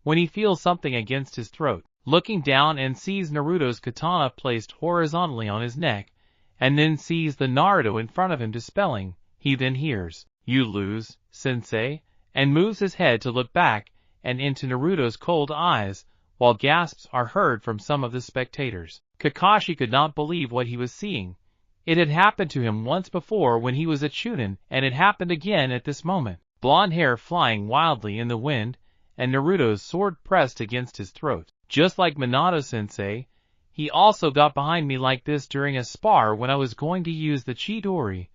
when he feels something against his throat. Looking down and sees Naruto's katana placed horizontally on his neck, and then sees the Naruto in front of him dispelling, he then hears, "You lose, sensei," and moves his head to look back and into Naruto's cold eyes, while gasps are heard from some of the spectators. Kakashi could not believe what he was seeing. It had happened to him once before when he was a Chunin, and it happened again at this moment. Blonde hair flying wildly in the wind, and Naruto's sword pressed against his throat. Just like Minato-sensei, he also got behind me like this during a spar when I was going to use the Chidori.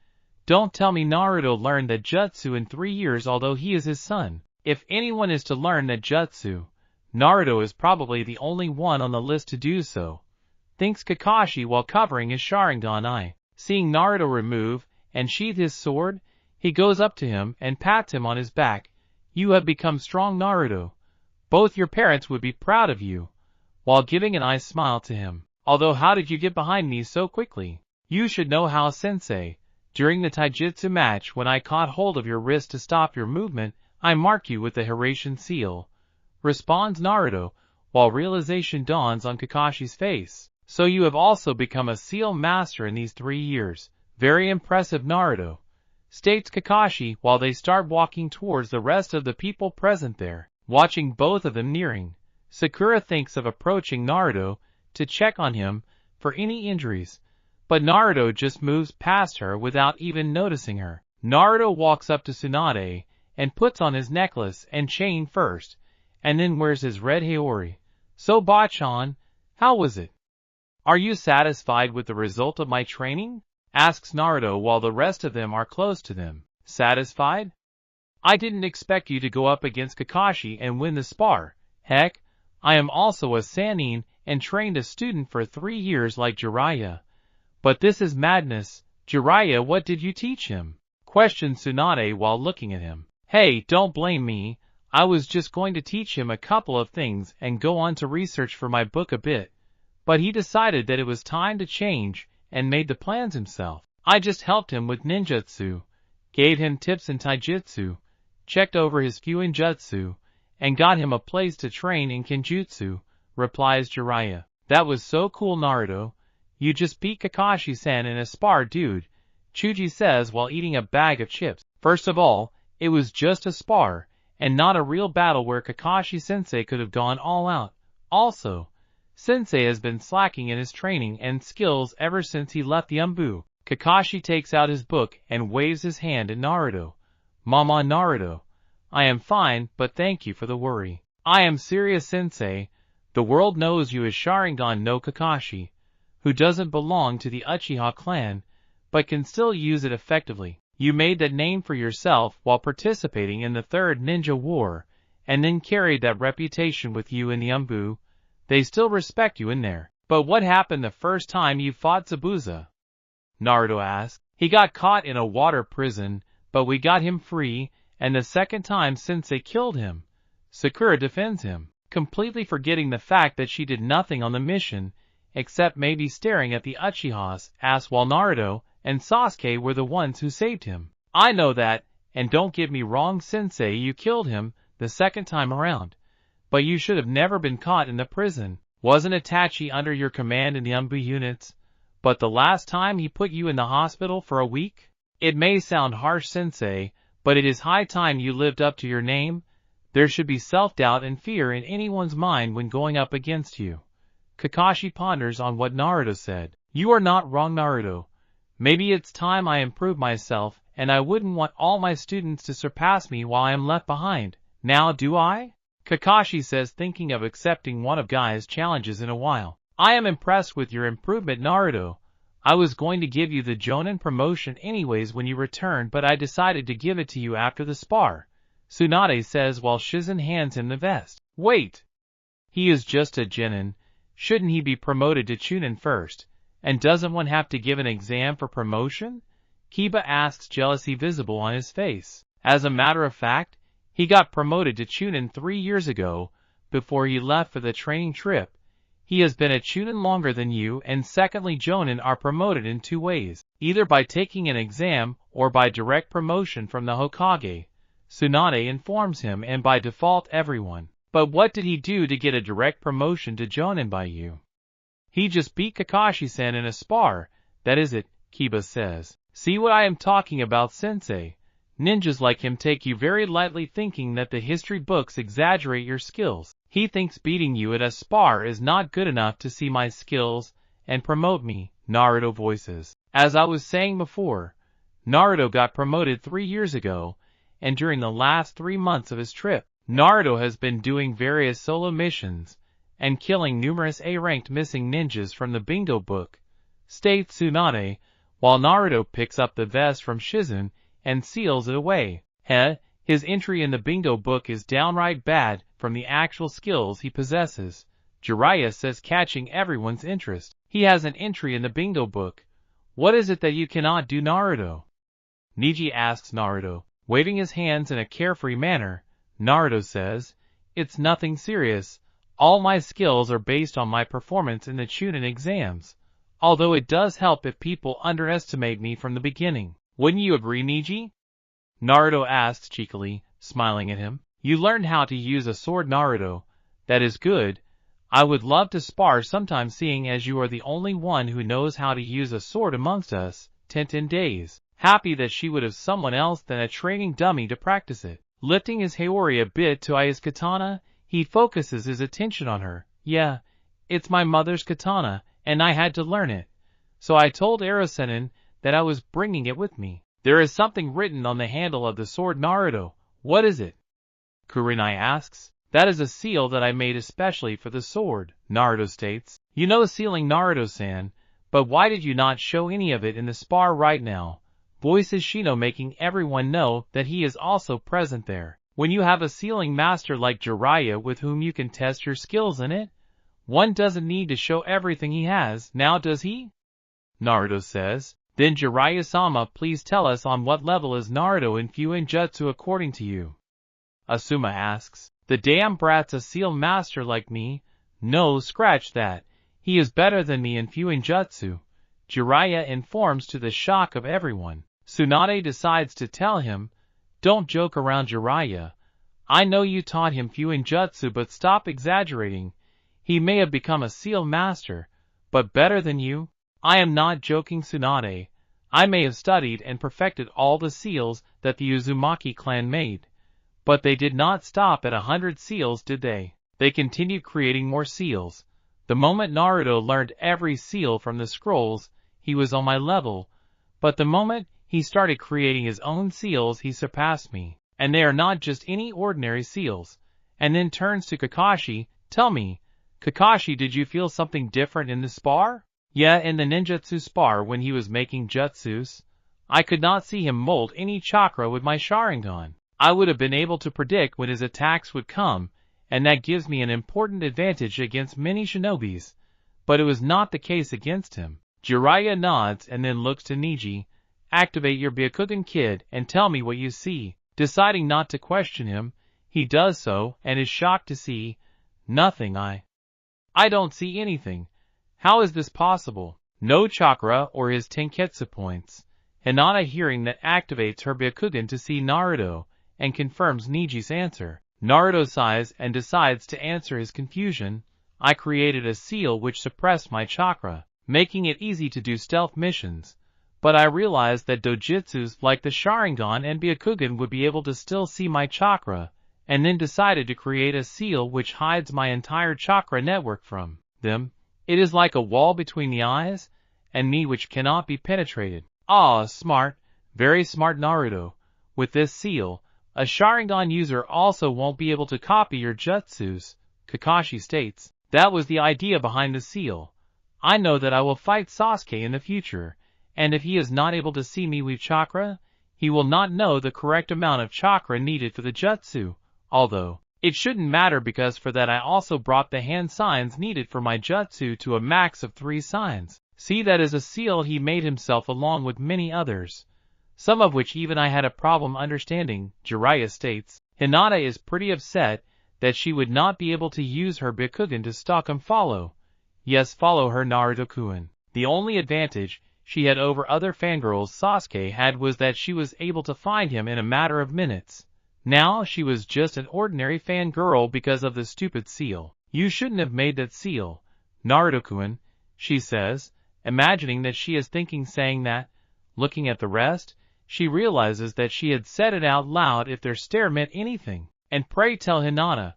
Don't tell me Naruto learned that jutsu in 3 years although he is his son. If anyone is to learn that jutsu, Naruto is probably the only one on the list to do so, thinks Kakashi while covering his Sharingan eye. Seeing Naruto remove and sheath his sword, he goes up to him and pats him on his back. "You have become strong, Naruto. Both your parents would be proud of you," while giving an eye smile to him. "Although how did you get behind me so quickly? You should know how, sensei. During the taijutsu match when I caught hold of your wrist to stop your movement, I marked you with the Hiraishin seal," responds Naruto, while realization dawns on Kakashi's face. "So you have also become a seal master in these 3 years. Very impressive, Naruto," states Kakashi while they start walking towards the rest of the people present there. Watching both of them nearing, Sakura thinks of approaching Naruto to check on him for any injuries, but Naruto just moves past her without even noticing her. Naruto walks up to Tsunade and puts on his necklace and chain first, and then wears his red haori. "So Bachan, how was it? Are you satisfied with the result of my training?" asks Naruto while the rest of them are close to them. "Satisfied? I didn't expect you to go up against Kakashi and win the spar. Heck, I am also a Sannin and trained a student for 3 years like Jiraiya. But this is madness. Jiraiya, what did you teach him?" questioned Tsunade while looking at him. "Hey, don't blame me. I was just going to teach him a couple of things and go on to research for my book a bit. But he decided that it was time to change and made the plans himself. I just helped him with ninjutsu, gave him tips in taijutsu, checked over his fuinjutsu, and got him a place to train in kenjutsu," replies Jiraiya. "That was so cool, Naruto. You just beat Kakashi-san in a spar, dude," Chuji says while eating a bag of chips. "First of all, it was just a spar, and not a real battle where Kakashi-sensei could have gone all out. Also, Sensei has been slacking in his training and skills ever since he left the Umbu." Kakashi takes out his book and waves his hand at Naruto. "Mama Naruto, I am fine, but thank you for the worry. I am serious, Sensei. The world knows you as Sharingan no Kakashi, who doesn't belong to the Uchiha clan, but can still use it effectively. You made that name for yourself while participating in the Third Ninja War, and then carried that reputation with you in the Umbu. They still respect you in there. But what happened the first time you fought Zabuza? Naruto asked. He got caught in a water prison, but we got him free, and the second time Sensei killed him. Sakura defends him, completely forgetting the fact that she did nothing on the mission, except maybe staring at the Uchiha's ass while Naruto and Sasuke were the ones who saved him. I know that, and don't get me wrong, Sensei, you killed him the second time around. But you should have never been caught in the prison. Wasn't Itachi under your command in the Umbu units? But the last time he put you in the hospital for a week? It may sound harsh, Sensei, but it is high time you lived up to your name. There should be self-doubt and fear in anyone's mind when going up against you. Kakashi ponders on what Naruto said. You are not wrong, Naruto. Maybe it's time I improve myself, and I wouldn't want all my students to surpass me while I am left behind. Now do I? Kakashi says, thinking of accepting one of Guy's challenges in a while. I am impressed with your improvement, Naruto. I was going to give you the Jonin promotion anyways when you returned, but I decided to give it to you after the spar. Tsunade says while Shizen hands him the vest. Wait! He is just a genin. Shouldn't he be promoted to Chunin first? And doesn't one have to give an exam for promotion? Kiba asks, jealousy visible on his face. As a matter of fact, he got promoted to Chunin 3 years ago, before he left for the training trip. He has been a Chunin longer than you, and secondly, Jonin are promoted in 2 ways, either by taking an exam or by direct promotion from the Hokage. Tsunade informs him, and by default everyone. But what did he do to get a direct promotion to Jonin by you? He just beat Kakashi-san in a spar. That is it, Kiba says. See what I am talking about, Sensei? Ninjas like him take you very lightly, thinking that the history books exaggerate your skills. He thinks beating you at a spar is not good enough to see my skills and promote me, Naruto voices. As I was saying before, Naruto got promoted 3 years ago, and during the last 3 months of his trip, Naruto has been doing various solo missions and killing numerous A-ranked missing ninjas from the bingo book, states Tsunade, while Naruto picks up the vest from Shizen and seals it away. His entry in the bingo book is downright bad from the actual skills he possesses, Jiraiya says, catching everyone's interest. He has an entry in the bingo book. What is it that you cannot do, Naruto? Neji asks Naruto, waving his hands in a carefree manner. Naruto says, it's nothing serious. All my skills are based on my performance in the Chunin exams, although it does help if people underestimate me from the beginning. Wouldn't you agree, Neji? Naruto asks cheekily, smiling at him. You learned how to use a sword, Naruto. That is good. I would love to spar sometime, seeing as you are the only one who knows how to use a sword amongst us. Tenten days, happy that she would have someone else than a training dummy to practice it. Lifting his Haori a bit to eye his katana, he focuses his attention on her. Yeah, it's my mother's katana, and I had to learn it. So I told Erosenin that I was bringing it with me. There is something written on the handle of the sword, Naruto. What is it? Kurenai asks. That is a seal that I made especially for the sword, Naruto states. You know sealing, Naruto-san, but why did you not show any of it in the spar right now? Voices Shino, making everyone know that he is also present there. When you have a sealing master like Jiraiya with whom you can test your skills in it, one doesn't need to show everything he has, now does he? Naruto says. Then Jiraiya-sama, please tell us on what level is Naruto in Fuinjutsu according to you? Asuma asks. The damn brat's a seal master like me. No, scratch that. He is better than me in Fuinjutsu. Jiraiya informs to the shock of everyone. Tsunade decides to tell him, don't joke around, Jiraiya. I know you taught him Fuinjutsu, but stop exaggerating. He may have become a seal master, but better than you? I am not joking, Tsunade. I may have studied and perfected all the seals that the Uzumaki clan made. But they did not stop at 100 seals, did they? They continued creating more seals. The moment Naruto learned every seal from the scrolls, he was on my level. But the moment he started creating his own seals, he surpassed me. And they are not just any ordinary seals. and then turns to Kakashi. Tell me, Kakashi, did you feel something different in the spar? Yeah, in the ninjutsu spar when he was making jutsus. I could not see him mold any chakra with my Sharingan. I would have been able to predict when his attacks would come, and that gives me an important advantage against many shinobis. But it was not the case against him. Jiraiya nods and then looks to Neji. Activate your Byakugan, kid, and tell me what you see. Deciding not to question him, he does so and is shocked to see nothing. I don't see anything. How is this possible? No chakra or his Tenketsu points. Hinata, hearing that, activates her Byakugan to see Naruto and confirms Neji's answer. Naruto sighs and decides to answer his confusion. I created a seal which suppressed my chakra, making it easy to do stealth missions. But I realized that dojutsus like the Sharingan and Byakugan would be able to still see my chakra, and then decided to create a seal which hides my entire chakra network from them. It is like a wall between the eyes and me which cannot be penetrated. Ah, smart, very smart, Naruto. With this seal, a Sharingan user also won't be able to copy your jutsus, Kakashi states. That was the idea behind the seal. I know that I will fight Sasuke in the future, and if he is not able to see me with chakra, he will not know the correct amount of chakra needed for the jutsu, although it shouldn't matter because for that I also brought the hand signs needed for my jutsu to a max of 3 signs. See, that is a seal he made himself along with many others, some of which even I had a problem understanding, Jiraiya states. Hinata is pretty upset that she would not be able to use her Byakugan to stalk him. Follow her, Naruto-kun. The only advantage she had over other fangirls Sasuke had was that she was able to find him in a matter of minutes. Now she was just an ordinary fangirl because of the stupid seal. You shouldn't have made that seal, Naruto-kun, she says, imagining that she is thinking saying that. Looking at the rest, she realizes that she had said it out loud if their stare meant anything. And pray tell, Hinata,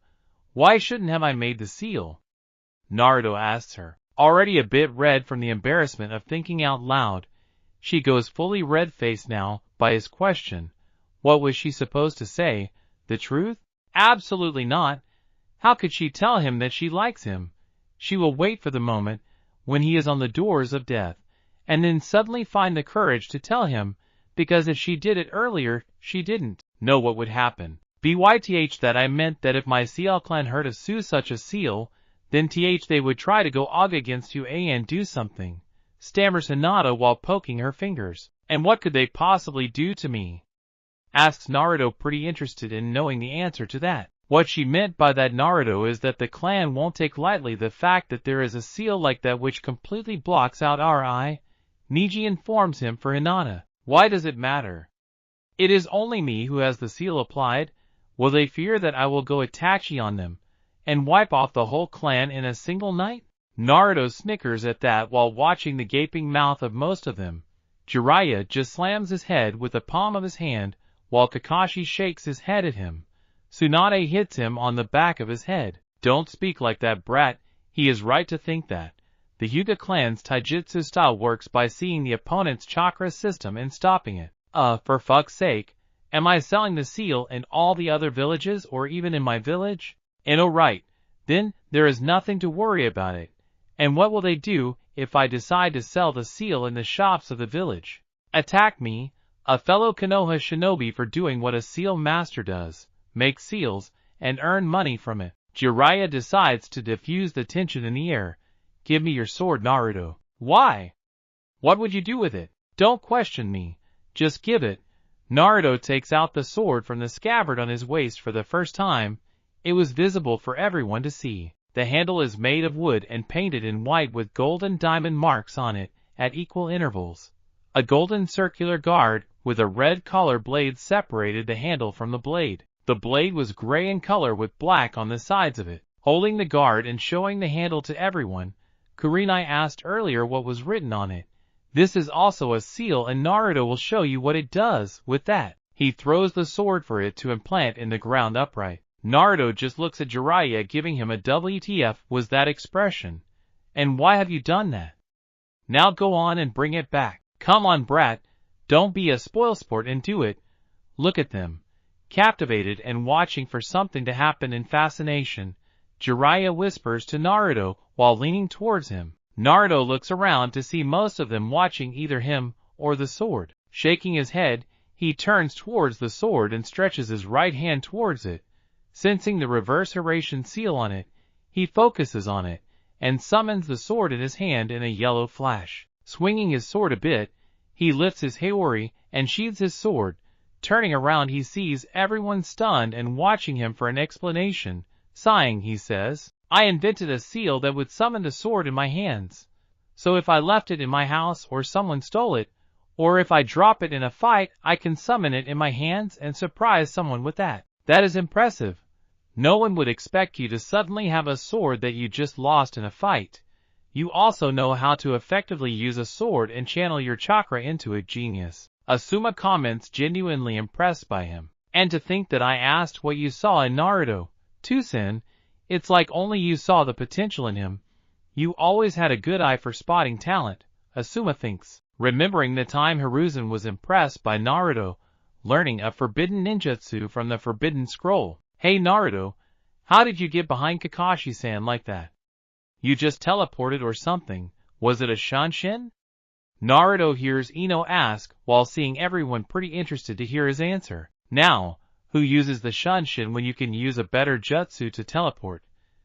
why shouldn't have I made the seal? Naruto asks her, already a bit red from the embarrassment of thinking out loud. She goes fully red-faced now by his question. What was she supposed to say? The truth? Absolutely not. How could she tell him that she likes him? She will wait for the moment when he is on the doors of death, and then suddenly find the courage to tell him, because if she did it earlier, she didn't know what would happen. Byth, that I meant that if my CL clan heard of such a seal, then they would try to go against you and do something, stammers Hinata while poking her fingers. And what could they possibly do to me? Asks Naruto, pretty interested in knowing the answer to that. What she meant by that, Naruto, is that the clan won't take lightly the fact that there is a seal like that which completely blocks out our eye. Neji informs him for Hinata. Why does it matter? It is only me who has the seal applied. Will they fear that I will go Itachi on them and wipe off the whole clan in a single night? Naruto snickers at that while watching the gaping mouth of most of them. Jiraiya just slams his head with the palm of his hand while Kakashi shakes his head at him. Tsunade hits him on the back of his head. Don't speak like that, brat. He is right to think that. The Hyuga clan's taijutsu style works by seeing the opponent's chakra system and stopping it. For fuck's sake, am I selling the seal in all the other villages or even in my village? And oh right, then there is nothing to worry about it. And what will they do if I decide to sell the seal in the shops of the village? Attack me, a fellow Konoha shinobi, for doing what a seal master does. Make seals, and earn money from it. Jiraiya decides to diffuse the tension in the air. Give me your sword, Naruto. Why? What would you do with it? Don't question me. Just give it. Naruto takes out the sword from the scabbard on his waist for the first time. It was visible for everyone to see. The handle is made of wood and painted in white with golden diamond marks on it at equal intervals. A golden circular guard with a red collar blade separated the handle from the blade. The blade was gray in color with black on the sides of it. Holding the guard and showing the handle to everyone, Kurenai asked earlier what was written on it. This is also a seal, and Naruto will show you what it does with that. He throws the sword for it to implant in the ground upright. Naruto just looks at Jiraiya, giving him a WTF was that expression. And why have you done that? Now go on and bring it back. Come on, brat. Don't be a spoilsport and do it. Look at them. Captivated and watching for something to happen in fascination, Jiraiya whispers to Naruto while leaning towards him. Naruto looks around to see most of them watching either him or the sword. Shaking his head, he turns towards the sword and stretches his right hand towards it. Sensing the reverse Hiraishin seal on it, he focuses on it, and summons the sword in his hand in a yellow flash. Swinging his sword a bit, he lifts his Haori and sheathes his sword. Turning around, he sees everyone stunned and watching him for an explanation. Sighing, he says, "I invented a seal that would summon the sword in my hands. So if I left it in my house or someone stole it, or if I drop it in a fight, I can summon it in my hands and surprise someone with that. That is impressive. No one would expect you to suddenly have a sword that you just lost in a fight. You also know how to effectively use a sword and channel your chakra into it. Genius." Asuma comments, genuinely impressed by him. "And to think that I asked what you saw in Naruto, Tsunade, it's like only you saw the potential in him. You always had a good eye for spotting talent," Asuma thinks, remembering the time Hiruzen was impressed by Naruto learning a forbidden ninjutsu from the Forbidden Scroll. "Hey Naruto, how did you get behind Kakashi-san like that? You just teleported or something? Was it a Shanshin?" Naruto hears Ino ask while seeing everyone pretty interested to hear his answer. "Now, who uses the Shanshin when you can use a better jutsu to teleport?"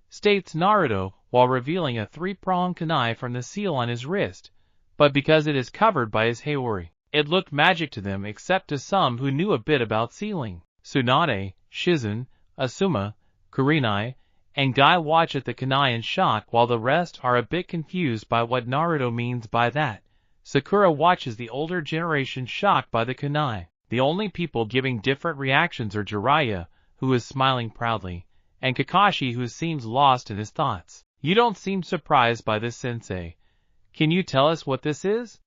states Naruto while revealing a three-pronged kunai from the seal on his wrist, but because it is covered by his Haori, it looked magic to them except to some who knew a bit about sealing. Tsunade, Shizen, Asuma, Kurenai, and Guy watch at the kunai in shock while the rest are a bit confused by what Naruto means by that. Sakura watches the older generation shocked by the kunai. The only people giving different reactions are Jiraiya, who is smiling proudly, and Kakashi, who seems lost in his thoughts. "You don't seem surprised by this, sensei. Can you tell us what this is?"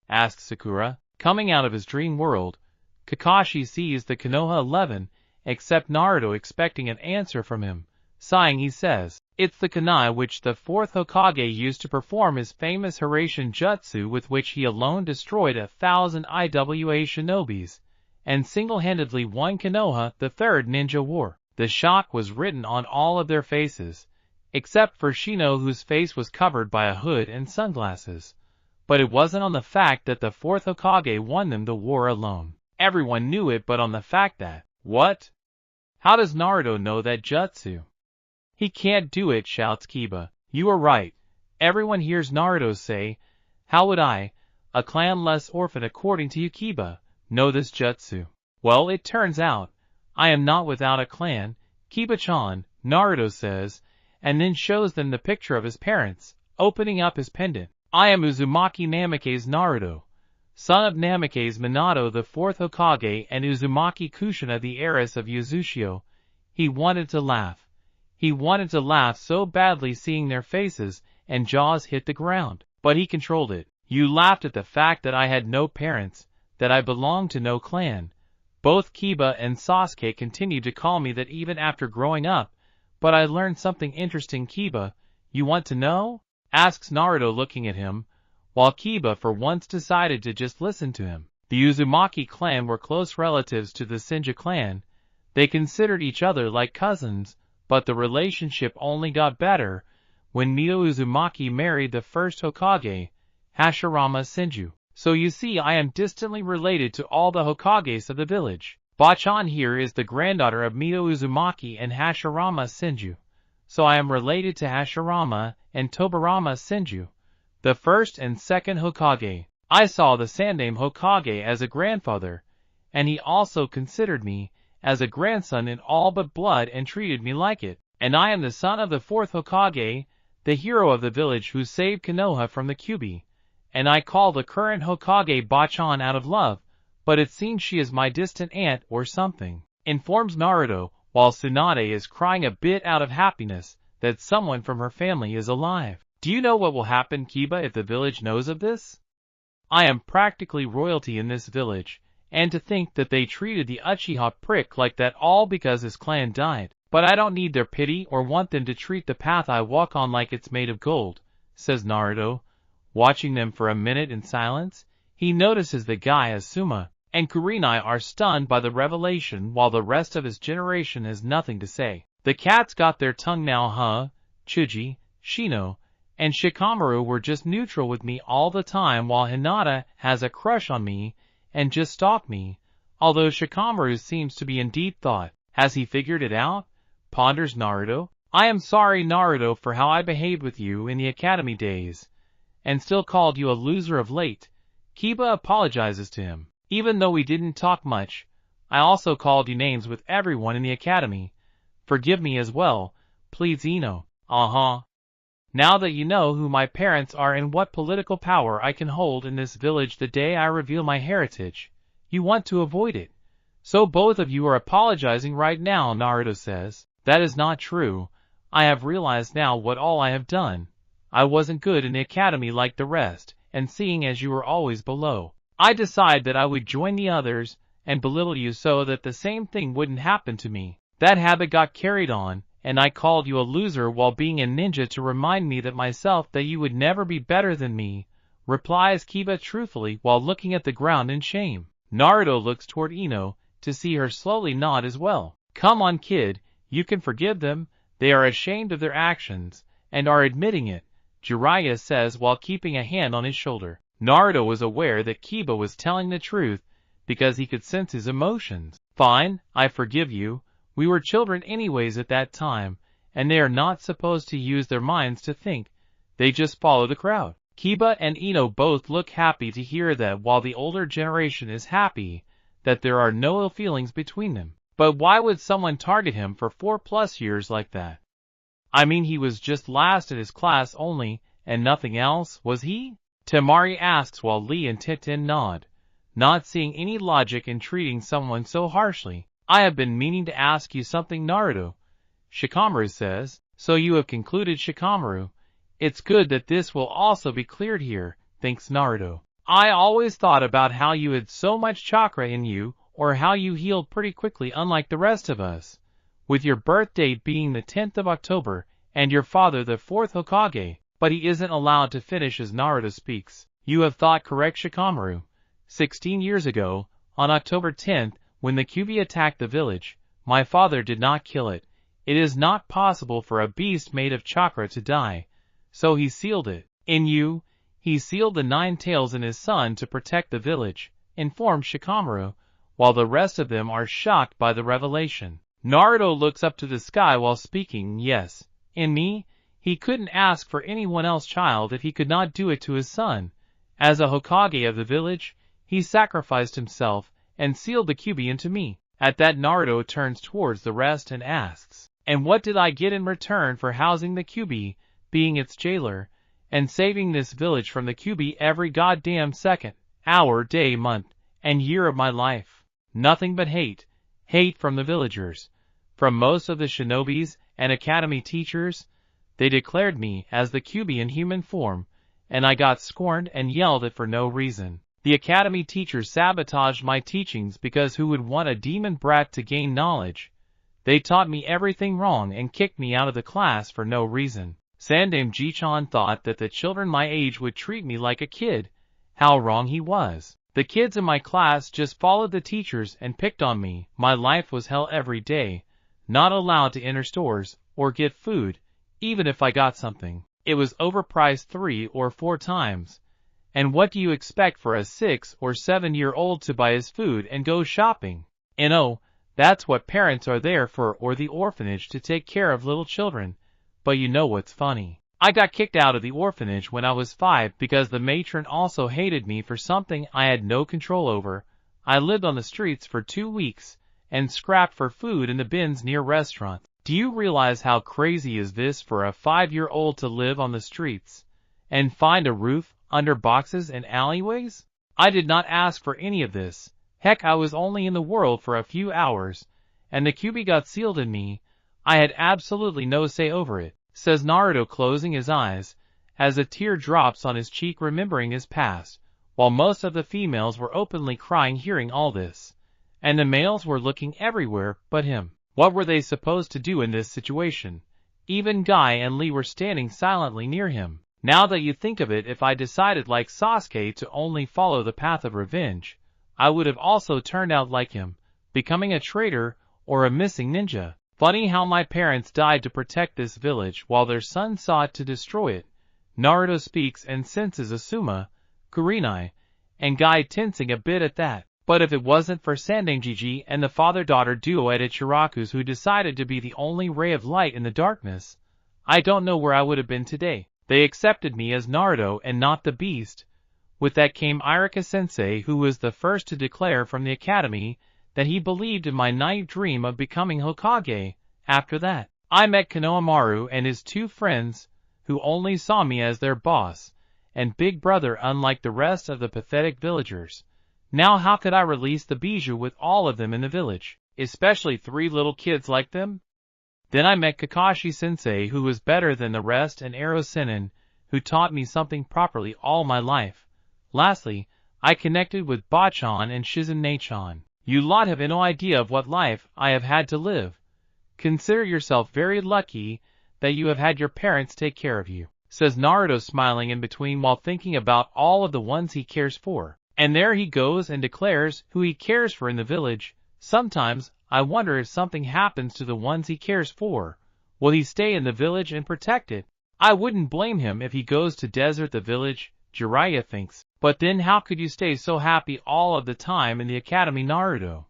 asks Sakura. Coming out of his dream world, Kakashi sees the Konoha 11, except Naruto expecting an answer from him. Sighing, he says, "It's the kunai which the 4th Hokage used to perform his famous Hiraishin jutsu with which he alone destroyed 1,000 IWA shinobis, and single-handedly won Konoha, the 3rd Ninja War." The shock was written on all of their faces, except for Shino, whose face was covered by a hood and sunglasses. But it wasn't on the fact that the 4th Hokage won them the war alone. Everyone knew it, but on the fact that, "What? How does Naruto know that jutsu? He can't do it," shouts Kiba. "You are right." Everyone hears Naruto say, "How would I, a clanless orphan according to you, Kiba, know this jutsu?" "Well, it turns out, I am not without a clan, Kiba-chan," Naruto says, and then shows them the picture of his parents, opening up his pendant. "I am Uzumaki Namikaze Naruto, son of Namikaze Minato, the 4th Hokage, and Uzumaki Kushina, the heiress of Yuzusho." He wanted to laugh. He wanted to laugh so badly seeing their faces and jaws hit the ground, but he controlled it. "You laughed at the fact that I had no parents, that I belonged to no clan. Both Kiba and Sasuke continued to call me that even after growing up, but I learned something interesting." "Kiba, you want to know?" asks Naruto, looking at him, while Kiba for once decided to just listen to him. The Uzumaki clan were close relatives to the Senju clan. They considered each other like cousins, but the relationship only got better when Mito Uzumaki married the 1st Hokage, Hashirama Senju. "So you see, I am distantly related to all the Hokages of the village. Bachan here is the granddaughter of Mito Uzumaki and Hashirama Senju, so I am related to Hashirama and Tobirama Senju, the 1st and 2nd Hokage. I saw the Sandaime Hokage as a grandfather, and he also considered me as a grandson in all but blood and treated me like it. And I am the son of the 4th Hokage, the hero of the village who saved Konoha from the Kyuubi, and I call the current Hokage Bachan out of love, but it seems she is my distant aunt or something," informs Naruto, while Tsunade is crying a bit out of happiness that someone from her family is alive. "Do you know what will happen, Kiba, if the village knows of this? I am practically royalty in this village, and to think that they treated the Uchiha prick like that all because his clan died. But I don't need their pity or want them to treat the path I walk on like it's made of gold," says Naruto. Watching them for a minute in silence, he notices the guy Asuma, and Kurenai are stunned by the revelation while the rest of his generation has nothing to say. The cats got their tongue now, huh? Chuji, Shino, and Shikamaru were just neutral with me all the time while Hinata has a crush on me and just stalked me, although Shikamaru seems to be in deep thought. Has he figured it out? Ponders Naruto. I am sorry, Naruto, for how I behaved with you in the academy days, and still called you a loser of late. Kiba apologizes to him. Even though we didn't talk much, I also called you names with everyone in the academy. Forgive me as well, pleads Ino. Now that you know who my parents are and what political power I can hold in this village the day I reveal my heritage, you want to avoid it. So both of you are apologizing right now, Naruto says. That is not true. I have realized now what all I have done. I wasn't good in the academy like the rest, and seeing as you were always below, I decided that I would join the others and belittle you so that the same thing wouldn't happen to me. That habit got carried on, and I called you a loser while being a ninja to remind me that you would never be better than me, replies Kiba truthfully while looking at the ground in shame. Naruto looks toward Ino to see her slowly nod as well. Come on, kid, you can forgive them. They are ashamed of their actions and are admitting it, Jiraiya says while keeping a hand on his shoulder. Naruto was aware that Kiba was telling the truth because he could sense his emotions. Fine, I forgive you. We were children anyways at that time, and they are not supposed to use their minds to think. They just follow the crowd. Kiba and Ino both look happy to hear that, while the older generation is happy that there are no ill feelings between them. But why would someone target him for 4+ years like that? I mean, he was just last in his class only, and nothing else, was he? Temari asks while Lee and Titen nod, not seeing any logic in treating someone so harshly. I have been meaning to ask you something, Naruto, Shikamaru says. So you have concluded, Shikamaru. It's good that this will also be cleared here, thinks Naruto. I always thought about how you had so much chakra in you, or how you healed pretty quickly unlike the rest of us, with your birth date being the 10th of October and your father the 4th Hokage. But he isn't allowed to finish as Naruto speaks. You have thought correct, Shikamaru. 16 years ago, on October 10th, when the Kyuubi attacked the village, my father did not kill it. It is not possible for a beast made of chakra to die, so he sealed it. In you, he sealed the 9 tails in his son to protect the village, informed Shikamaru, while the rest of them are shocked by the revelation. Naruto looks up to the sky while speaking. Yes, in me, he couldn't ask for anyone else, child, if he could not do it to his son. As a Hokage of the village, he sacrificed himself and sealed the Kyuubi into me. At that, Naruto turns towards the rest and asks, and what did I get in return for housing the Kyuubi, being its jailer, and saving this village from the Kyuubi every goddamn second, hour, day, month, and year of my life? Nothing but hate. Hate from the villagers, from most of the shinobis and academy teachers. They declared me as the Kyuubi in human form, and I got scorned and yelled at for no reason. The academy teachers sabotaged my teachings because who would want a demon brat to gain knowledge? They taught me everything wrong and kicked me out of the class for no reason. Sandame Ji-chan thought that the children my age would treat me like a kid. How wrong he was. The kids in my class just followed the teachers and picked on me. My life was hell every day. Not allowed to enter stores or get food. Even if I got something, it was overpriced 3 or 4 times. And what do you expect for a 6 or 7-year-old to buy his food and go shopping? And oh, that's what parents are there for, or the orphanage to take care of little children. But you know what's funny? I got kicked out of the orphanage when I was 5 because the matron also hated me for something I had no control over. I lived on the streets for 2 weeks and scrapped for food in the bins near restaurants. Do you realize how crazy is this for a 5-year-old to live on the streets and find a roof under boxes and alleyways? I did not ask for any of this. Heck, I was only in the world for a few hours, and the Kyuubi got sealed in me. I had absolutely no say over it, says Naruto, closing his eyes as a tear drops on his cheek remembering his past, while most of the females were openly crying hearing all this, and the males were looking everywhere but him. What were they supposed to do in this situation? Even Guy and Lee were standing silently near him. Now that you think of it, if I decided like Sasuke to only follow the path of revenge, I would have also turned out like him, becoming a traitor or a missing ninja. Funny how my parents died to protect this village while their son sought to destroy it. Naruto speaks and senses Asuma, Kurenai, and Guy tensing a bit at that. But if it wasn't for Sandangiji and the father-daughter duo at Ichiraku's who decided to be the only ray of light in the darkness, I don't know where I would have been today. They accepted me as Naruto and not the beast. With that came Irika-sensei, who was the first to declare from the academy that he believed in my naive dream of becoming Hokage. After that, I met Konohamaru and his two friends, who only saw me as their boss and big brother unlike the rest of the pathetic villagers. Now how could I release the bijou with all of them in the village, especially 3 little kids like them? Then I met Kakashi-sensei, who was better than the rest, and Ero-sennin, who taught me something properly all my life. Lastly, I connected with Bachan and Shizune-chan. You lot have no idea of what life I have had to live. Consider yourself very lucky that you have had your parents take care of you, says Naruto, smiling in between while thinking about all of the ones he cares for. And there he goes and declares who he cares for in the village. Sometimes I wonder if something happens to the ones he cares for. Will he stay in the village and protect it? I wouldn't blame him if he goes to desert the village, Jiraiya thinks. But then how could you stay so happy all of the time in the academy, Naruto?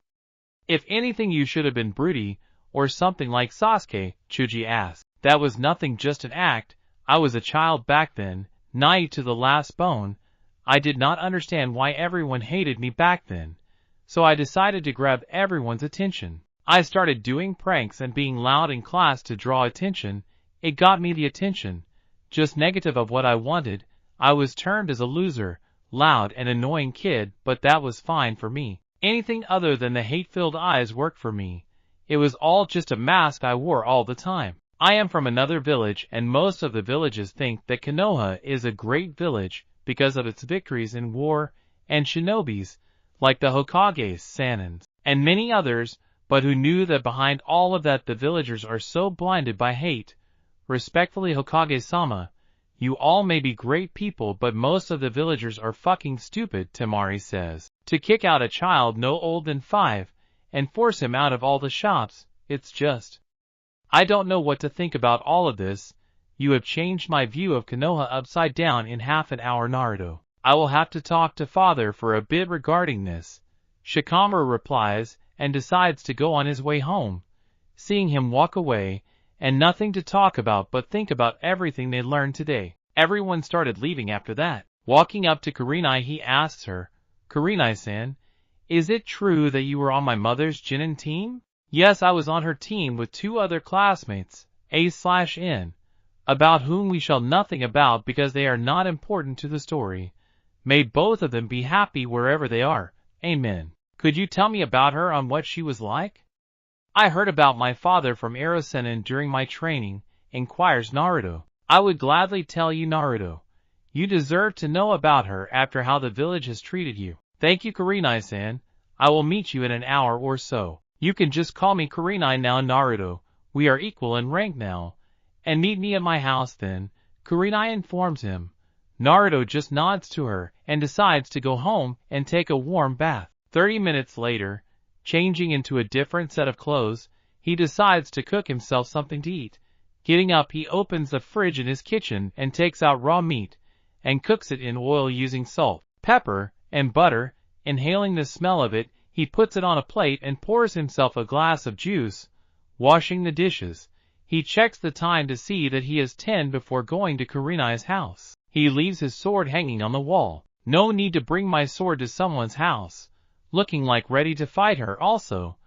If anything, you should have been broody, or something like Sasuke, Chuji asked. That was nothing, just an act. I was a child back then, naive to the last bone. I did not understand why everyone hated me back then, so I decided to grab everyone's attention. I started doing pranks and being loud in class to draw attention. It got me the attention, just negative of what I wanted. I was termed as a loser, loud and annoying kid, but that was fine for me. Anything other than the hate-filled eyes worked for me. It was all just a mask I wore all the time. I am from another village, and most of the villages think that Konoha is a great village because of its victories in war and shinobis, like the Hokages, Sanins, and many others, but who knew that behind all of that the villagers are so blinded by hate. Respectfully, Hokage-sama, you all may be great people, but most of the villagers are fucking stupid, Temari says. To kick out a child no older than 5 and force him out of all the shops, it's just... I don't know what to think about all of this. You have changed my view of Konoha upside down in half an hour, Naruto. I will have to talk to father for a bit regarding this. Shikamaru replies and decides to go on his way home. Seeing him walk away, and nothing to talk about but think about everything they learned today, everyone started leaving after that. Walking up to Kurenai, he asks her, Kurenai-san, is it true that you were on my mother's Jinin team? Yes, I was on her team with 2 other classmates, A/N, about whom we shall nothing about because they are not important to the story. May both of them be happy wherever they are. Amen. Could you tell me about her, on what she was like? I heard about my father from Ero-sennin during my training, inquires Naruto. I would gladly tell you, Naruto. You deserve to know about her after how the village has treated you. Thank you, Kurenai-san. I will meet you in an hour or so. You can just call me Kurenai now, Naruto. We are equal in rank now. And meet me at my house then, Kurenai informs him. Naruto just nods to her and decides to go home and take a warm bath. 30 minutes later, changing into a different set of clothes, he decides to cook himself something to eat. Getting up, he opens the fridge in his kitchen and takes out raw meat and cooks it in oil using salt, pepper, and butter. Inhaling the smell of it, he puts it on a plate and pours himself a glass of juice. Washing the dishes, he checks the time to see that he is 10 before going to Kurenai's house. He leaves his sword hanging on the wall. No need to bring my sword to someone's house. Looking like ready to fight her also.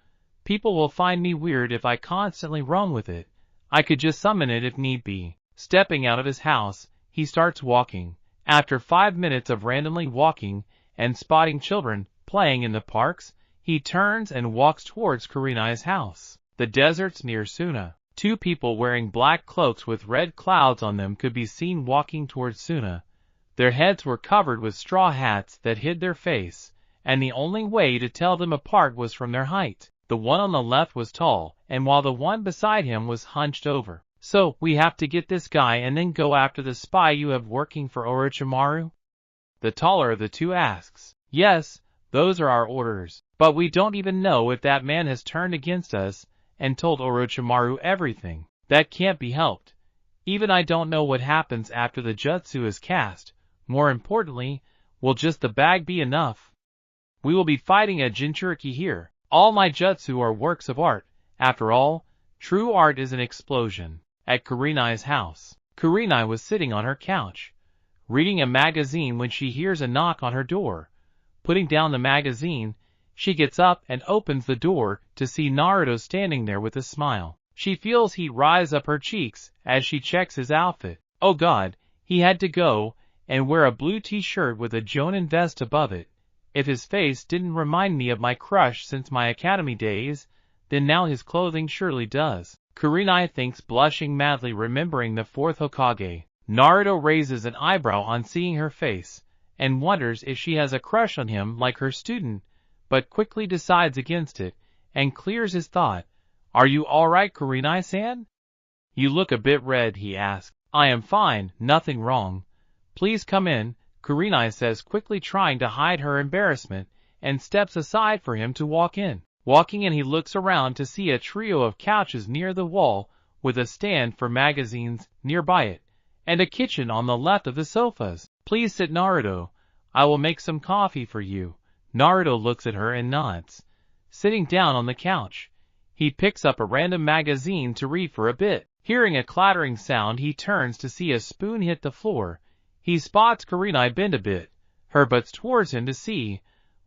People will find me weird if I constantly roam with it. I could just summon it if need be. Stepping out of his house, he starts walking. After 5 minutes of randomly walking and spotting children playing in the parks, he turns and walks towards Kurenai's house. The desert's near Suna. 2 people wearing black cloaks with red clouds on them could be seen walking towards Suna. Their heads were covered with straw hats that hid their face, and the only way to tell them apart was from their height. The one on the left was tall, and while the one beside him was hunched over. So, we have to get this guy and then go after the spy you have working for Orochimaru? The taller of the 2 asks. Yes, Those are our orders. But we don't even know if that man has turned against us and told Orochimaru everything. That can't be helped. Even I don't know what happens after the jutsu is cast. More importantly, will just the bag be enough? We will be fighting a Jinchuriki here. All my jutsu are works of art. After all, true art is an explosion. At Kurenai's house, Kurenai was sitting on her couch, reading a magazine when she hears a knock on her door. Putting down the magazine, she gets up and opens the door to see Naruto standing there with a smile. She feels heat rise up her cheeks as she checks his outfit. Oh God, he had to go and wear a blue t-shirt with a Jonin vest above it. If his face didn't remind me of my crush since my academy days, then now his clothing surely does. Kurenai thinks, blushing madly, remembering the fourth Hokage. Naruto raises an eyebrow on seeing her face, and wonders if she has a crush on him like her student, but quickly decides against it, and clears his thought. Are you alright, Kurenai-san? You look a bit red, he asks. I am fine, nothing wrong. Please come in, Kurenai says, quickly trying to hide her embarrassment, and steps aside for him to walk in. Walking in, he looks around to see a trio of couches near the wall, with a stand for magazines nearby it, and a kitchen on the left of the sofas. Please sit, Naruto. I will make some coffee for you. Naruto looks at her and nods. Sitting down on the couch, he picks up a random magazine to read for a bit. Hearing a clattering sound, he turns to see a spoon hit the floor. He spots Kurenai bend a bit, her butts towards him to see.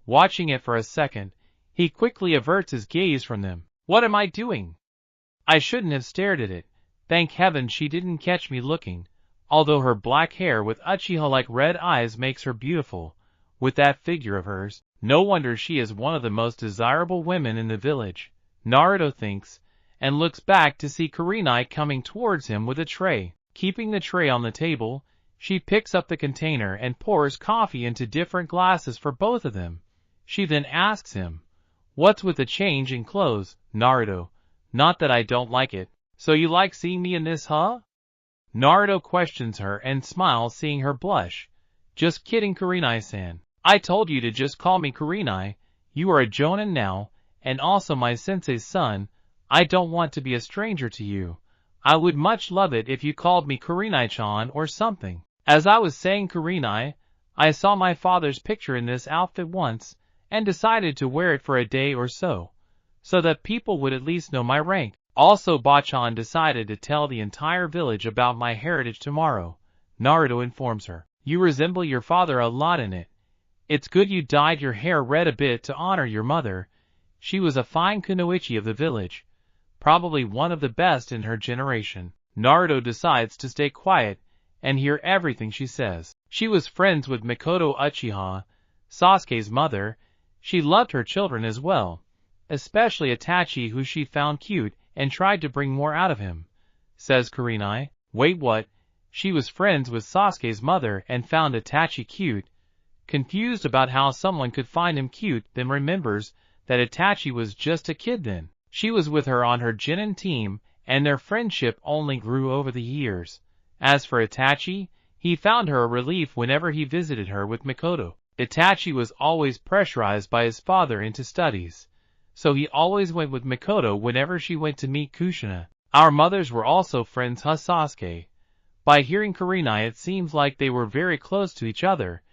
Watching it for a second, he quickly averts his gaze from them. What am I doing? I shouldn't have stared at it. Thank heaven she didn't catch me looking. Although her black hair with Uchiha-like red eyes makes her beautiful, with that figure of hers, no wonder she is one of the most desirable women in the village. Naruto thinks, and looks back to see Kurenai coming towards him with a tray. Keeping the tray on the table, she picks up the container and pours coffee into different glasses for both of them. She then asks him, What's with the change in clothes, Naruto? Not that I don't like it. So you like seeing me in this, huh? Naruto questions her and smiles, seeing her blush. Just kidding, Kurenai-san. I told you to just call me Kurenai. You are a Jonin now, and also my sensei's son. I don't want to be a stranger to you. I would much love it if you called me Kurenai-chan or something. As I was saying, Kurenai, I saw my father's picture in this outfit once, and decided to wear it for a day or so that people would at least know my rank. Also, Bachan decided to tell the entire village about my heritage tomorrow. Naruto informs her. You resemble your father a lot in it. It's good you dyed your hair red a bit to honor your mother. She was a fine kunoichi of the village, probably one of the best in her generation. Naruto decides to stay quiet and hear everything she says. She was friends with Mikoto Uchiha, Sasuke's mother. She loved her children as well, especially Itachi, who she found cute and tried to bring more out of him, says Kurenai. Wait, what? She was friends with Sasuke's mother and found Itachi cute? Confused about how someone could find him cute, then remembers that Itachi was just a kid then. She was with her on her Genin team, and their friendship only grew over the years. As for Itachi, he found her a relief whenever he visited her with Mikoto. Itachi was always pressurized by his father into studies, so he always went with Mikoto whenever she went to meet Kushina. Our mothers were also friends, Sasuke. By hearing Kurenai, it seems like they were very close to each other,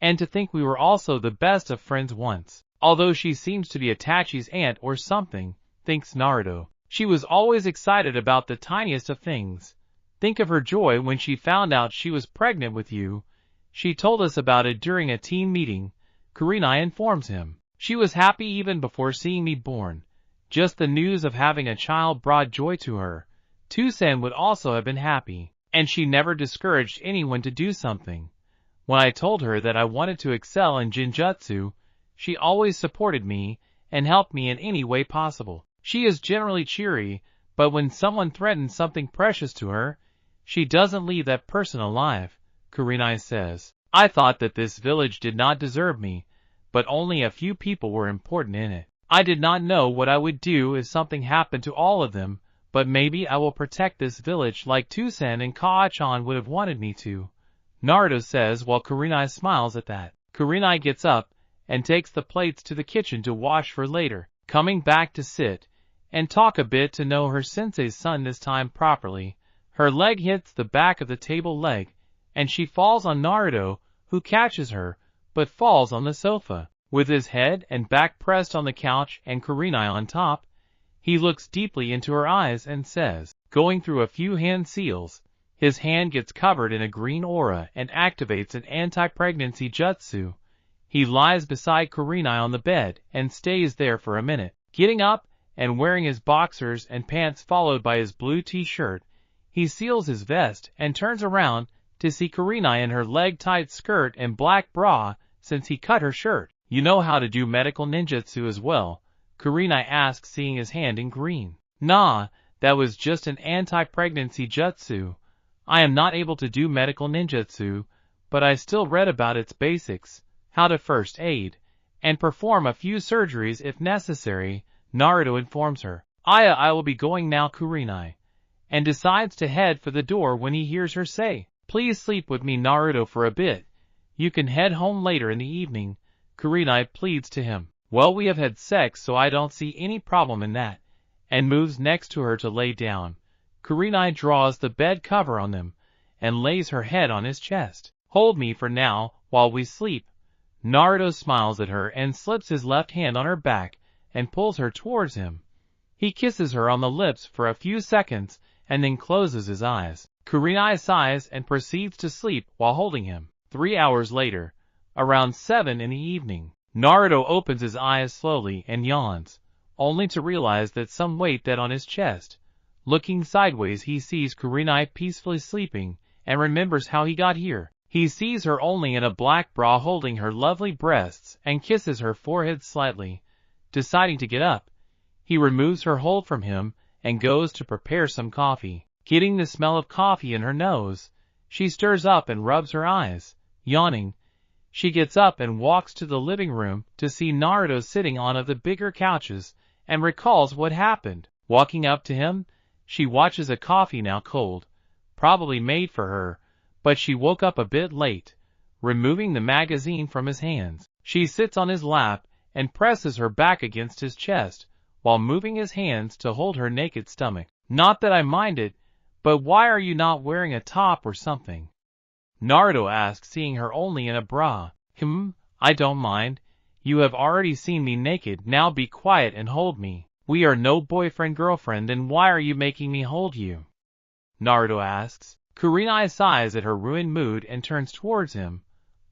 and to think we were also the best of friends once. Although she seems to be Itachi's aunt or something, thinks Naruto. She was always excited about the tiniest of things. Think of her joy when she found out she was pregnant with you. She told us about it during a team meeting, Kurenai informs him. She was happy even before seeing me born. Just the news of having a child brought joy to her. Tsunade would also have been happy, and she never discouraged anyone to do something. When I told her that I wanted to excel in Jinjutsu, she always supported me and helped me in any way possible. She is generally cheery, but when someone threatens something precious to her, she doesn't leave that person alive, Kurenai says. I thought that this village did not deserve me, but only a few people were important in it. I did not know what I would do if something happened to all of them, but maybe I will protect this village like Tsunade and Kaachan would have wanted me to, Naruto says while Kurenai smiles at that. Kurenai gets up and takes the plates to the kitchen to wash for later, coming back to sit and talk a bit to know her sensei's son this time properly. Her leg hits the back of the table leg, and she falls on Naruto, who catches her, but falls on the sofa. With his head and back pressed on the couch and Kurenai on top, he looks deeply into her eyes and says, going through a few hand seals, his hand gets covered in a green aura and activates an anti-pregnancy jutsu. He lies beside Kurenai on the bed and stays there for a minute. Getting up and wearing his boxers and pants followed by his blue t-shirt, he seals his vest and turns around to see Kurenai in her leg-tight skirt and black bra since he cut her shirt. You know how to do medical ninjutsu as well? Kurenai asks, seeing his hand in green. Nah, that was just an anti-pregnancy jutsu. I am not able to do medical ninjutsu, but I still read about its basics, how to first aid, and perform a few surgeries if necessary, Naruto informs her. I will be going now, Kurenai, and decides to head for the door when he hears her say, please sleep with me, Naruto, for a bit. You can head home later in the evening, Kurenai pleads to him. Well, we have had sex, so I don't see any problem in that, and moves next to her to lay down. Kurenai draws the bed cover on them and lays her head on his chest. Hold me for now while we sleep. Naruto smiles at her and slips his left hand on her back and pulls her towards him. He kisses her on the lips for a few seconds and then closes his eyes. Kurenai sighs and proceeds to sleep while holding him. 3 hours later, around 7 in the evening, Naruto opens his eyes slowly and yawns, only to realize that some weight dead on his chest. Looking sideways, he sees Kurenai peacefully sleeping and remembers how he got here. He sees her only in a black bra holding her lovely breasts and kisses her forehead slightly. Deciding to get up, he removes her hold from him and goes to prepare some coffee. Getting the smell of coffee in her nose, she stirs up and rubs her eyes. Yawning, she gets up and walks to the living room to see Naruto sitting on one of the bigger couches and recalls what happened. Walking up to him, she watches a coffee now cold, probably made for her, but she woke up a bit late. Removing the magazine from his hands, she sits on his lap and presses her back against his chest while moving his hands to hold her naked stomach. Not that I mind it, but why are you not wearing a top or something? Naruto asks, seeing her only in a bra. I don't mind. You have already seen me naked, now be quiet and hold me. We are no boyfriend-girlfriend, then why are you making me hold you? Naruto asks. Kurenai sighs at her ruined mood and turns towards him.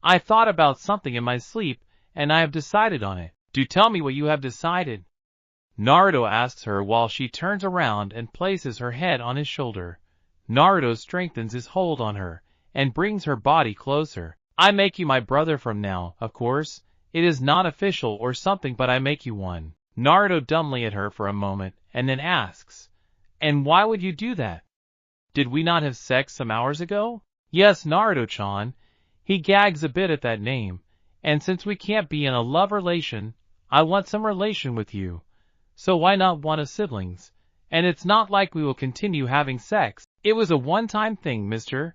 I thought about something in my sleep, and I have decided on it. Do tell me what you have decided. Naruto asks her while she turns around and places her head on his shoulder. Naruto strengthens his hold on her and brings her body closer. I make you my brother from now, of course. It is not official or something, but I make you one. Naruto dumbly at her for a moment and then asks, and why would you do that? Did we not have sex some hours ago? Yes, Naruto-chan. He gags a bit at that name, and since we can't be in a love relation, I want some relation with you. So why not one of siblings? And it's not like we will continue having sex. It was a one-time thing, mister.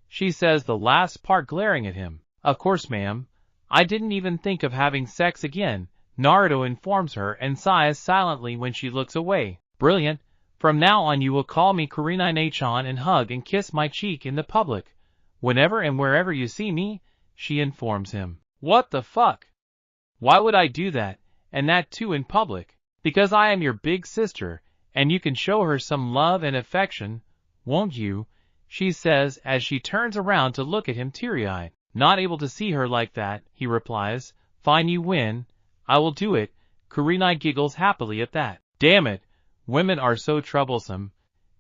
She says the last part, glaring at him. Of course, ma'am. I didn't even think of having sex again, Naruto informs her and sighs silently when she looks away. Brilliant. From now on you will call me Kurenai-chan and hug and kiss my cheek in the public, whenever and wherever you see me, she informs him. What the fuck? Why would I do that, and that too in public? Because I am your big sister, and you can show her some love and affection, won't you? She says as she turns around to look at him teary-eyed. Not able to see her like that, he replies. Fine, you win. I will do it. Kurenai giggles happily at that. Damn it. Women are so troublesome.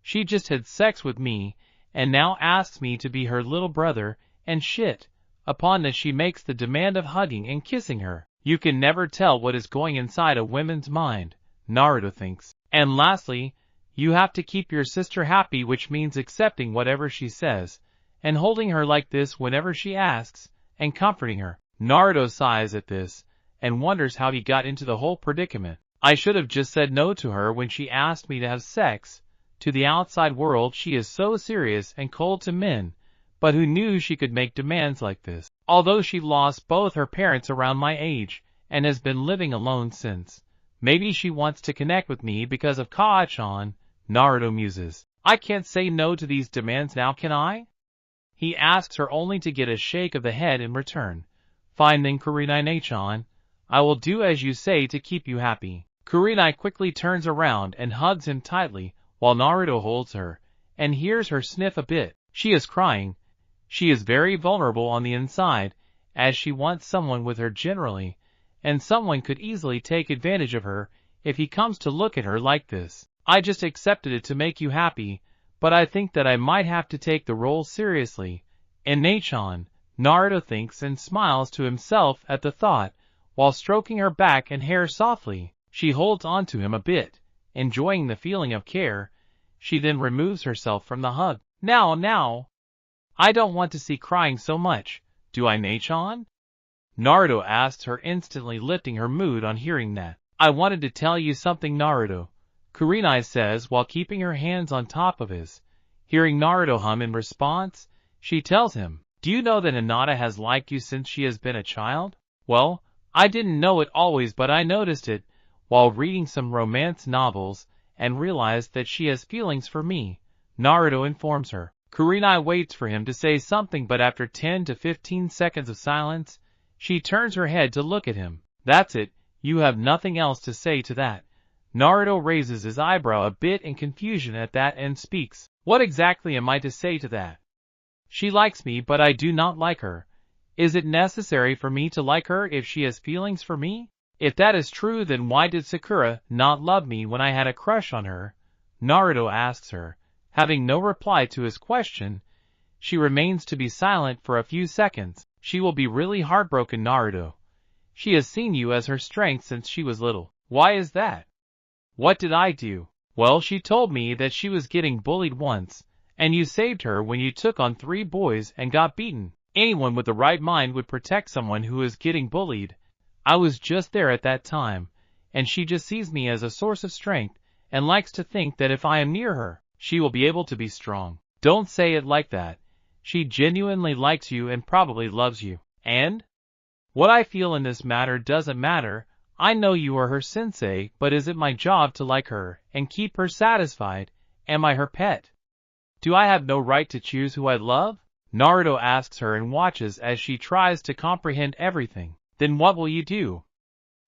She just had sex with me, and now asks me to be her little brother, and shit. Upon this she makes the demand of hugging and kissing her. You can never tell what is going inside a woman's mind, Naruto thinks. And lastly, you have to keep your sister happy, which means accepting whatever she says, and holding her like this whenever she asks, and comforting her. Naruto sighs at this, and wonders how he got into the whole predicament. I should have just said no to her when she asked me to have sex. To the outside world she is so serious and cold to men, but who knew she could make demands like this? although she lost both her parents around my age and has been living alone since. Maybe she wants to connect with me because of Kaa-chan, Naruto muses. I can't say no to these demands now, can I? He asks her only to get a shake of the head in return. Fine then, Kurenai-chan. I will do as you say to keep you happy. Kurenai quickly turns around and hugs him tightly while Naruto holds her and hears her sniff a bit. She is crying. She is very vulnerable on the inside, as she wants someone with her generally, and someone could easily take advantage of her if he comes to look at her like this. I just accepted it to make you happy, but I think that I might have to take the role seriously. And Nachan, Naruto thinks and smiles to himself at the thought, while stroking her back and hair softly. She holds on to him a bit, enjoying the feeling of care. She then removes herself from the hug. Now. I don't want to see crying so much, do I, Nachan? Naruto asks her, instantly lifting her mood on hearing that. I wanted to tell you something, Naruto, Kurenai says while keeping her hands on top of his. Hearing Naruto hum in response, she tells him, do you know that Hinata has liked you since she has been a child? Well, I didn't know it always, but I noticed it while reading some romance novels and realized that she has feelings for me, Naruto informs her. Kurenai waits for him to say something, but after 10 to 15 seconds of silence, she turns her head to look at him. That's it, you have nothing else to say to that. Naruto raises his eyebrow a bit in confusion at that and speaks. What exactly am I to say to that? She likes me, but I do not like her. Is it necessary for me to like her if she has feelings for me? If that is true, then why did Sakura not love me when I had a crush on her? Naruto asks her. Having no reply to his question, she remains to be silent for a few seconds. She will be really heartbroken, Naruto. She has seen you as her strength since she was little. Why is that? What did I do? Well, she told me that she was getting bullied once, and you saved her when you took on 3 boys and got beaten. Anyone with the right mind would protect someone who is getting bullied. I was just there at that time, and she just sees me as a source of strength and likes to think that if I am near her, she will be able to be strong. Don't say it like that. She genuinely likes you and probably loves you. And? What I feel in this matter doesn't matter. I know you are her sensei, but is it my job to like her and keep her satisfied? Am I her pet? Do I have no right to choose who I love? Naruto asks her and watches as she tries to comprehend everything. Then what will you do?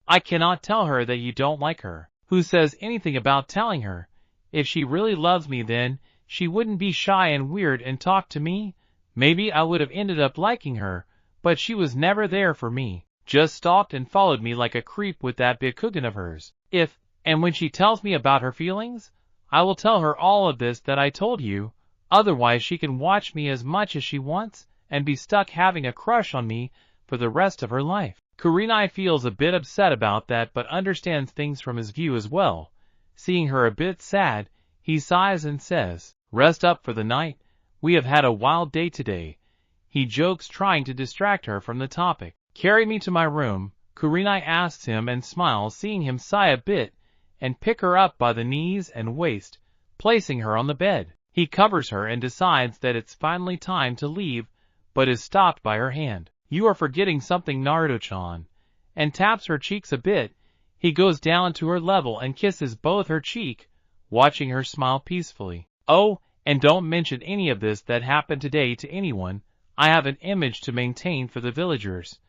I cannot tell her that you don't like her. Who says anything about telling her? If she really loves me, then she wouldn't be shy and weird and talk to me. Maybe I would have ended up liking her, but she was never there for me. Just stalked and followed me like a creep with that Byakugan of hers. And when she tells me about her feelings, I will tell her all of this that I told you. Otherwise she can watch me as much as she wants and be stuck having a crush on me for the rest of her life. Kurenai feels a bit upset about that, but understands things from his view as well. Seeing her a bit sad, he sighs and says, rest up for the night. We have had a wild day today. He jokes, trying to distract her from the topic. Carry me to my room, Kurenai asks him and smiles, seeing him sigh a bit and pick her up by the knees and waist, placing her on the bed. He covers her and decides that it's finally time to leave, but is stopped by her hand. You are forgetting something, Naruto-chan, and taps her cheeks a bit. He goes down to her level and kisses both her cheek, watching her smile peacefully. Oh, and don't mention any of this that happened today to anyone. I have an image to maintain for the villagers,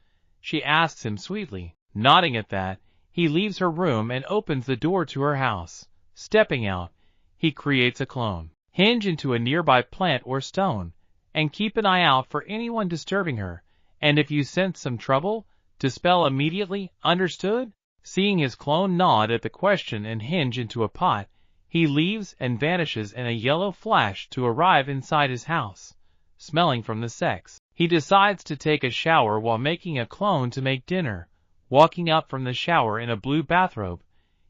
she asks him sweetly. Nodding at that, he leaves her room and opens the door to her house. Stepping out, he creates a clone. Hinge into a nearby plant or stone, and keep an eye out for anyone disturbing her, and if you sense some trouble, dispel immediately, understood? Seeing his clone nod at the question and hinge into a pot, he leaves and vanishes in a yellow flash to arrive inside his house. Smelling from the sex, he decides to take a shower while making a clone to make dinner. Walking up from the shower in a blue bathrobe,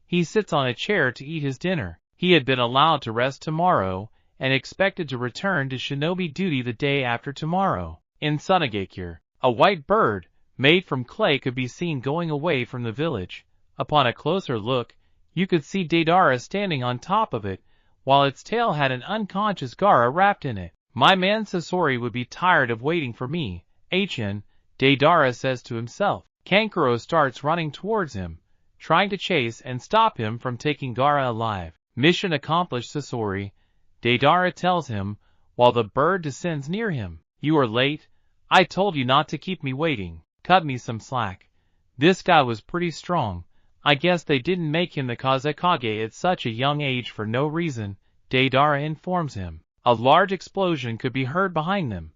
he sits on a chair to eat his dinner. He had been allowed to rest tomorrow and expected to return to shinobi duty the day after tomorrow. In Tsunade, a white bird, made from clay, could be seen going away from the village. Upon a closer look, you could see Deidara standing on top of it, while its tail had an unconscious Gaara wrapped in it. My man Sasori would be tired of waiting for me. HN, Deidara says to himself. Kankuro starts running towards him, trying to chase and stop him from taking Gaara alive. Mission accomplished, Sasori, Deidara tells him, while the bird descends near him. You are late. I told you not to keep me waiting. Cut me some slack. This guy was pretty strong. I guess they didn't make him the Kazekage at such a young age for no reason, Deidara informs him. A large explosion could be heard behind them,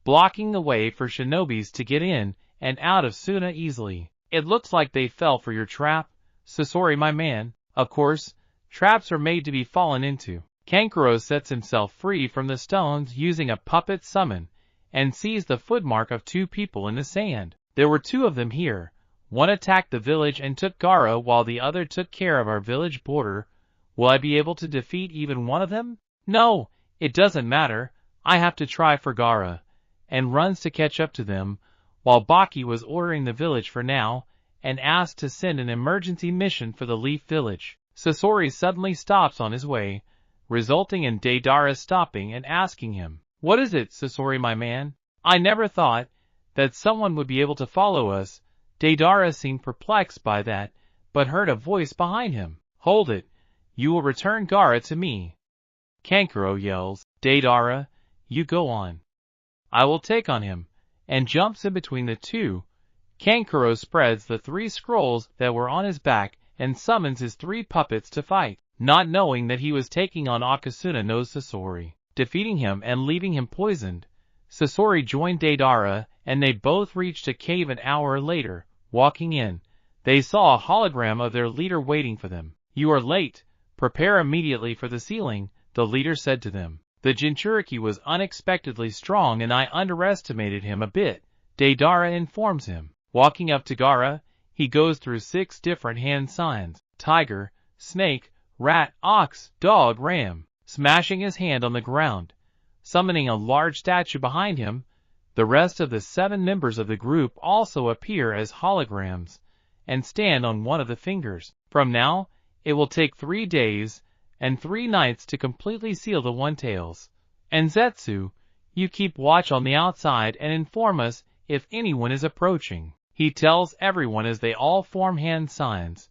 blocking the way for shinobis to get in and out of Suna easily. It looks like they fell for your trap, Sasori my man. Of course, traps are made to be fallen into. Kankuro sets himself free from the stones using a puppet summon, and sees the footmark of 2 people in the sand. There were 2 of them here. One attacked the village and took Gaara while the other took care of our village border. Will I be able to defeat even one of them? No, it doesn't matter. I have to try for Gaara. And runs to catch up to them, while Baki was ordering the village for now, and asked to send an emergency mission for the Leaf Village. Sasori suddenly stops on his way, resulting in Deidara stopping and asking him, What is it, Sasori my man? I never thought that someone would be able to follow us. Deidara seemed perplexed by that, but heard a voice behind him. Hold it. You will return Gaara to me. Kankuro yells. Deidara, you go on. I will take on him, and jumps in between the 2. Kankuro spreads the 3 scrolls that were on his back and summons his 3 puppets to fight, not knowing that he was taking on Akasuna no Sasori. Defeating him and leaving him poisoned, Sasori joined Deidara, and they both reached a cave an hour later. Walking in, they saw a hologram of their leader waiting for them. You are late. Prepare immediately for the ceiling, the leader said to them. The Jinchuriki was unexpectedly strong and I underestimated him a bit, Deidara informs him. Walking up to Gaara, he goes through 6 different hand signs: tiger, snake, rat, ox, dog, ram, smashing his hand on the ground, summoning a large statue behind him. The rest of the 7 members of the group also appear as holograms and stand on one of the fingers. From now, it will take 3 days and 3 nights to completely seal the One-Tails. And Zetsu, you keep watch on the outside and inform us if anyone is approaching. He tells everyone as they all form hand signs.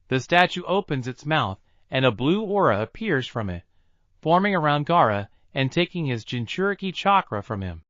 The statue opens its mouth and a blue aura appears from it, forming around Gaara and taking his Jinchuriki chakra from him.